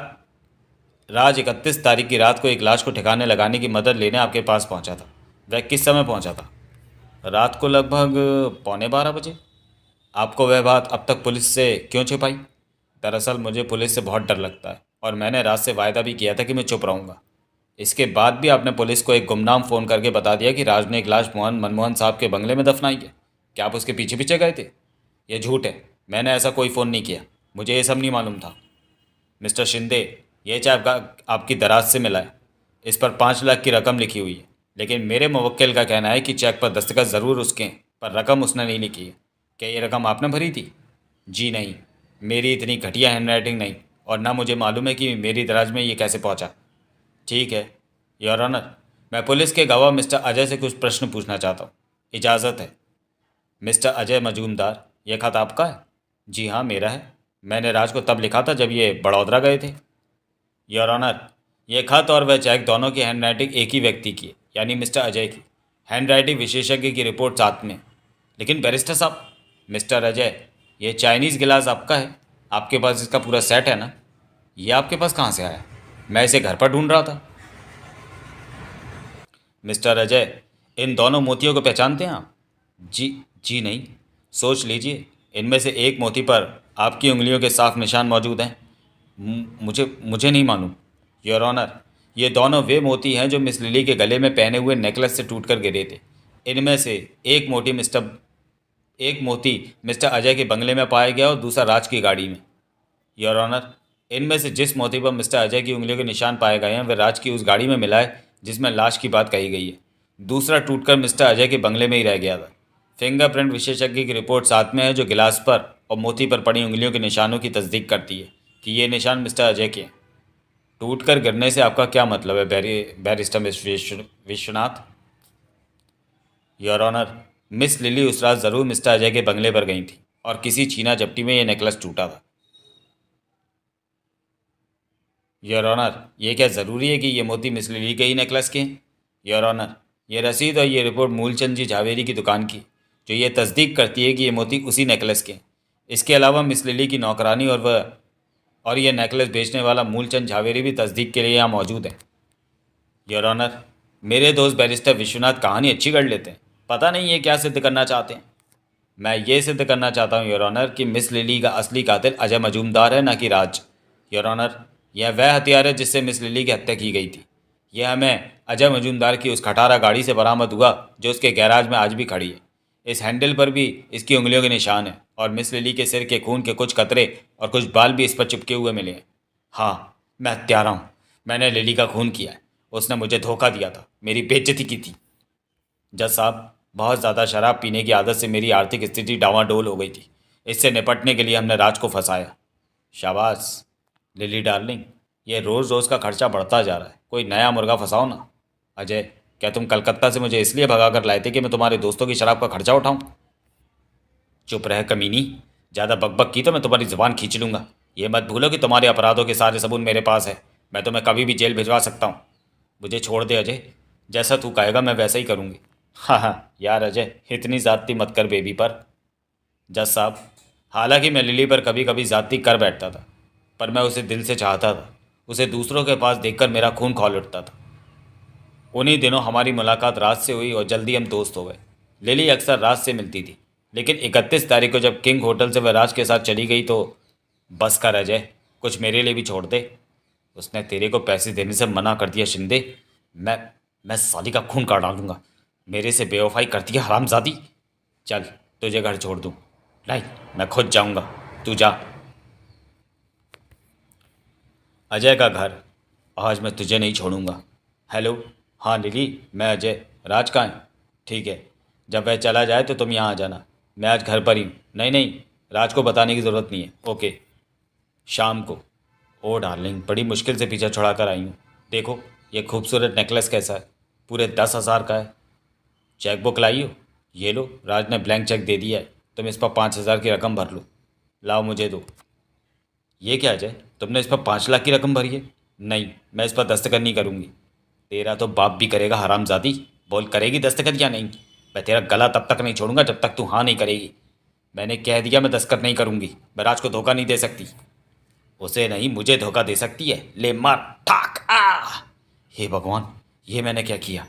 राज 31 तारीख की रात को एक लाश को ठिकाने लगाने की मदद लेने आपके पास पहुँचा था। वह किस समय पहुँचा था? रात को लगभग 11:15 बजे। आपको वह बात अब तक पुलिस से क्यों छिपाई? दरअसल मुझे पुलिस से बहुत डर लगता है और मैंने रात से वायदा भी किया था कि मैं चुप रहूँगा। इसके बाद भी आपने पुलिस को एक गुमनाम फ़ोन करके बता दिया कि राज ने एक लाश मनमोहन साहब के बंगले में दफनाई है। क्या आप उसके पीछे पीछे गए थे? यह झूठ है। मैंने ऐसा कोई फ़ोन नहीं किया। मुझे ये सब नहीं मालूम था। मिस्टर शिंदे, ये चेक आपकी दराज से मिला है। इस पर 5 लाख की रकम लिखी हुई है, लेकिन मेरे मुवक्किल का कहना है कि चेक पर दस्तखत ज़रूर उसके हैं, पर रकम उसने नहीं लिखी है। क्या ये रकम आपने भरी थी? जी नहीं, मेरी इतनी घटिया हैंडराइटिंग नहीं, और ना मुझे मालूम है कि मेरी दराज में ये कैसे पहुंचा। ठीक है योर ऑनर, मैं पुलिस के गवाह मिस्टर अजय से कुछ प्रश्न पूछना चाहता हूँ। इजाज़त है? मिस्टर अजय मजूमदार, यह खत आपका है? जी हाँ, मेरा है। मैंने राज को तब लिखा था जब ये बड़ौदरा गए थे। योर ऑनर, ये खत और वह चेक दोनों की हैंडराइटिंग एक ही व्यक्ति की है, यानी मिस्टर अजय की। हैंडराइटिंग विशेषज्ञ की रिपोर्ट साथ में। लेकिन बैरिस्टर साहब, मिस्टर अजय, ये चाइनीज़ गिलास आपका है? आपके पास इसका पूरा सेट है ना? ये आपके पास कहाँ से आया? मैं इसे घर पर ढूंढ रहा था। मिस्टर अजय, इन दोनों मोतियों को पहचानते हैं आप? जी जी नहीं। सोच लीजिए, इनमें से एक मोती पर आपकी उंगलियों के साफ निशान मौजूद हैं। मुझे मुझे नहीं मालूम योर ऑनर। ये दोनों वे मोती हैं जो मिस लिली के गले में पहने हुए नेकलेस से टूटकर गिरे थे। इनमें से एक मोती मिस्टर अजय के बंगले में पाया गया और दूसरा राज की गाड़ी में। योर ऑनर, इनमें से जिस मोती पर मिस्टर अजय की उंगलियों के निशान पाए गए हैं वह राज की उस गाड़ी में मिला है जिसमें लाश की बात कही गई है। दूसरा टूटकर मिस्टर अजय के बंगले में ही रह गया था। फिंगरप्रिंट विशेषज्ञ की रिपोर्ट साथ में है जो गिलास पर और मोती पर पड़ी उंगलियों के निशानों की तस्दीक करती है कि ये निशान मिस्टर अजय के हैं। टूटकर गिरने से आपका क्या मतलब है barrister Vishwanath? Your honour, miss Lily उस रात ज़रूर मिस्टर अजय के बंगले पर गई थी और किसी छीना झपटी में यह नेकलेस टूटा था। योर ऑनर, ये क्या ज़रूरी है कि ये मोती मिस लिली के ही नेकलेस के हैं? योर ऑनर, ये रसीद और ये रिपोर्ट मूलचंद जी झावेरी की दुकान की, जो ये तस्दीक करती है कि ये मोती उसी नेकलेस के हैं। इसके अलावा मिस लिली की नौकरानी और यह नेकलेस बेचने वाला मूलचंद झावेरी भी तस्दीक के लिए यहाँ मौजूद है। योर ऑनर, मेरे दोस्त बैरिस्टर विश्वनाथ कहानी अच्छी कर लेते हैं। पता नहीं ये क्या सिद्ध करना चाहते हैं। मैं ये सिद्ध करना चाहता हूँ योर ऑनर कि मिस लिली का असली कातिल अजय मजूमदार है, ना कि राज। योर ऑनर, यह वह हथियार है जिससे मिस लिली की हत्या की गई थी। यह हमें अजय मजूमदार की उस खटारा गाड़ी से बरामद हुआ जो उसके गैराज में आज भी खड़ी है। इस हैंडल पर भी इसकी उंगलियों के निशान हैं और मिस लिली के सिर के खून के कुछ कतरे और कुछ बाल भी इस पर चिपके हुए मिले हैं। हाँ, मैं हत्यारा हूँ। मैंने लिली का खून किया है। उसने मुझे धोखा दिया था, मेरी बेइज्जती की थी। जज साहब, बहुत ज़्यादा शराब पीने की आदत से मेरी आर्थिक स्थिति डावाडोल हो गई थी। इससे निपटने के लिए हमने राज को फंसाया। शाबाश लिली डार्लिंग, ये रोज़ रोज़ का खर्चा बढ़ता जा रहा है, कोई नया मुर्गा फंसाओ ना। अजय, क्या तुम कलकत्ता से मुझे इसलिए भगा कर लाए थे कि मैं तुम्हारे दोस्तों की शराब का खर्चा उठाऊं? चुप रह कमीनी, ज़्यादा बकबक की तो मैं तुम्हारी ज़ुबान खींच लूंगा। ये मत भूलो कि तुम्हारे अपराधों के सारे सबूत मेरे पास है। मैं तुम्हें कभी भी जेल भिजवा सकता हूँ। मुझे छोड़ दे अजय, जैसा तू कहेगा मैं वैसा ही करूँगी। हाँ हाँ यार अजय, इतनी ज़्यादती मत कर बेबी पर। जज साहब, हालांकि मैं लिली पर कभी कभी ज़्यादती कर बैठता था, पर मैं उसे दिल से चाहता था। उसे दूसरों के पास देखकर मेरा खून खौल उठता था। उन्हीं दिनों हमारी मुलाकात रात से हुई और जल्दी हम दोस्त हो गए। लिली अक्सर रात से मिलती थी, लेकिन 31 तारीख को जब किंग होटल से वह राज के साथ चली गई तो बस कर अजय, कुछ मेरे लिए भी छोड़ दे। उसने तेरे को पैसे देने से मना कर दिया शिंदे। मैं मैं साली का खून काट डालूंगा। मेरे से बेवफाई करती है हरामजादी। चल, तुझे घर छोड़ दूँ? नहीं, मैं खुद जाऊंगा, तू जा। अजय का घर। आज मैं तुझे नहीं छोड़ूंगा। हेलो। हाँ लिली, मैं अजय। राज कहाँ है? ठीक है, जब वह चला जाए तो तुम यहाँ आ जाना। मैं आज घर पर ही हूँ। नहीं नहीं, राज को बताने की ज़रूरत नहीं है। ओके। शाम को। ओ डार्लिंग, बड़ी मुश्किल से पीछा छुड़ा कर आई हूँ। देखो, ये खूबसूरत नेकलेस कैसा है, पूरे 10,000 का है। चेक बुक लाई हो? ये लो, राज ने ब्लैंक चेक दे दिया है। तुम इस पर 5,000 की रकम भर लो। लाओ मुझे दो। ये क्या अजय, तुमने इस पर 5 लाख की रकम भरी है? नहीं, मैं इस पर दस्तखत नहीं करूँगी। तेरा तो बाप भी करेगा हरामजादी। बोल, करेगी दस्तखत या नहीं? मैं तेरा गला तब तक नहीं छोड़ूंगा जब तक तू हाँ नहीं करेगी। मैंने कह दिया, मैं दस्तखत नहीं करूँगी। मैं राज को धोखा नहीं दे सकती। उसे नहीं, मुझे धोखा दे सकती है। ले मार, ठाक आ। हे भगवान, ये मैंने क्या किया?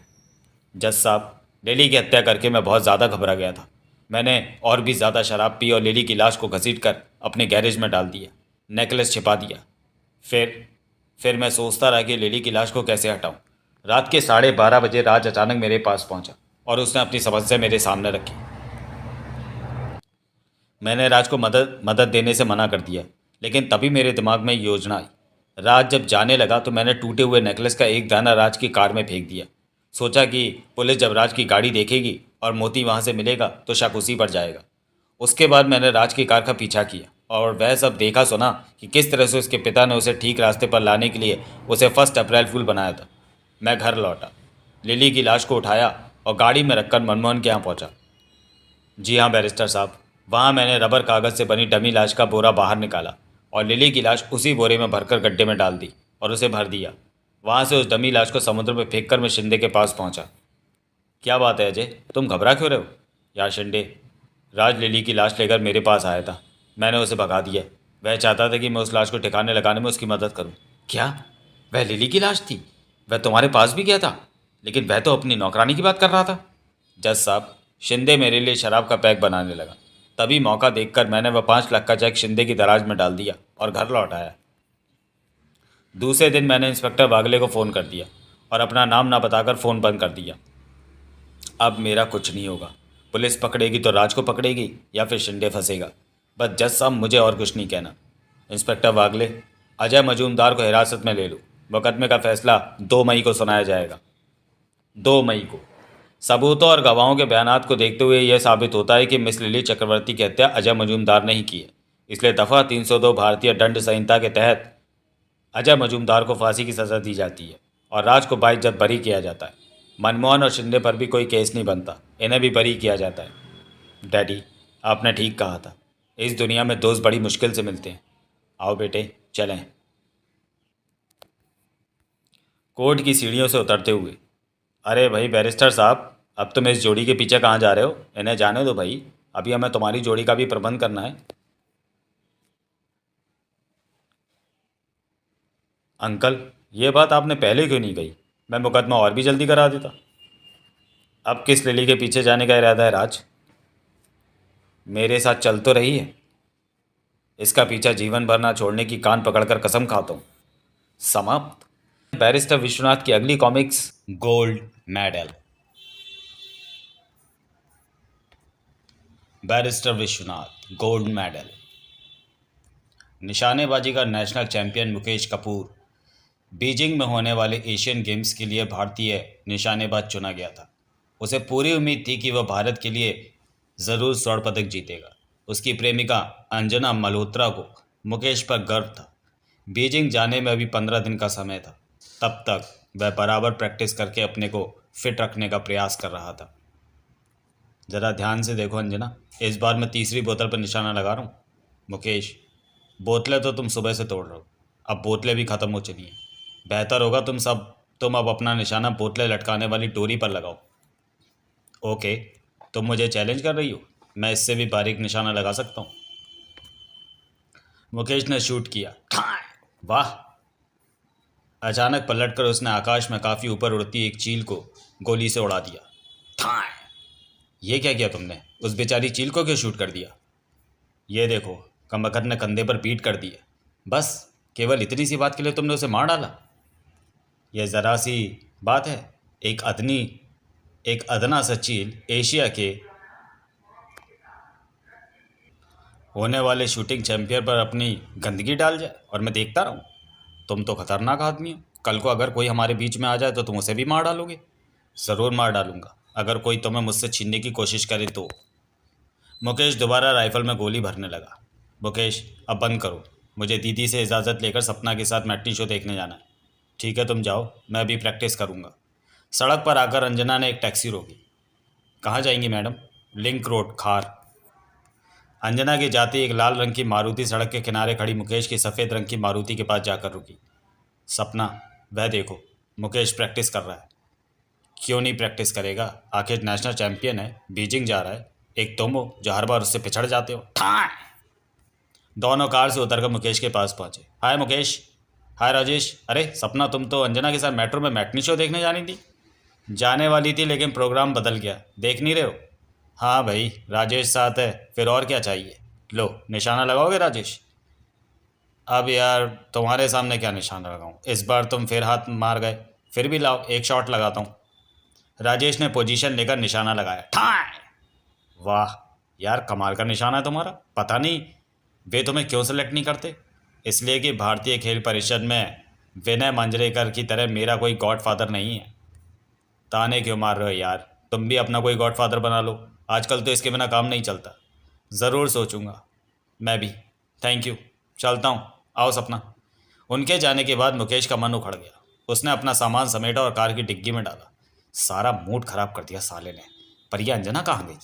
जज साहब, लिली की हत्या करके मैं बहुत ज़्यादा घबरा गया था। मैंने और भी ज़्यादा शराब पी और लिली की लाश को घसीट कर अपने गैरेज में डाल दिया। नेकलेस छिपा दिया। फिर फिर मैं सोचता रहा कि लिली की लाश को कैसे हटाऊं। रात के 12:30 बजे राज अचानक मेरे पास पहुंचा और उसने अपनी समस्या मेरे सामने रखी। मैंने राज को मदद मदद देने से मना कर दिया, लेकिन तभी मेरे दिमाग में एक योजना आई। राज जब जाने लगा तो मैंने टूटे हुए नेकलेस का एक दाना राज की कार में फेंक दिया। सोचा कि पुलिस जब राज की गाड़ी देखेगी और मोती वहाँ से मिलेगा तो शक उसी पर जाएगा। उसके बाद मैंने राज की कार का पीछा किया और वह सब देखा सुना कि किस तरह से उसके पिता ने उसे ठीक रास्ते पर लाने के लिए उसे 1 अप्रैल फूल बनाया था। मैं घर लौटा, लिली की लाश को उठाया और गाड़ी में रखकर मनमोहन के यहाँ पहुँचा। जी हाँ बैरिस्टर साहब, वहाँ मैंने रबर कागज़ से बनी डमी लाश का बोरा बाहर निकाला और लिली की लाश उसी बोरे में भरकर गड्ढे में डाल दी और उसे भर दिया। वहाँ से उस डमी लाश को समुद्र में फेंक कर मैं शिंदे के पास पहुँचा। क्या बात है अजय, तुम घबरा क्यों रहे हो? यार शिंदे, राज लिली की लाश लेकर मेरे पास आया था। मैंने उसे भगा दिया। वह चाहता था कि मैं उस लाश को ठिकाने लगाने में उसकी मदद करूं। क्या? वह लिली की लाश थी? वह तुम्हारे पास भी गया था? लेकिन वह तो अपनी नौकरानी की बात कर रहा था। जज साहब, शिंदे मेरे लिए शराब का पैक बनाने लगा। तभी मौका देखकर मैंने वह 5 लाख का चेक शिंदे की दराज में डाल दिया और घर लौट आया। दूसरे दिन मैंने इंस्पेक्टर बागले को फ़ोन कर दिया और अपना नाम ना बताकर फ़ोन बंद कर दिया। अब मेरा कुछ नहीं होगा। पुलिस पकड़ेगी तो राज को पकड़ेगी या फिर शिंदे फंसेगा। बस जज साहब, मुझे और कुछ नहीं कहना। इंस्पेक्टर वागले, अजय मजूमदार को हिरासत में ले लो। मुकदमे का फैसला 2 मई को सुनाया जाएगा। 2 मई को। सबूतों और गवाहों के बयानात को देखते हुए यह साबित होता है कि मिस लिली चक्रवर्ती की हत्या अजय मजूमदार ने ही की है। इसलिए दफ़ा 302 भारतीय दंड संहिता के तहत अजय मजूमदार को फांसी की सज़ा दी जाती है और राज को बाइज्जत बरी किया जाता है। मनमोहन और शिंदे पर भी कोई केस नहीं बनता, इन्हें भी बरी किया जाता है। डैडी, आपने ठीक कहा था। इस दुनिया में दोस्त बड़ी मुश्किल से मिलते हैं। आओ बेटे, चलें। कोर्ट की सीढ़ियों से उतरते हुए, अरे भाई बैरिस्टर साहब, अब तुम इस जोड़ी के पीछे कहाँ जा रहे हो? इन्हें जाने दो भाई, अभी हमें तुम्हारी जोड़ी का भी प्रबंध करना है। अंकल, ये बात आपने पहले क्यों नहीं कही? मैं मुकदमा और भी जल्दी करा देता। अब किस लिली के पीछे जाने का इरादा है राज? मेरे साथ चल तो रही है, इसका पीछा जीवन भर ना छोड़ने की कान पकड़कर कसम खाता हूँ। समाप्त। बैरिस्टर विश्वनाथ की अगली comics gold medal. Barrister Vishwanath gold medal. निशानेबाजी का national champion Mukesh Kapoor Beijing में होने वाले एशियन गेम्स के लिए भारतीय निशानेबाज चुना गया था। उसे पूरी उम्मीद थी कि वह भारत के लिए ज़रूर स्वर्ण पदक जीतेगा। उसकी प्रेमिका अंजना मल्होत्रा को मुकेश पर गर्व था। बीजिंग जाने में अभी 15 दिन का समय था। तब तक वह बराबर प्रैक्टिस करके अपने को फिट रखने का प्रयास कर रहा था। ज़रा ध्यान से देखो अंजना, इस बार मैं तीसरी बोतल पर निशाना लगा रहा हूँ। मुकेश, बोतलें तो तुम सुबह से तोड़ रहे हो, अब बोतलें भी ख़त्म हो चली हैं। बेहतर होगा तुम अब अपना निशाना बोतलें लटकाने वाली डोरी पर लगाओ। ओके, तुम मुझे चैलेंज कर रही हो? मैं इससे भी बारीक निशाना लगा सकता हूँ। मुकेश ने शूट किया। वाह! अचानक पलटकर उसने आकाश में काफ़ी ऊपर उड़ती एक चील को गोली से उड़ा दिया। ये क्या किया तुमने? उस बेचारी चील को क्यों शूट कर दिया? ये देखो, कमबख्त ने कंधे पर पीट कर दी है। बस केवल इतनी सी बात के लिए तुमने उसे मार डाला? यह ज़रा सी बात है। एक अदना सा चील एशिया के होने वाले शूटिंग चैंपियन पर अपनी गंदगी डाल जाए और मैं देखता रहूं? तुम तो खतरनाक आदमी हो। कल को अगर कोई हमारे बीच में आ जाए तो तुम उसे भी मार डालोगे? ज़रूर मार डालूंगा अगर कोई तुम्हें मुझसे छीनने की कोशिश करे तो। मुकेश दोबारा राइफल में गोली भरने लगा। मुकेश, अब बंद करो। मुझे दीदी से इजाज़त लेकर सपना के साथ मैट्नी शो देखने जाना है। ठीक है, तुम जाओ, मैं अभी प्रैक्टिस करूँगा। सड़क पर आकर अंजना ने एक टैक्सी रोकी। कहाँ जाएंगी मैडम? लिंक रोड, खार। अंजना की जाती एक लाल रंग की मारुति सड़क के किनारे खड़ी मुकेश की सफ़ेद रंग की मारुति के पास जाकर रुकी। सपना, वह देखो, मुकेश प्रैक्टिस कर रहा है। क्यों नहीं प्रैक्टिस करेगा? आखिर नेशनल चैंपियन है, बीजिंग जा रहा है। एक तुम हो जो हर बार उससे पिछड़ जाते हो। दोनों कार से उतरकर मुकेश के पास पहुंचे। हाय मुकेश। हाय राजेश। अरे सपना, तुम तो अंजना के साथ मेट्रो में मैट्नी शो देखने जानी थी। जाने वाली थी लेकिन प्रोग्राम बदल गया, देख नहीं रहे हो? हाँ भाई, राजेश साथ है, फिर और क्या चाहिए। लो, निशाना लगाओगे राजेश? अब यार तुम्हारे सामने क्या निशाना लगाऊं? इस बार तुम फिर हाथ मार गए। फिर भी लाओ, एक शॉट लगाता हूँ। राजेश ने पोजीशन लेकर निशाना लगाया। ठाई! वाह यार, कमाल का निशाना है तुम्हारा। पता नहीं वे तुम्हें क्यों सेलेक्ट नहीं करते? इसलिए कि भारतीय खेल परिषद में विनय मांजरेकर की तरह मेरा कोई गॉडफादर नहीं है। ताने क्यों मार रहे हो यार? तुम भी अपना कोई गॉडफादर बना लो। आजकल तो इसके बिना काम नहीं चलता। ज़रूर सोचूंगा। मैं भी। Thank you. चलता हूँ। आओ सपना। उनके जाने के बाद मुकेश का मन उखड़ गया। उसने अपना सामान समेटा और कार की डिग्गी में डाला। सारा मूड खराब कर दिया साले ने। पर यह अंजना कहाँ गई?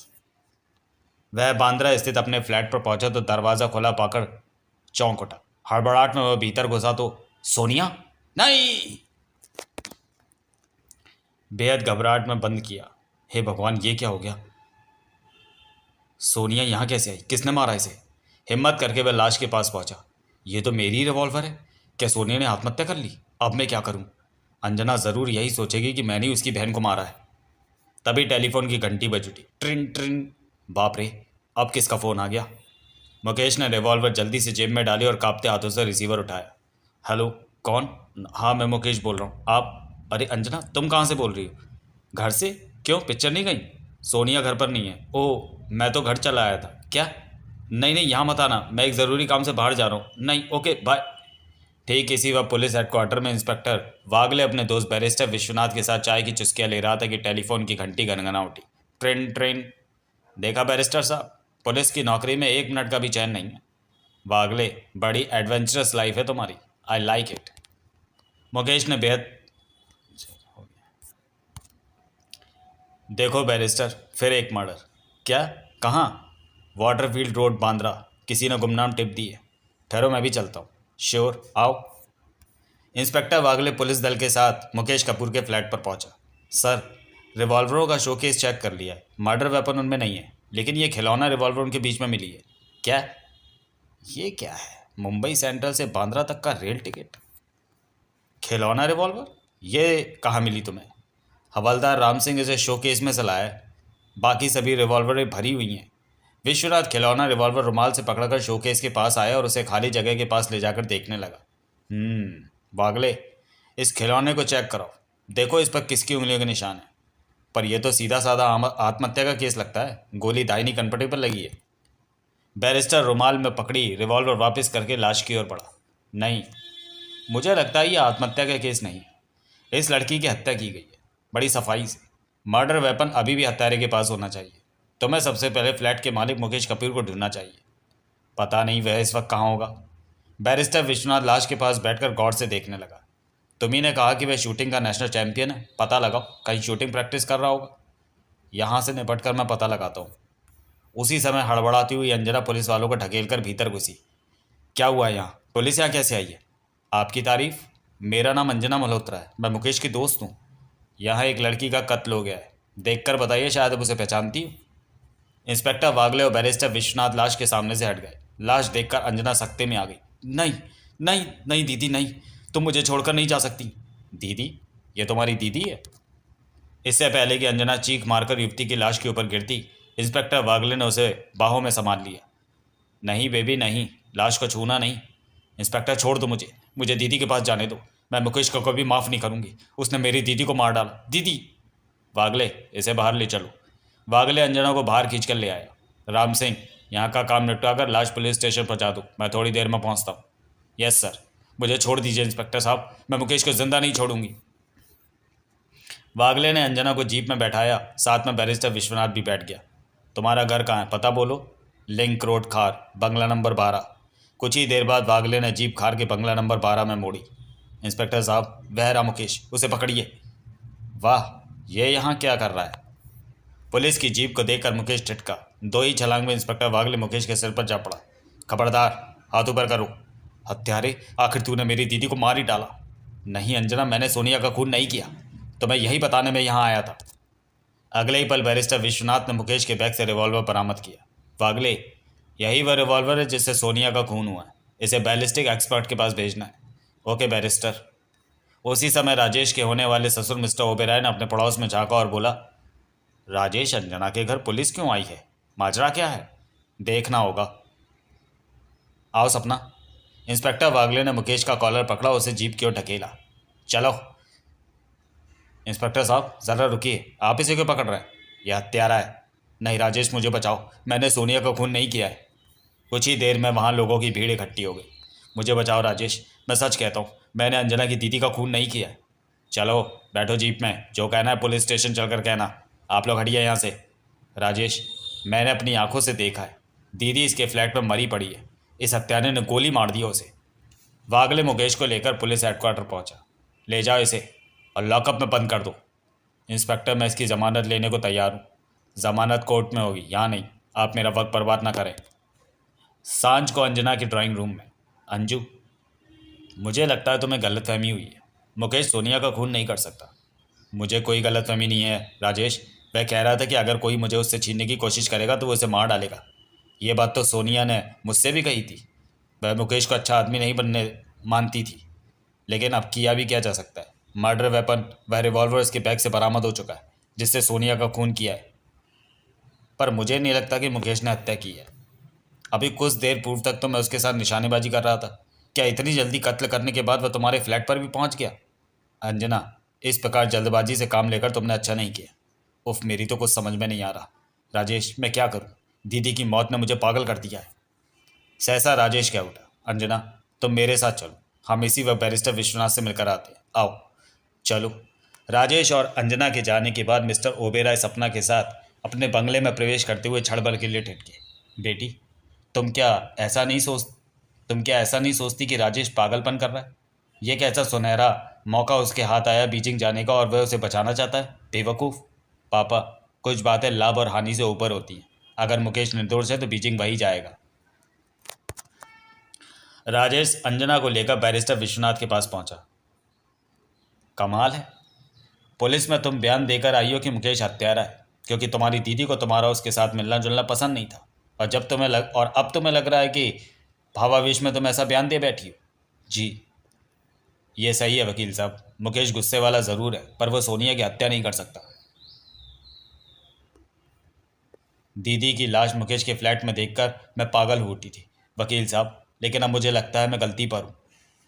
वह बांद्रा स्थित अपने फ्लैट पर पहुंचा तो दरवाज़ा खुला पाकर चौंक उठा। हड़बड़ाहट में वह भीतर घुसा तो सोनिया नहीं। बेहद घबराहट में बंद किया। हे भगवान, ये क्या हो गया? सोनिया यहाँ कैसे आई? किसने मारा इसे? हिम्मत करके वह लाश के पास पहुंचा। ये तो मेरी रिवॉल्वर है। क्या सोनिया ने आत्महत्या कर ली? अब मैं क्या करूं? अंजना ज़रूर यही सोचेगी कि मैंने उसकी बहन को मारा है। तभी टेलीफोन की घंटी बज उठी। ट्रिंग ट्रिंग। बाप रे, अब किसका फ़ोन आ गया? मुकेश ने रिवॉल्वर जल्दी से जेब में डाली और कांपते हाथों से रिसीवर उठाया। हेलो, कौन? हाँ, मैं मुकेश बोल रहा हूँ। आप? अरे अंजना, तुम कहाँ से बोल रही हो? घर से? क्यों, पिक्चर नहीं गई? सोनिया घर पर नहीं है। ओह, मैं तो घर चला आया था। क्या? नहीं नहीं, यहाँ मत आना, मैं एक ज़रूरी काम से बाहर जा रहा हूँ। नहीं, ओके बाय। ठीक इसी वक्त पुलिस हेडक्वार्टर में इंस्पेक्टर वागले अपने दोस्त बैरिस्टर विश्वनाथ के साथ चाय की चुस्कियाँ ले रहा था कि टेलीफोन की घंटी गनगना उठी। Train train. देखा बैरिस्टर साहब, पुलिस की नौकरी में 1 मिनट का भी चैन नहीं है। वागले, बड़ी एडवेंचरस लाइफ है तुम्हारी। I like it. मुकेश ने बेहद। देखो बैरिस्टर, फिर एक मर्डर। क्या? कहाँ? Waterfield road, Bandra. किसी ने गुमनाम टिप दी है। ठहरो, मैं भी चलता हूँ। श्योर, आओ। इंस्पेक्टर वागले पुलिस दल के साथ मुकेश कपूर के फ्लैट पर पहुंचा। सर, रिवॉल्वरों का शोकेस चेक कर लिया है। मर्डर वेपन उनमें नहीं है, लेकिन ये खिलौना रिवॉल्वर उनके बीच में मिली है। क्या? ये क्या है? मुंबई सेंट्रल से बांद्रा तक का रेल टिकट? खिलौना रिवॉल्वर? ये कहाँ मिली तुम्हें? हवलदार राम सिंह इसे शोकेस में से लाया है। बाकी सभी रिवॉल्वरें भरी हुई हैं। विश्वनाथ खिलौना रिवॉल्वर रुमाल से पकड़कर शोकेस के पास आया और उसे खाली जगह के पास ले जाकर देखने लगा। बागले, इस खिलौने को चेक करो, देखो इस पर किसकी उंगलियों के निशान है। पर यह तो सीधा साधा आत्महत्या का केस लगता है, गोली दाहिनी कनपटी पर लगी है। बैरिस्टर रुमाल में पकड़ी रिवॉल्वर वापस करके लाश की ओर बढ़ा। नहीं, मुझे लगता है यह आत्महत्या का केस नहीं, इस लड़की की हत्या की गई है, बड़ी सफाई से। मर्डर वेपन अभी भी हत्यारे के पास होना चाहिए। तुम्हें सबसे पहले फ्लैट के मालिक मुकेश कपूर को ढूंढना चाहिए। पता नहीं वह इस वक्त कहाँ होगा। बैरिस्टर विश्वनाथ लाश के पास बैठकर गौर से देखने लगा। तुम्ही ने कहा कि वह शूटिंग का नेशनल चैंपियन है, पता लगाओ, कहीं शूटिंग प्रैक्टिस कर रहा होगा। यहाँ से निपट कर मैं पता लगाता हूँ। उसी समय हड़बड़ाती हुई अंजना पुलिस वालों को ढकेल कर भीतर घुसी। क्या हुआ यहाँ? पुलिस यहाँ कैसे आई है? आपकी तारीफ। मेरा नाम अंजना मल्होत्रा है, मैं मुकेश की दोस्त हूँ। यहाँ एक लड़की का कत्ल हो गया है, देखकर बताइए, शायद अब उसे पहचानती हूँ। इंस्पेक्टर वागले और बैरिस्टर विश्वनाथ लाश के सामने से हट गए। लाश देखकर अंजना सख्ते में आ गई। नहीं नहीं नहीं दीदी, नहीं, तुम मुझे छोड़कर नहीं जा सकती। दीदी? ये तुम्हारी दीदी है? इससे पहले कि अंजना चीख मारकर युवती की लाश के ऊपर गिरती, इंस्पेक्टर वागले ने उसे बाहों में संभाल लिया। नहीं बेबी नहीं, लाश को छूना नहीं। इंस्पेक्टर छोड़ दो मुझे, मुझे दीदी के पास जाने दो। मैं मुकेश को कभी माफ़ नहीं करूंगी, उसने मेरी दीदी को मार डाला। दीदी! वागले, इसे बाहर ले चलो। वागले अंजना को बाहर खींच कर ले आया। राम सिंह, यहाँ का काम निपटाकर लाश पुलिस स्टेशन पहुँचा दो, मैं थोड़ी देर में पहुँचता हूँ। Yes sir. मुझे छोड़ दीजिए इंस्पेक्टर साहब, मैं मुकेश को जिंदा नहीं छोड़ूंगी। वागले ने अंजना को जीप में बैठाया, साथ में बैरिस्टर विश्वनाथ भी बैठ गया। तुम्हारा घर कहाँ है, पता बोलो। लिंक रोड खार, बंगला नंबर 12। कुछ ही देर बाद वागले ने जीप खार के बंगला नंबर 12 में मोड़ी। इंस्पेक्टर साहब, वह रहा मुकेश, उसे पकड़िए। वाह, ये यहाँ क्या कर रहा है? पुलिस की जीप को देखकर मुकेश ठिठका। दो ही छलांग में इंस्पेक्टर वागले मुकेश के सिर पर जा पड़ा। खबरदार, हाथ ऊपर करो। हत्यारे, आखिर तूने मेरी दीदी को मार ही डाला। नहीं अंजना, मैंने सोनिया का खून नहीं किया, तो मैं यही बताने में यहाँ आया था। अगले ही पल बैरिस्टर विश्वनाथ ने मुकेश के बैग से रिवॉल्वर बरामद किया। वागले, यही वह रिवॉल्वर है जिससे सोनिया का खून हुआ है, इसे बैलिस्टिक एक्सपर्ट के पास भेजना है। Okay barrister. उसी समय राजेश के होने वाले ससुर मिस्टर ओबेराय ने अपने पड़ोस में झांका और बोला, राजेश, अंजना के घर पुलिस क्यों आई है? माजरा क्या है? देखना होगा। आओ सपना। इंस्पेक्टर वागले ने मुकेश का कॉलर पकड़ा, उसे जीप की ओर ढकेला। चलो। इंस्पेक्टर साहब ज़रा रुकिए, आप इसे क्यों पकड़ रहे हैं? यह हत्यारा है। नहीं राजेश, मुझे बचाओ, मैंने सोनिया का खून नहीं किया है। कुछ ही देर में वहाँ लोगों की भीड़ इकट्ठी हो गई। मुझे बचाओ राजेश, मैं सच कहता हूँ, मैंने अंजना की दीदी का खून नहीं किया है। चलो बैठो जीप में, जो कहना है पुलिस स्टेशन चलकर कहना। आप लोग हटिए यहाँ से। राजेश, मैंने अपनी आंखों से देखा है, दीदी इसके फ्लैट पर मरी पड़ी है, इस हत्यारे ने गोली मार दी उसे। वागले मुकेश को लेकर पुलिस हेडक्वार्टर पहुंचा। ले जाओ इसे और लॉकअप में बंद कर दो। इंस्पेक्टर, मैं इसकी ज़मानत लेने को तैयार हूँ। ज़मानत कोर्ट में होगी, यहाँ नहीं। आप मेरा वक्त बर्बाद ना करें। सांझ को अंजना की ड्राइंग रूम में। अंजू, मुझे लगता है तुम्हें गलतफहमी हुई है, मुकेश सोनिया का खून नहीं कर सकता। मुझे कोई गलतफहमी नहीं है राजेश, वह कह रहा था कि अगर कोई मुझे उससे छीनने की कोशिश करेगा तो वो उसे मार डालेगा। ये बात तो सोनिया ने मुझसे भी कही थी। वह मुकेश को अच्छा आदमी नहीं बनने मानती थी, लेकिन अब किया भी क्या जा सकता है। मर्डर वेपन, वह रिवॉल्वर उसके बैग से बरामद हो चुका है जिससे सोनिया का खून किया है। पर मुझे नहीं लगता कि मुकेश ने हत्या की है। अभी कुछ देर पूर्व तक तो मैं उसके साथ निशानेबाजी कर रहा था। क्या इतनी जल्दी कत्ल करने के बाद वह तुम्हारे फ्लैट पर भी पहुंच गया? अंजना, इस प्रकार जल्दबाजी से काम लेकर तुमने अच्छा नहीं किया। उफ, मेरी तो कुछ समझ में नहीं आ रहा। राजेश, मैं क्या करूं? दीदी की मौत ने मुझे पागल कर दिया है। सहसा राजेश कह उठा, अंजना तुम मेरे साथ चलो, हम इसी वक्त बैरिस्टर विश्वनाथ से मिलकर आते हैं। आओ। चलो। राजेश और अंजना के जाने के बाद मिस्टर ओबेराय सपना के साथ अपने बंगले में प्रवेश करते हुए क्षण भर के लिए ठिठके। बेटी, तुम क्या ऐसा नहीं सोच तुम क्या ऐसा नहीं सोचती कि राजेश पागलपन कर रहा है? यह कैसा सुनहरा मौका उसके हाथ आया बीजिंग जाने का, और वह उसे बचाना चाहता है? बेवकूफ़। पापा, कुछ बातें लाभ और हानि से ऊपर होती हैं। अगर मुकेश निर्दोष है तो बीजिंग वही जाएगा। राजेश अंजना को लेकर बैरिस्टर विश्वनाथ के पास पहुंचा। कमाल है, पुलिस में तुम बयान देकर आई हो कि मुकेश हत्यारा है क्योंकि तुम्हारी दीदी को तुम्हारा उसके साथ मिलना जुलना पसंद नहीं था, और अब तुम्हें लग रहा है कि भावावेश में तुम ऐसा बयान दे बैठी हो। जी, ये सही है वकील साहब, मुकेश गुस्से वाला ज़रूर है, पर वो सोनिया की हत्या नहीं कर सकता। दीदी की लाश मुकेश के फ्लैट में देखकर मैं पागल हो उठी थी वकील साहब, लेकिन अब मुझे लगता है मैं गलती पर हूँ।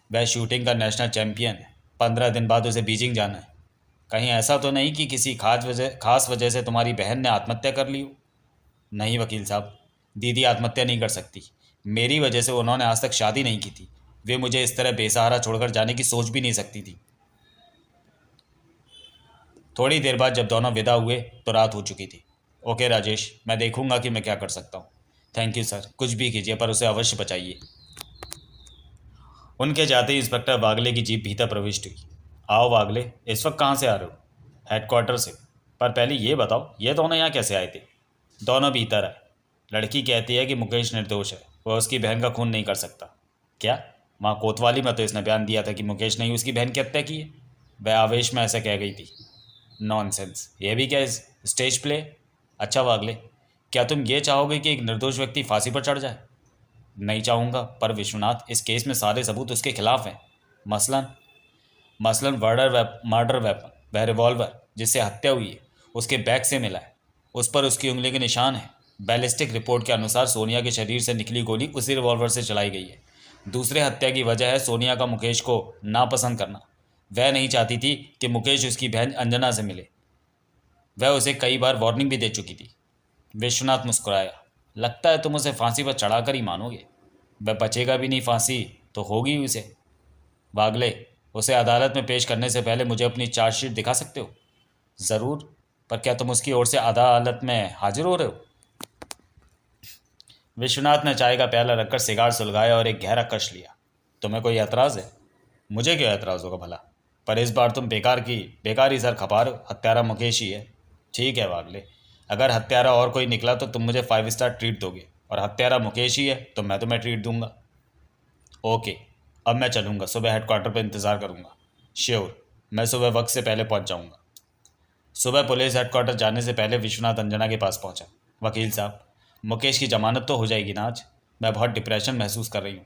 वह शूटिंग का नेशनल चैंपियन है, 15 दिन बाद उसे बीजिंग जाना है। कहीं ऐसा तो नहीं कि किसी खास वजह से तुम्हारी बहन ने आत्महत्या कर ली हो? नहीं वकील साहब, दीदी आत्महत्या नहीं कर सकती। मेरी वजह से उन्होंने आज तक शादी नहीं की थी। वे मुझे इस तरह बेसहारा छोड़कर जाने की सोच भी नहीं सकती थी। थोड़ी देर बाद जब दोनों विदा हुए तो रात हो चुकी थी। ओके राजेश, मैं देखूंगा कि मैं क्या कर सकता हूँ। थैंक यू सर, कुछ भी कीजिए पर उसे अवश्य बचाइए। उनके जाते ही इंस्पेक्टर वागले की जीप भीतर प्रविष्ट हुई। आओ वागले, इस वक्त कहाँ से आ रहे हो? हेडक्वार्टर से। पर पहले ये बताओ, ये दोनों यहाँ कैसे आए थे? दोनों भीतर आए। लड़की कहती है कि मुकेश निर्दोष है, वह उसकी बहन का खून नहीं कर सकता। क्या? वहाँ कोतवाली में तो इसने बयान दिया था कि मुकेश ने ही उसकी बहन की हत्या की है। वह आवेश में ऐसा कह गई थी। नॉनसेंस, ये भी क्या स्टेज प्ले? अच्छा वागले, क्या तुम ये चाहोगे कि एक निर्दोष व्यक्ति फांसी पर चढ़ जाए? नहीं चाहूँगा, पर विश्वनाथ, इस केस में सारे सबूत उसके खिलाफ हैं। मसलन मसलन मर्डर वेपन, वह रिवॉल्वर जिससे हत्या हुई है, उसके बैग से मिला है। उस पर उसकी उंगली के निशान है। बैलिस्टिक रिपोर्ट के अनुसार सोनिया के शरीर से निकली गोली उसी रिवॉल्वर से चलाई गई है। दूसरे हत्या की वजह है सोनिया का मुकेश को नापसंद करना। वह नहीं चाहती थी कि मुकेश उसकी बहन अंजना से मिले। वह उसे कई बार वार्निंग भी दे चुकी थी। विश्वनाथ मुस्कुराया। लगता है तुम उसे फांसी पर चढ़ाकर ही मानोगे। वह बचेगा भी नहीं, फांसी तो होगी ही उसे। वागले, उसे अदालत में पेश करने से पहले मुझे अपनी चार्जशीट दिखा सकते हो? ज़रूर, पर क्या तुम उसकी ओर से अदालत में हाजिर हो रहे हो? विश्वनाथ ने चाय का प्याला रखकर सिगार सुलगाया और एक गहरा कश लिया। तुम्हें कोई एतराज़ है? मुझे क्या एतराज़ होगा भला? पर इस बार तुम बेकार ही सर खपा रहे हो। हत्यारा मुकेश ही है। ठीक है वागले, अगर हत्यारा और कोई निकला तो तुम मुझे 5 स्टार ट्रीट दोगे, और हत्यारा मुकेश ही है तो मैं तुम्हें ट्रीट दूंगा। ओके, अब मैं चलूँगा, सुबह हेडक्वार्टर पर इंतज़ार करूँगा। श्योर, मैं सुबह वक्त से पहले पहुँच जाऊँगा। सुबह पुलिस हेडक्वार्टर जाने से पहले विश्वनाथ अंजना के पास पहुँचा। वकील साहब, मुकेश की जमानत तो हो जाएगी ना आज? मैं बहुत डिप्रेशन महसूस कर रही हूँ।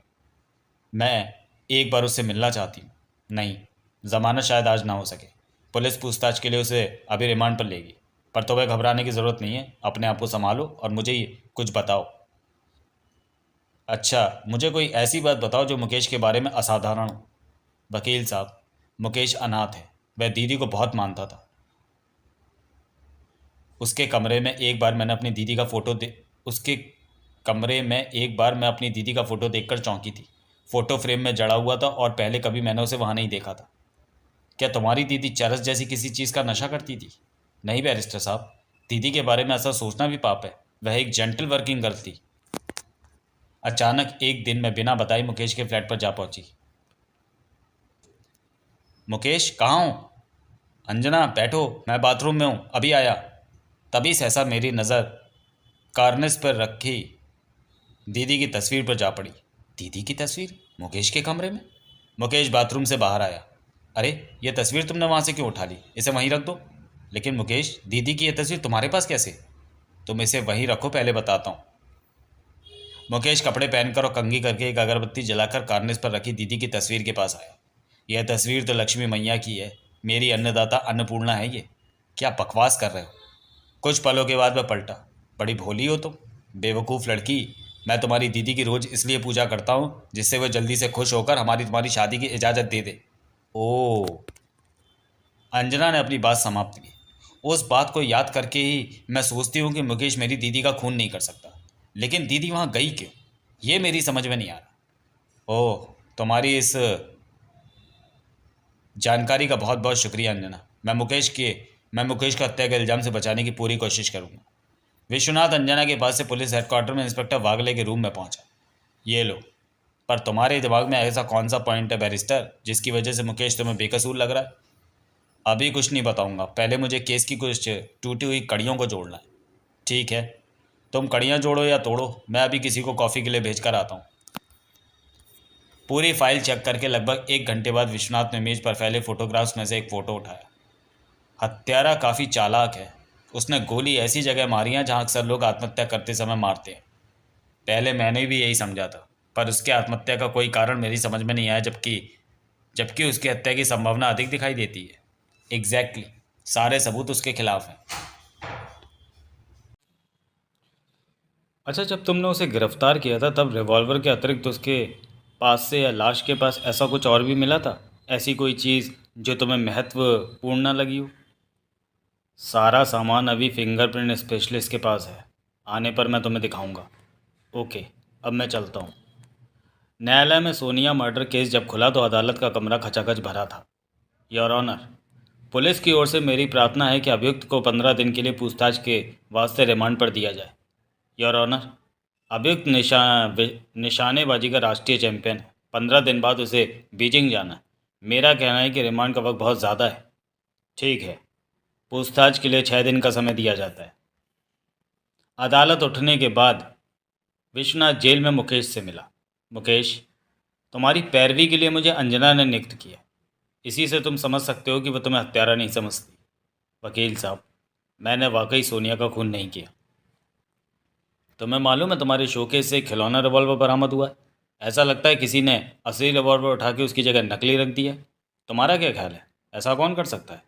मैं एक बार उससे मिलना चाहती हूँ। नहीं, जमानत शायद आज ना हो सके। पुलिस पूछताछ के लिए उसे अभी रिमांड पर लेगी। पर तुम्हें घबराने की ज़रूरत नहीं है, अपने आप को संभालो और मुझे कुछ बताओ। अच्छा, मुझे कोई ऐसी बात बताओ जो मुकेश के बारे में असाधारण हो। वकील साहब, मुकेश अनाथ है। वह दीदी को बहुत मानता था। उसके कमरे में एक बार मैंने अपनी दीदी का फ़ोटो दे उसके कमरे में एक बार मैं अपनी दीदी का फ़ोटो देखकर चौंकी थी। फ़ोटो फ्रेम में जड़ा हुआ था और पहले कभी मैंने उसे वहाँ नहीं देखा था। क्या तुम्हारी दीदी चरस जैसी किसी चीज़ का नशा करती थी? नहीं बैरिस्टर साहब, दीदी के बारे में ऐसा सोचना भी पाप है। वह एक जेंटल वर्किंग गर्ल थी। अचानक एक दिन मैं बिना बताए मुकेश के फ्लैट पर जा पहुंची। मुकेश, कहाँ हो? अंजना बैठो, मैं बाथरूम में हूँ, अभी आया। तभी सहसा मेरी नज़र कार्निस पर रखी दीदी की तस्वीर पर जा पड़ी। दीदी की तस्वीर मुकेश के कमरे में? मुकेश बाथरूम से बाहर आया। अरे, ये तस्वीर तुमने वहाँ से क्यों उठा ली? इसे वहीं रख दो। लेकिन मुकेश, दीदी की ये तस्वीर तुम्हारे पास कैसे? तुम इसे वहीं रखो, पहले बताता हूँ। मुकेश कपड़े पहनकर और कंघी करके एक अगरबत्ती जलाकर कार्निस पर रखी दीदी की तस्वीर के पास आया। यह तस्वीर तो लक्ष्मी मैया की है, मेरी अन्नदाता अन्नपूर्णा है ये। क्या बकवास कर रहे हो? कुछ पलों के बाद वह पलटा। बड़ी भोली हो तुम, बेवकूफ़ लड़की। मैं तुम्हारी दीदी की रोज़ इसलिए पूजा करता हूँ जिससे वह जल्दी से खुश होकर हमारी तुम्हारी शादी की इजाज़त दे दे। ओह, अंजना ने अपनी बात समाप्त की। उस बात को याद करके ही मैं सोचती हूँ कि मुकेश मेरी दीदी का खून नहीं कर सकता। लेकिन दीदी वहाँ गई क्यों, ये मेरी समझ में नहीं आ रहा। ओह, तुम्हारी इस जानकारी का बहुत बहुत शुक्रिया अंजना। मैं मुकेश को हत्या के इल्ज़ाम से बचाने की पूरी कोशिश करूँगा। विश्वनाथ अंजना के पास से पुलिस हेडक्वार्टर में इंस्पेक्टर वागले के रूम में पहुंचा। ये लो। पर तुम्हारे दिमाग में ऐसा कौन सा पॉइंट है बैरिस्टर जिसकी वजह से मुकेश तुम्हें बेकसूर लग रहा है? अभी कुछ नहीं बताऊंगा, पहले मुझे केस की कुछ टूटी हुई कड़ियों को जोड़ना है। ठीक है, तुम कड़ियाँ जोड़ो या तोड़ो, मैं अभी किसी को कॉफ़ी के लिए भेज कर आता हूँ। पूरी फाइल चेक करके लगभग 1 घंटे बाद विश्वनाथ ने मेज पर फैले फोटोग्राफ्स में से एक फ़ोटो उठाया। हत्यारा काफ़ी चालाक है। उसने गोली ऐसी जगह मारी है जहाँ अक्सर लोग आत्महत्या करते समय मारते हैं। पहले मैंने भी यही समझा था, पर उसकी आत्महत्या का कोई कारण मेरी समझ में नहीं आया, जबकि जबकि उसकी हत्या की संभावना अधिक दिखाई देती है। एग्जैक्टली, सारे सबूत उसके खिलाफ हैं। अच्छा, जब तुमने उसे गिरफ्तार किया था तब रिवॉल्वर के अतिरिक्त उसके पास से या लाश के पास ऐसा कुछ और भी मिला था? ऐसी कोई चीज़ जो तुम्हें महत्वपूर्ण ना लगी हो? सारा सामान अभी फिंगरप्रिंट स्पेशलिस्ट के पास है। आने पर मैं तुम्हें दिखाऊंगा। ओके, अब मैं चलता हूँ। न्यायालय में सोनिया मर्डर केस जब खुला तो अदालत का कमरा खचाखच भरा था। योर ऑनर, पुलिस की ओर से मेरी प्रार्थना है कि अभियुक्त को 15 दिन के लिए पूछताछ के वास्ते रिमांड पर दिया जाए। योर ऑनर, अभियुक्त निशानेबाजी का राष्ट्रीय चैंपियन है। 15 दिन बाद उसे बीजिंग जाना है। मेरा कहना है कि रिमांड का वक्त बहुत ज़्यादा है। ठीक है, पूछताछ के लिए 6 दिन का समय दिया जाता है। अदालत उठने के बाद विश्वनाथ जेल में मुकेश से मिला। मुकेश, तुम्हारी पैरवी के लिए मुझे अंजना ने नियुक्त किया। इसी से तुम समझ सकते हो कि वह तुम्हें हत्यारा नहीं समझती। वकील साहब, मैंने वाकई सोनिया का खून नहीं किया। तुम्हें मालूम है तुम्हारे शोकेस से एक खिलौना रिवॉल्वर बरामद हुआ है। ऐसा लगता है किसी ने असली रिवॉल्वर उठा के उसकी जगह नकली रख दिया है। तुम्हारा क्या ख्याल है, ऐसा कौन कर सकता है?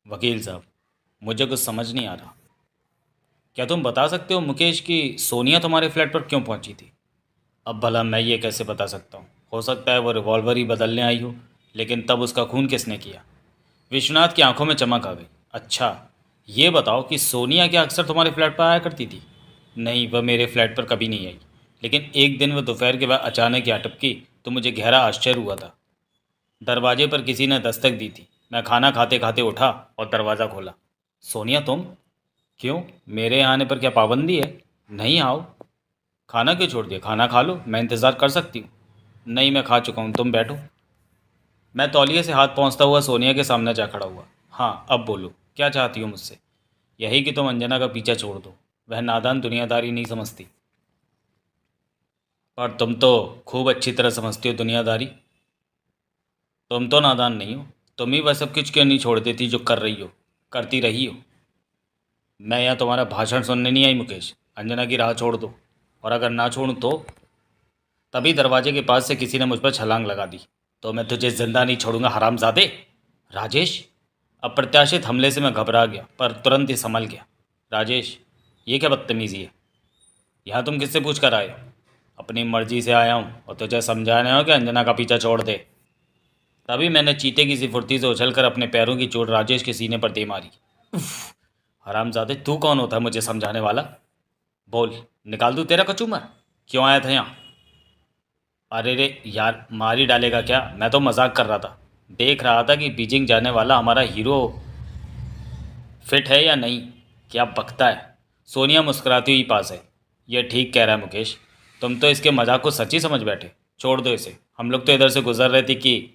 वकील साहब, मुझे कुछ समझ नहीं आ रहा। क्या तुम बता सकते हो मुकेश कि सोनिया तुम्हारे फ्लैट पर क्यों पहुंची थी? अब भला मैं ये कैसे बता सकता हूँ? हो सकता है वो रिवॉल्वर ही बदलने आई हो, लेकिन तब उसका खून किसने किया? विश्वनाथ की आंखों में चमक आ गई। अच्छा, ये बताओ कि सोनिया क्या अक्सर तुम्हारे फ्लैट पर आया करती थी? नहीं, वह मेरे फ्लैट पर कभी नहीं आई, लेकिन एक दिन वह दोपहर के बाद अचानक ही अटपकी तो मुझे गहरा आश्चर्य हुआ था। दरवाजे पर किसी ने दस्तक दी थी। मैं खाना खाते खाते उठा और दरवाज़ा खोला। सोनिया तुम? क्यों, मेरे यहाँ आने पर क्या पाबंदी है? नहीं, आओ। खाना क्यों छोड़ दिया? खाना खा लो, मैं इंतज़ार कर सकती हूँ। नहीं, मैं खा चुका हूँ, तुम बैठो। मैं तौलिए से हाथ पहुँचता हुआ सोनिया के सामने जा खड़ा हुआ। हाँ, अब बोलो, क्या चाहती हो मुझसे? यही कि तुम अंजना का पीछा छोड़ दो। वह नादान दुनियादारी नहीं समझती। पर तुम तो खूब अच्छी तरह समझती हो दुनियादारी। तुम तो नादान नहीं हो। तुम ही वह सब कुछ क्यों नहीं छोड़ देती जो कर रही हो, करती रही हो। मैं यहाँ तुम्हारा भाषण सुनने नहीं आई मुकेश। अंजना की राह छोड़ दो, और अगर ना छोड़ूं तो? तभी दरवाजे के पास से किसी ने मुझ पर छलांग लगा दी। तो मैं तुझे जिंदा नहीं छोड़ूंगा हरामजादे। राजेश। अप्रत्याशित हमले से मैं घबरा गया, पर तुरंत ही संभल गया। राजेश, ये क्या बदतमीजी है? यहाँ तुम किससे पूछ कर आए हो? अपनी मर्जी से आया हूँ, और तुझे समझाने हो कि अंजना का पीछा छोड़ दे। तभी मैंने चीते की सी फुर्ती से उछलकर अपने पैरों की चोट राजेश के सीने पर दे मारी। हरामजादे, तू कौन होता है मुझे समझाने वाला? बोल, निकाल दूँ तेरा कचूमर? क्यों आया था यहाँ? अरे रे यार, मार ही डालेगा क्या? मैं तो मजाक कर रहा था। देख रहा था कि बीजिंग जाने वाला हमारा हीरो फिट है या नहीं। क्या बकता है? सोनिया मुस्कुराती हुई पास है। यह ठीक कह रहा है मुकेश। तुम तो इसके मजाक को सच्ची समझ बैठे। छोड़ दो इसे। हम लोग तो इधर से गुजर रहे थे कि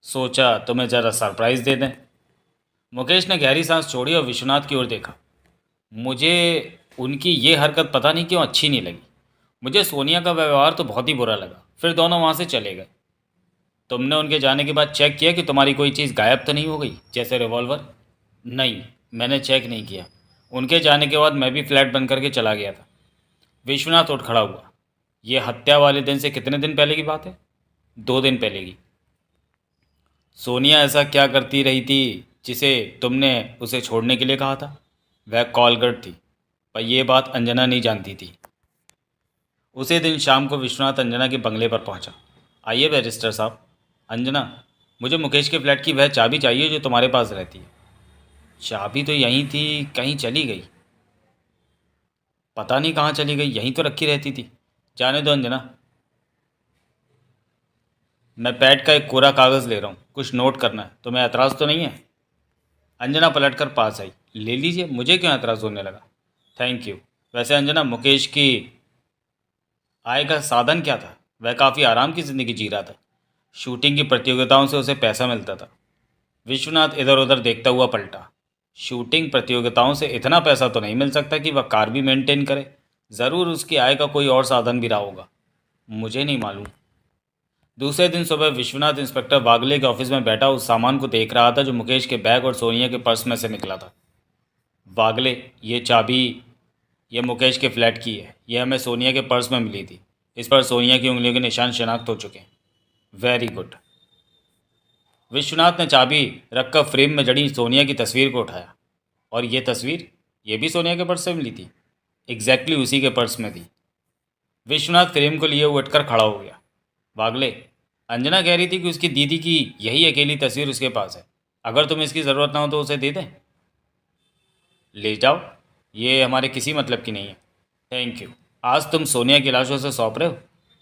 सोचा तुम्हें ज़रा सरप्राइज़ दे दें। मुकेश ने गहरी सांस छोड़ी और विश्वनाथ की ओर देखा। मुझे उनकी ये हरकत पता नहीं क्यों अच्छी नहीं लगी। मुझे सोनिया का व्यवहार तो बहुत ही बुरा लगा। फिर दोनों वहाँ से चले गए। तुमने उनके जाने के बाद चेक किया कि तुम्हारी कोई चीज़ गायब तो नहीं हो गई, जैसे रिवॉल्वर? नहीं, मैंने चेक नहीं किया। उनके जाने के बाद मैं भी फ्लैट बंद करके चला गया था। विश्वनाथ उठ खड़ा हुआ। ये हत्या वाले दिन से कितने दिन पहले की बात है? 2 दिन पहले की। सोनिया ऐसा क्या करती रही थी जिसे तुमने उसे छोड़ने के लिए कहा था? वह कॉल गर्ल थी, पर यह बात अंजना नहीं जानती थी। उसी दिन शाम को विश्वनाथ अंजना के बंगले पर पहुंचा। आइए बैरिस्टर साहब। अंजना, मुझे मुकेश के फ्लैट की वह चाबी चाहिए जो तुम्हारे पास रहती है। चाबी तो यहीं थी, कहीं चली गई। पता नहीं कहाँ चली गई, यहीं तो रखी रहती थी। जाने दो अंजना, मैं पैड का एक कोरा कागज़ ले रहा हूँ, कुछ नोट करना है। तुम्हें एतराज़ तो नहीं है? अंजना पलटकर पास आई। ले लीजिए, मुझे क्यों एतराज़ होने लगा? Thank you. वैसे अंजना, मुकेश की आय का साधन क्या था? वह काफ़ी आराम की ज़िंदगी जी रहा था। शूटिंग की प्रतियोगिताओं से उसे पैसा मिलता था। विश्वनाथ इधर उधर देखता हुआ पलटा। शूटिंग प्रतियोगिताओं से इतना पैसा तो नहीं मिल सकता कि वह कार भी मेंटेन करे। ज़रूर उसकी आय का कोई और साधन भी रहा होगा, मुझे नहीं मालूम। दूसरे दिन सुबह विश्वनाथ इंस्पेक्टर वागले के ऑफिस में बैठा उस सामान को देख रहा था जो मुकेश के बैग और सोनिया के पर्स में से निकला था। वागले, ये चाबी ये मुकेश के फ्लैट की है। यह हमें सोनिया के पर्स में मिली थी। इस पर सोनिया की उंगलियों के निशान शनाख्त हो चुके हैं। Very good. विश्वनाथ ने चाबी रखकर फ्रेम में जड़ी सोनिया की तस्वीर को उठाया। और ये तस्वीर, ये भी सोनिया के पर्स से मिली थी? एग्जैक्टली उसी के पर्स में थी। विश्वनाथ फ्रेम को लिए उठकर खड़ा हो गया। वागले, अंजना कह रही थी कि उसकी दीदी की यही अकेली तस्वीर उसके पास है। अगर तुम्हें इसकी ज़रूरत ना हो तो उसे दे दें। ले जाओ, ये हमारे किसी मतलब की नहीं है। Thank you. आज तुम सोनिया की लाशों से सौंप रहे हो?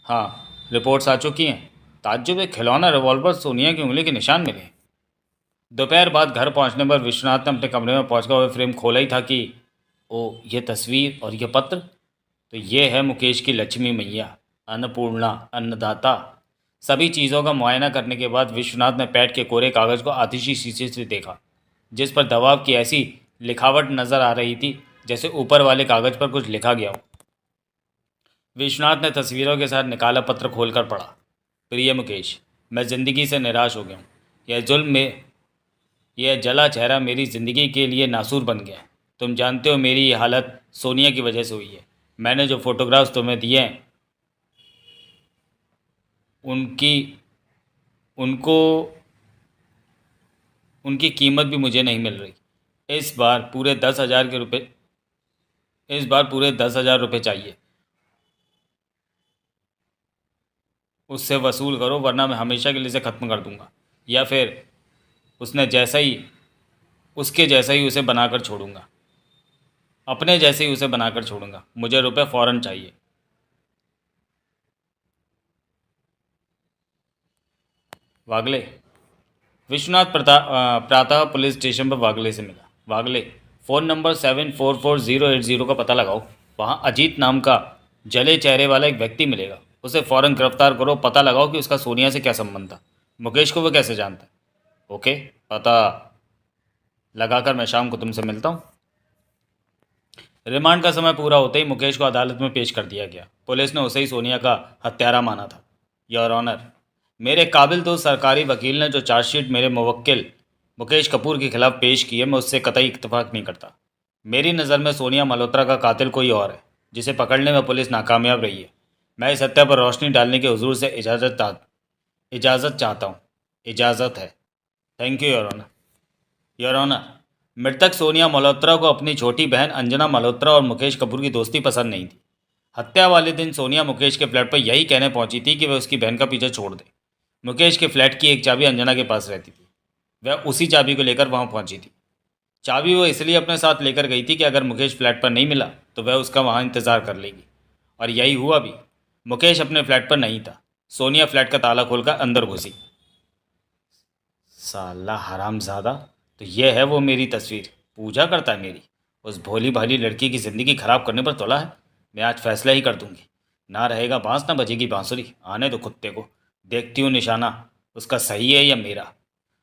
हाँ, रिपोर्ट्स आ चुकी हैं। ताज्जुब, एक खिलौना रिवॉल्वर सोनिया की उंगली के निशान मिले। दोपहर बाद घर पहुंचने पर विश्वनाथ ने अपने कमरे में पहुंचकर वह फ्रेम खोला ही था कि ओ, ये तस्वीर और ये पत्र, तो ये है मुकेश की लक्ष्मी मैया, अन्नपूर्णा, अन्नदाता। सभी चीज़ों का मुआयना करने के बाद विश्वनाथ ने पैड के कोरे कागज़ को आतिशी शीशे से देखा, जिस पर दबाव की ऐसी लिखावट नज़र आ रही थी जैसे ऊपर वाले कागज़ पर कुछ लिखा गया हो। विश्वनाथ ने तस्वीरों के साथ निकाला पत्र खोलकर पढ़ा। प्रिय मुकेश, मैं ज़िंदगी से निराश हो गया हूँ। यह जुल्म में यह जला चेहरा मेरी ज़िंदगी के लिए नासूर बन गया है। तुम जानते हो मेरी ये हालत सोनिया की वजह से हुई है। मैंने जो फोटोग्राफ्स तुम्हें दिए हैं उनकी उनको उनकी कीमत भी मुझे नहीं मिल रही। इस बार पूरे 10,000 के रुपए इस बार पूरे 10,000 रुपये चाहिए। उससे वसूल करो वरना मैं हमेशा के लिए इसे ख़त्म कर दूंगा, या फिर उसने जैसा ही उसके जैसा ही उसे बनाकर छोड़ूंगा, अपने जैसे ही उसे बनाकर छोड़ूंगा। मुझे रुपए फ़ौरन चाहिए। वागले, विश्वनाथ प्रातः पुलिस स्टेशन पर वागले से मिला। वागले, फ़ोन नंबर 744080 का पता लगाओ। वहाँ अजीत नाम का जले चेहरे वाला एक व्यक्ति मिलेगा। उसे फ़ौरन गिरफ्तार करो। पता लगाओ कि उसका सोनिया से क्या संबंध था। मुकेश को वो कैसे जानता है। ओके, पता लगाकर मैं शाम को तुमसे मिलता हूँ। रिमांड का समय पूरा होते ही मुकेश को अदालत में पेश कर दिया गया। पुलिस ने उसे ही सोनिया का हत्यारा माना था। योर ऑनर, मेरे काबिल दोस्त सरकारी वकील ने जो चार्जशीट मेरे मुवक्किल मुकेश कपूर के खिलाफ पेश की है, मैं उससे कतई इत्तेफाक नहीं करता। मेरी नज़र में सोनिया मल्होत्रा का कातिल कोई और है, जिसे पकड़ने में पुलिस नाकामयाब रही है। मैं इस हत्या पर रोशनी डालने के हुजूर से इजाज़त चाहता हूँ। इजाज़त है। Thank you your honour. Your honour, मृतक सोनिया मल्होत्रा को अपनी छोटी बहन अंजना मल्होत्रा और मुकेश कपूर की दोस्ती पसंद नहीं थी। हत्या वाले दिन सोनिया मुकेश के फ्लैट पर यही कहने पहुंची थी कि वह उसकी बहन का पीछे छोड़ दे। मुकेश के फ्लैट की एक चाबी अंजना के पास रहती थी। वह उसी चाबी को लेकर वहां पहुंची थी। चाबी वो इसलिए अपने साथ लेकर गई थी कि अगर मुकेश फ्लैट पर नहीं मिला तो वह उसका वहां इंतज़ार कर लेगी। और यही हुआ भी। मुकेश अपने फ्लैट पर नहीं था। सोनिया फ्लैट का ताला खोलकर अंदर घुसी। साला हरामजादा, तो ये है वो मेरी तस्वीर। पूजा करता है मेरी। उस भोली भाली लड़की की ज़िंदगी खराब करने पर तुला है। मैं आज फैसला ही कर दूंगी। ना रहेगा बांस ना बजेगी बांसुरी। आने दो कुत्ते को, देखती हूँ निशाना उसका सही है या मेरा।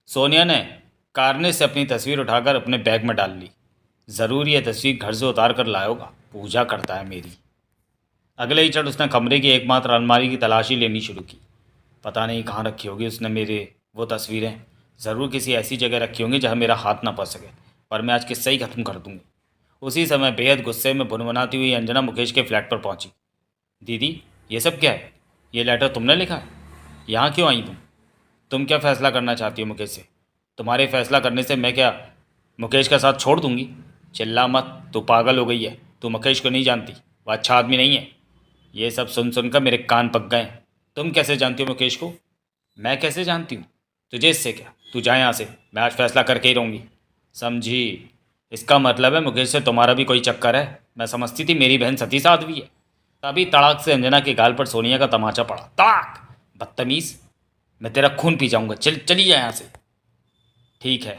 सोनिया ने कारने से अपनी तस्वीर उठाकर अपने बैग में डाल ली। ज़रूर ये तस्वीर घर से उतार कर लाया होगा। पूजा करता है मेरी। अगले ही क्षण उसने कमरे की एकमात्र अलमारी की तलाशी लेनी शुरू की। पता नहीं कहाँ रखी होगी उसने मेरे वो तस्वीरें। ज़रूर किसी ऐसी जगह रखी होंगी जहाँ मेरा हाथ ना पहुँच सके। पर मैं आज किस्सा ही ख़त्म कर दूंगी। उसी समय बेहद गुस्से में भुनभुनाती हुई अंजना मुकेश के फ्लैट पर पहुंची। दीदी, ये सब क्या है? ये लेटर तुमने लिखा है? यहाँ क्यों आई तुम क्या फ़ैसला करना चाहती हो मुकेश से? तुम्हारे फैसला करने से मैं क्या मुकेश का साथ छोड़ दूंगी? चिल्ला मत, तू पागल हो गई है। तू मुकेश को नहीं जानती, वो अच्छा आदमी नहीं है। ये सब सुन सुनकर मेरे कान पक गए। तुम कैसे जानती हो मुकेश को? मैं कैसे जानती हूँ? तुझे इससे क्या? तू जा यहाँ से। मैं आज फैसला करके ही रहूँगी, समझी? इसका मतलब है मुकेश से तुम्हारा भी कोई चक्कर है। मैं समझती थी मेरी बहन सती साध्वी है। तभी तड़ाक से अंजना के गाल पर सोनिया का तमाचा पड़ा। ताक! बदतमीज, मैं तेरा खून पी जाऊंगा। चली जा यहाँ से। ठीक है।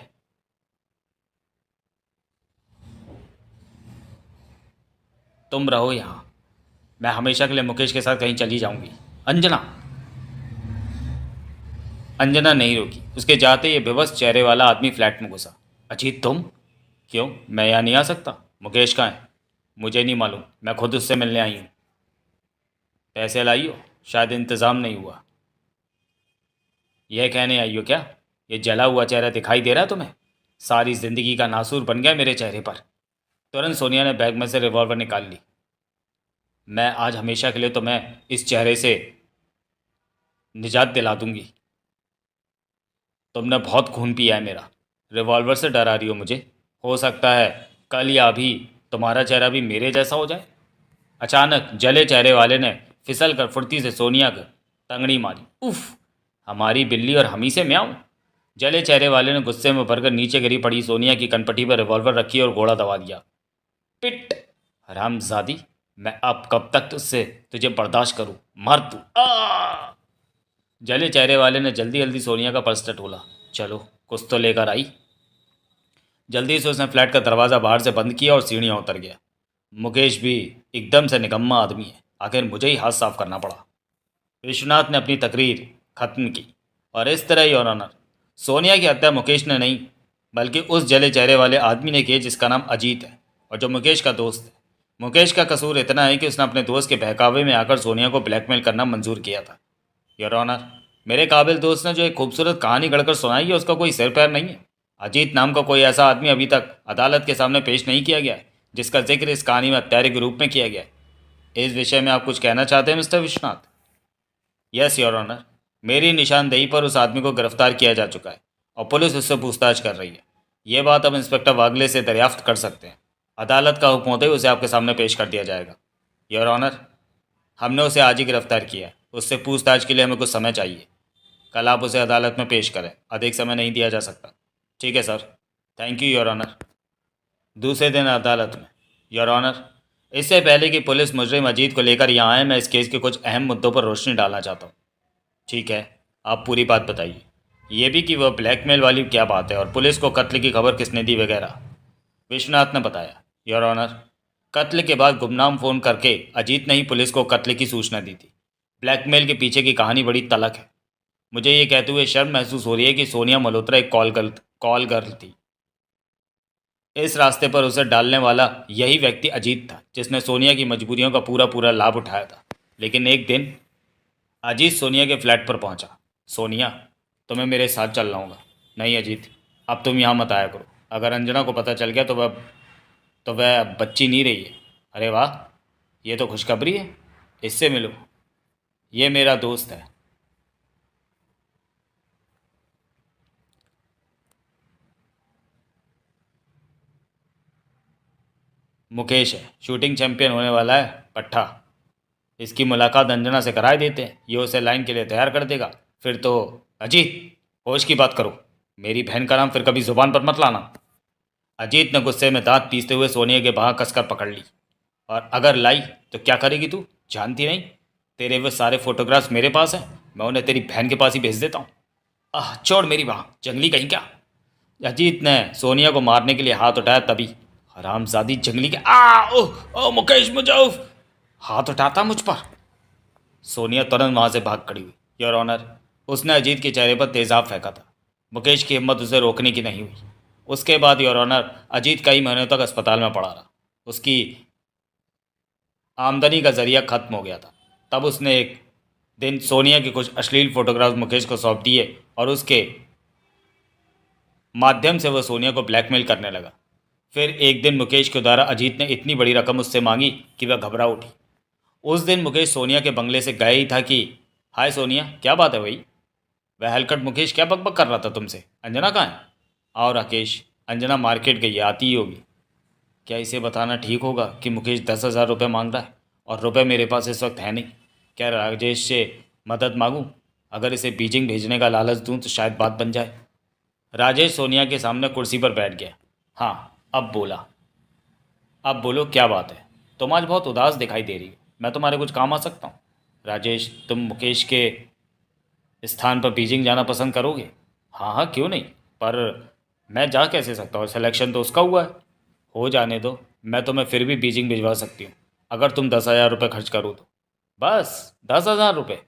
तुम रहो यहाँ। मैं हमेशा के लिए मुकेश के साथ कहीं चली जाऊंगी। अंजना। अंजना नहीं रुकी। उसके जाते ये बेबस चेहरे वाला आदमी फ्लैट में घुसा। अजीत, तुम? क्यों, मैं यहाँ नहीं आ सकता? मुकेश कहाँ है? मुझे नहीं मालूम, मैं खुद उससे मिलने आई हूँ। पैसे लाई हो? शायद इंतज़ाम नहीं हुआ। यह कहने आई हो क्या? ये जला हुआ चेहरा दिखाई दे रहा है तुम्हें? सारी ज़िंदगी का नासूर बन गया मेरे चेहरे पर। तुरंत सोनिया ने बैग में से रिवॉल्वर निकाल ली। मैं आज हमेशा के लिए तो मैं इस चेहरे से निजात दिला दूंगी। तुमने बहुत खून पिया है मेरा। रिवॉल्वर से डरा रही हो मुझे? हो सकता है कल या अभी तुम्हारा चेहरा भी मेरे जैसा हो जाए। अचानक जले चेहरे वाले ने फिसल कर फुर्ती से सोनिया को तंगड़ी मारी। उफ, हमारी बिल्ली और हम ही से म्याऊं। जले चेहरे वाले ने गुस्से में भरकर नीचे गिरी पड़ी सोनिया की कनपटी पर रिवॉल्वर रखी और घोड़ा दबा दिया। पिट, हरामजादी, मैं अब कब तक तुझसे तुझे बर्दाश्त करूं, मर तू। जले चेहरे वाले ने जल्दी जल्दी सोनिया का पर्स टटोला। चलो कुछ तो लेकर आई। जल्दी से उसने फ्लैट का दरवाज़ा बाहर से बंद किया और सीढ़ियाँ उतर गया। मुकेश भी एकदम से निकम्मा आदमी है, आखिर मुझे ही हाथ साफ करना पड़ा। विश्वनाथ ने अपनी तकरीर खत्म की। और इस तरह योर ऑनर, सोनिया की हत्या मुकेश ने नहीं बल्कि उस जले चेहरे वाले आदमी ने की जिसका नाम अजीत है और जो मुकेश का दोस्त है। मुकेश का कसूर इतना है कि उसने अपने दोस्त के बहकावे में आकर सोनिया को ब्लैकमेल करना मंजूर किया था। योर ऑनर, मेरे काबिल दोस्त ने जो एक खूबसूरत कहानी गढ़कर सुनाई है उसका कोई सिर पैर नहीं है। अजीत नाम का कोई ऐसा आदमी अभी तक अदालत के सामने पेश नहीं किया गया है जिसका जिक्र इस कहानी में हत्यारे के रूप में किया गया है। इस विषय में आप कुछ कहना चाहते हैं mister Vishwanath? Yes your honour, मेरी निशानदेही पर उस आदमी को गिरफ्तार किया जा चुका है और पुलिस उससे पूछताछ कर रही है। ये बात अब इंस्पेक्टर वागले से दरियाफ्त कर सकते हैं। अदालत का हुक्म होते ही उसे आपके सामने पेश कर दिया जाएगा। योर ऑनर, हमने उसे आज ही गिरफ्तार किया है। उससे पूछताछ के लिए हमें कुछ समय चाहिए। कल आप उसे अदालत में पेश करें, अधिक समय नहीं दिया जा सकता। ठीक है sir. Thank you your honour. दूसरे दिन अदालत में। योर ऑनर, इससे पहले कि पुलिस मुजरिम अजीत को लेकर यहाँ आए, मैं इस केस के कुछ अहम मुद्दों पर रोशनी डालना चाहता हूँ। ठीक है, आप पूरी बात बताइए। ये भी कि वह ब्लैकमेल वाली क्या बात है और पुलिस को कत्ल की खबर किसने दी वगैरह। विश्वनाथ ने बताया। योर ऑनर, कत्ल के बाद गुमनाम फ़ोन करके अजीत ने ही पुलिस को कत्ल की सूचना दी थी। ब्लैकमेल के पीछे की कहानी बड़ी तलख है। मुझे ये कहते हुए शर्म महसूस हो रही है कि सोनिया मल्होत्रा एक कॉल गर्ल थी। इस रास्ते पर उसे डालने वाला यही व्यक्ति अजीत था जिसने सोनिया की मजबूरियों का पूरा पूरा लाभ उठाया था। लेकिन एक दिन अजीत सोनिया के फ्लैट पर पहुंचा। सोनिया, तुम्हें मेरे साथ चलना होगा। नहीं अजीत, अब तुम यहाँ मत आया करो। अगर अंजना को पता चल गया तो वह बच्ची नहीं रही है। अरे वाह, ये तो खुशखबरी है। इससे मिलो, ये मेरा दोस्त है। मुकेश है, शूटिंग चैंपियन होने वाला है पट्ठा। इसकी मुलाकात अंजना से कराए देते हैं, ये उसे लाइन के लिए तैयार कर देगा। फिर तो अजीत, होश की बात करो। मेरी बहन का नाम फिर कभी जुबान पर मत लाना। अजीत ने गुस्से में दांत पीसते हुए सोनिया के बाह कसकर पकड़ ली। और अगर लाई तो क्या करेगी तू, जानती नहीं? तेरे वो सारे फोटोग्राफ्स मेरे पास हैं, मैं उन्हें तेरी बहन के पास ही भेज देता हूँ। छोड़ मेरी बाह, जंगली कहीं क्या। अजीत ने सोनिया को मारने के लिए हाथ उठाया तभी हरामजादी जंगली के ओह ओह मुकेश मुझे हाथ उठाता मुझ पर। सोनिया तुरंत वहां से भाग खड़ी हुई। योर ऑनर, उसने अजीत के चेहरे पर तेजाब फेंका था। मुकेश की हिम्मत उसे रोकने की नहीं हुई। उसके बाद योर ऑनर, अजीत कई महीनों तक अस्पताल में पड़ा रहा। उसकी आमदनी का जरिया खत्म हो गया था। तब उसने एक दिन सोनिया के कुछ अश्लील फोटोग्राफ्स मुकेश को सौंप दिए और उसके माध्यम से वह सोनिया को ब्लैकमेल करने लगा। फिर एक दिन मुकेश के द्वारा अजीत ने इतनी बड़ी रकम उससे मांगी कि वह घबरा उठी। उस दिन मुकेश सोनिया के बंगले से गया ही था कि हाय सोनिया, क्या बात है भाई? वह हलकट मुकेश क्या बकबक कर रहा था तुमसे? अंजना कहाँ है? आओ राकेश, अंजना मार्केट गई है, आती ही होगी। क्या इसे बताना ठीक होगा कि मुकेश 10,000 रुपये मांग रहा है और रुपये मेरे पास इस वक्त है नहीं? क्या राजेश से मदद मांगूं? अगर इसे बीजिंग भेजने का लालच दूं तो शायद बात बन जाए। राजेश सोनिया के सामने कुर्सी पर बैठ गया। हाँ, अब बोला। अब बोलो, क्या बात है? तुम आज बहुत उदास दिखाई दे रही हो, मैं तुम्हारे कुछ काम आ सकता हूँ? राजेश, तुम मुकेश के स्थान पर बीजिंग जाना पसंद करोगे? हाँ हाँ, क्यों नहीं, पर मैं जा कैसे सकता हूँ? सिलेक्शन तो उसका हुआ है। हो जाने दो, मैं तुम्हें फिर भी बीजिंग भिजवा सकती हूँ अगर तुम 10,000 रुपये खर्च करो तो। बस 10,000 रुपये?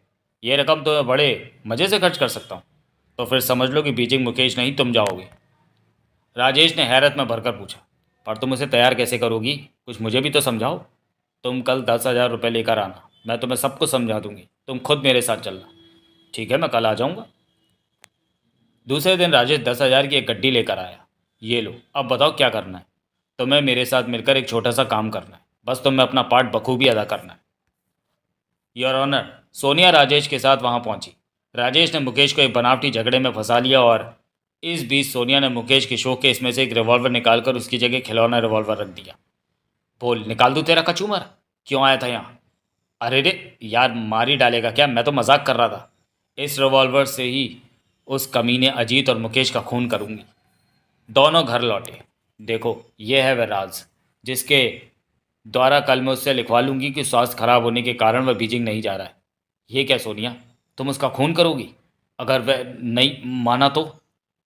ये रकम तो मैं बड़े मज़े से खर्च कर सकता हूँ। तो फिर समझ लो कि बीजिंग मुकेश नहीं, तुम जाओगे। राजेश ने हैरत में भरकर पूछा, पर तुम उसे तैयार कैसे करोगी? कुछ मुझे भी तो समझाओ। तुम कल 10,000 रुपये लेकर आना, मैं तुम्हें सब कुछ समझा दूंगी। तुम खुद मेरे साथ चलना। ठीक है, मैं कल आ जाऊंगा। दूसरे दिन राजेश 10,000 की एक गड्डी लेकर आया। ये लो, अब बताओ क्या करना है? तुम्हें मेरे साथ मिलकर एक छोटा सा काम करना है, बस तुम्हें अपना पार्ट बखूबी अदा करना है। योर ऑनर, सोनिया राजेश के साथ वहां पहुंची। राजेश ने मुकेश को एक बनावटी झगड़े में फंसा लिया और इस बीच सोनिया ने मुकेश के शो केस में से एक रिवॉल्वर निकालकर उसकी जगह खिलौना रिवॉल्वर रख दिया। बोल, निकाल दूँ तेरा कचूमर? क्यों आया था यहाँ? अरे रे यार, मार ही डालेगा क्या? मैं तो मजाक कर रहा था। इस रिवॉल्वर से ही उस कमीने अजीत और मुकेश का खून करूंगी। दोनों घर लौटे। देखो, ये है वह राज जिसके द्वारा कल मैं उससे लिखवा लूंगी कि स्वास्थ्य खराब होने के कारण वह बीजिंग नहीं जा रहा है। ये क्या सोनिया, तुम उसका खून करोगी? अगर वह नहीं माना तो?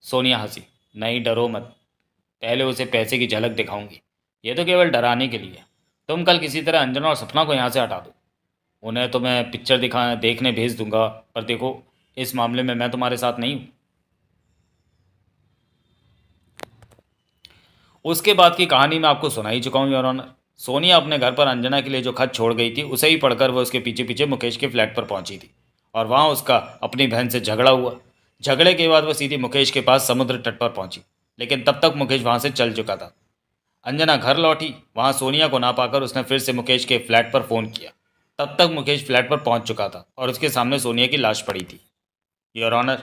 सोनिया हंसी। नहीं, डरो मत। पहले उसे पैसे की झलक दिखाऊंगी। ये तो केवल डराने के लिए। तुम कल किसी तरह अंजना और सपना को यहाँ से हटा दो। उन्हें तो मैं पिक्चर दिखा देखने भेज दूंगा, पर देखो, इस मामले में मैं तुम्हारे साथ नहीं हूँ। उसके बाद की कहानी मैं आपको सुना ही चुका हूँ योर ऑनर। सोनिया अपने घर पर अंजना के लिए जो खत छोड़ गई थी उसे ही पढ़कर वो उसके पीछे पीछे मुकेश के फ्लैट पर पहुंची थी, और वहां उसका अपनी बहन से झगड़ा हुआ। झगड़े के बाद वो सीधी मुकेश के पास समुद्र तट पर पहुंची, लेकिन तब तक मुकेश वहां से चल चुका था। अंजना घर लौटी। वहां सोनिया को ना पाकर उसने फिर से मुकेश के फ्लैट पर फ़ोन किया। तब तक मुकेश फ्लैट पर पहुंच चुका था और उसके सामने सोनिया की लाश पड़ी थी। योर ऑनर,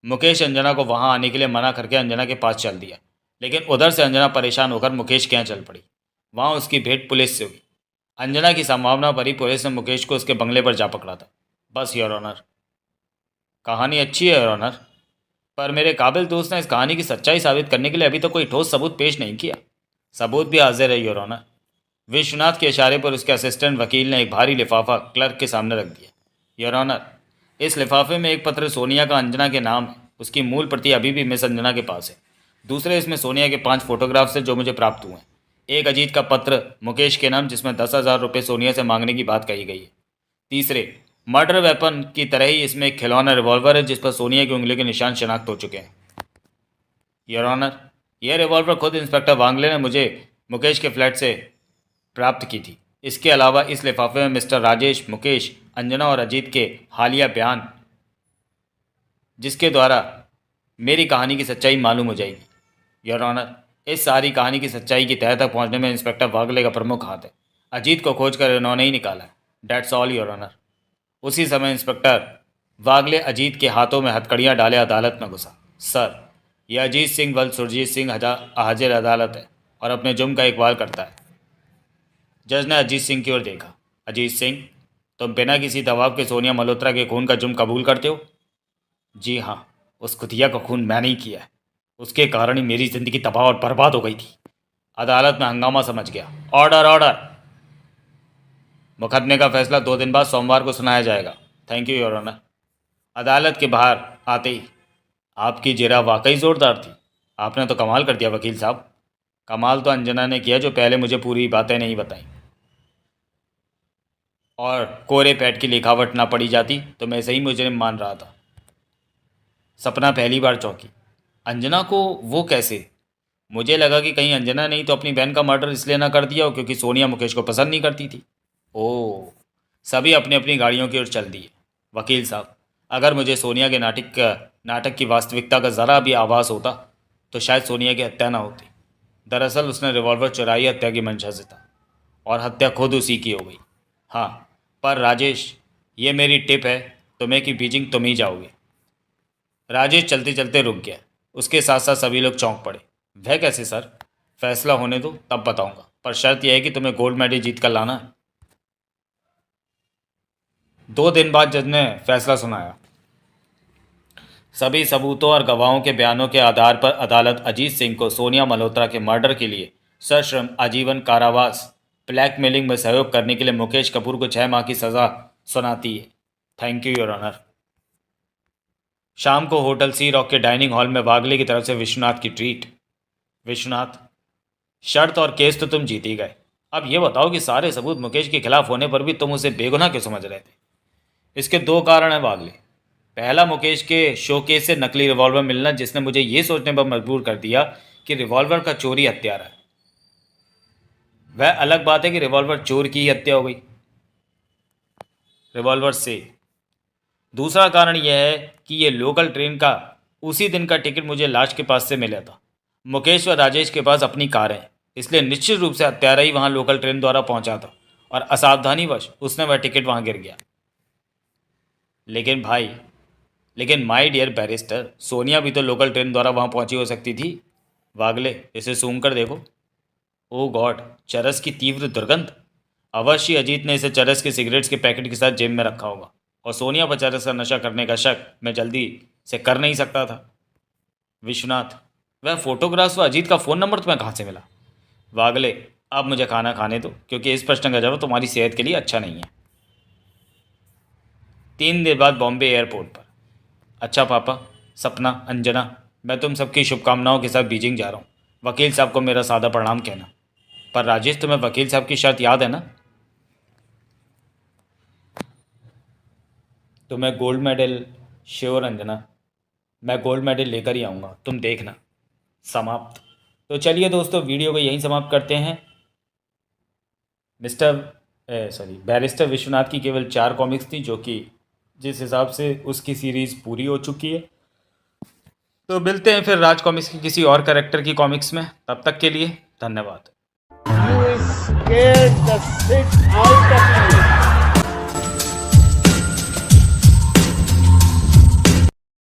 मुकेश अंजना को वहां आने के लिए मना करके अंजना के पास चल दिया, लेकिन उधर से अंजना परेशान होकर मुकेश के यहाँ चल पड़ी। वहां उसकी भेंट पुलिस से हुई। अंजना की संभावना पर ही पुलिस ने मुकेश को उसके बंगले पर जा पकड़ा था। बस योर ऑनर। कहानी अच्छी है योर ऑनर, पर मेरे काबिल दोस्त ने इस कहानी की सच्चाई साबित करने के लिए अभी तक कोई ठोस सबूत पेश नहीं किया। सबूत भी हाजिर है योर ऑनर। विश्वनाथ के इशारे पर उसके असिस्टेंट वकील ने एक भारी लिफाफा क्लर्क के सामने रख दिया। योर ऑनर, इस लिफाफे में एक पत्र सोनिया का अंजना के नाम है। उसकी मूल प्रति अभी भी मिस अंजना के पास है। दूसरे इसमें सोनिया के 5 फोटोग्राफ्स हैं जो मुझे प्राप्त हुए हैं। एक अजीत का पत्र मुकेश के नाम जिसमें 10,000 रुपये सोनिया से मांगने की बात कही गई है। तीसरे, मर्डर वेपन की तरह ही इसमें एक खिलौना रिवॉल्वर है जिस पर सोनिया की उंगली के निशान शनाख्त हो चुके हैं। योर ऑनर, यह रिवॉल्वर खुद इंस्पेक्टर वांगले ने मुझे मुकेश के फ्लैट से प्राप्त की थी। इसके अलावा इस लिफाफे में मिस्टर राजेश, मुकेश, अंजना और अजीत के हालिया बयान, जिसके द्वारा मेरी कहानी की सच्चाई मालूम हो जाएगी। योर ऑनर, इस सारी कहानी की सच्चाई की तह तक पहुंचने में इंस्पेक्टर वागले का प्रमुख हाथ है। अजीत को खोजकर इन्होंने ही निकाला है। That's all your honour. उसी समय इंस्पेक्टर वागले अजीत के हाथों में हथकड़ियां डाले अदालत में घुसा। सर, यह अजीत सिंह वल सुरजीत सिंह हाजिर अदालत है और अपने जुर्म का इकबाल करता है। जज ने अजीत सिंह की ओर देखा। अजीत सिंह, तुम बिना किसी दबाव के सोनिया मल्होत्रा के खून का जुर्म कबूल करते हो? जी हाँ, उस कुतिया का खून मैंने ही किया है। उसके कारण ही मेरी जिंदगी तबाह और बर्बाद हो गई थी। अदालत में हंगामा समझ गया। Order order. मुकदमे का फैसला 2 दिन बाद सोमवार को सुनाया जाएगा। Thank you your honour. अदालत के बाहर आते ही, आपकी जिरह वाकई ज़ोरदार थी। आपने तो कमाल कर दिया वकील साहब। कमाल तो अंजना ने किया जो पहले मुझे पूरी बातें नहीं बताई, और कोरे पैट की लिखावट ना पड़ी जाती तो मैं सही मुजरिम मान रहा था। सपना पहली बार चौंकी। अंजना को वो कैसे? मुझे लगा कि कहीं अंजना नहीं तो अपनी बहन का मर्डर इसलिए ना कर दिया हो क्योंकि सोनिया मुकेश को पसंद नहीं करती थी। ओह। सभी अपनी अपनी गाड़ियों की ओर चल दिए। वकील साहब, अगर मुझे सोनिया के नाटक की वास्तविकता का ज़रा भी आभास होता तो शायद सोनिया की हत्या ना होती। दरअसल उसने रिवॉल्वर चुराई हत्या की मंशा से था, और हत्या खुद उसी की हो गई। हाँ, पर राजेश, ये मेरी टिप है, तुम्हें कि बीजिंग तुम ही जाओगे। राजेश चलते चलते रुक गया। उसके साथ साथ सभी लोग चौंक पड़े। वह कैसे सर? फैसला होने दो, तब बताऊंगा, पर शर्त यह है कि तुम्हें गोल्ड मेडल जीत कर लाना है। 2 दिन बाद जज ने फैसला सुनाया। सभी सबूतों और गवाहों के बयानों के आधार पर अदालत अजीत सिंह को सोनिया मल्होत्रा के मर्डर के लिए सश्रम आजीवन कारावास, ब्लैकमेलिंग में सहयोग करने के लिए मुकेश कपूर को 6 माह की सज़ा सुनाती है। Thank you your honour. शाम को होटल सी रॉक के डाइनिंग हॉल में वागले की तरफ से विश्वनाथ की ट्रीट। विश्वनाथ, शर्त और केस तो तुम जीत ही गए। अब ये बताओ कि सारे सबूत मुकेश के खिलाफ होने पर भी तुम उसे बेगुनाह क्यों समझ रहे थे? इसके 2 कारण हैं वागले। पहला, मुकेश के शोकेस से नकली रिवॉल्वर मिलना जिसने मुझे ये सोचने पर मजबूर कर दिया कि रिवॉल्वर का चोरी हत्यारा है। वह अलग बात है कि रिवॉल्वर चोर की ही हत्या हो गई, रिवॉल्वर से। दूसरा कारण यह है कि ये लोकल ट्रेन का उसी दिन का टिकट मुझे लाश के पास से मिला था। मुकेश और राजेश के पास अपनी कार है, इसलिए निश्चित रूप से हत्यारा ही वहां लोकल ट्रेन द्वारा पहुंचा था, और असावधानीवश उसने वह टिकट वहां गिर गया। लेकिन भाई, लेकिन माय डियर बैरिस्टर, सोनिया भी तो लोकल ट्रेन द्वारा वहां पहुंची हो सकती थी। वागले, इसे सूंघ कर देखो। ओ गॉड, चरस की तीव्र दुर्गंध। अवश्य अजीत ने इसे चरस के सिगरेट्स के पैकेट के साथ जेब में रखा होगा, और सोनिया पर चरस का नशा करने का शक मैं जल्दी से कर नहीं सकता था। विश्वनाथ, वह फोटोग्राफ्स व अजीत का फ़ोन नंबर तुम्हें कहाँ से मिला? वागले, अब मुझे खाना खाने दो, क्योंकि इस प्रश्न का जवाब तुम्हारी सेहत के लिए अच्छा नहीं है। 3 दिन बाद बॉम्बे एयरपोर्ट पर। अच्छा पापा, सपना, अंजना, मैं तुम सबकी शुभकामनाओं के साथ बीजिंग जा रहा हूँ। वकील साहब को मेरा सादा प्रणाम कहना। पर राजेश, तुम्हें वकील साहब की शर्त याद है ना? तुम्हें गोल्ड मेडल। श्योर अंजना, मैं गोल्ड मेडल लेकर ही आऊँगा, तुम देखना। समाप्त। तो चलिए दोस्तों, वीडियो को यहीं समाप्त करते हैं। बैरिस्टर विश्वनाथ की केवल 4 कॉमिक्स थी, जो कि जिस हिसाब से उसकी सीरीज़ पूरी हो चुकी है। तो मिलते हैं फिर राज कॉमिक्स की किसी और कैरेक्टर की कॉमिक्स में। तब तक के लिए धन्यवाद। You scared the shit out of me.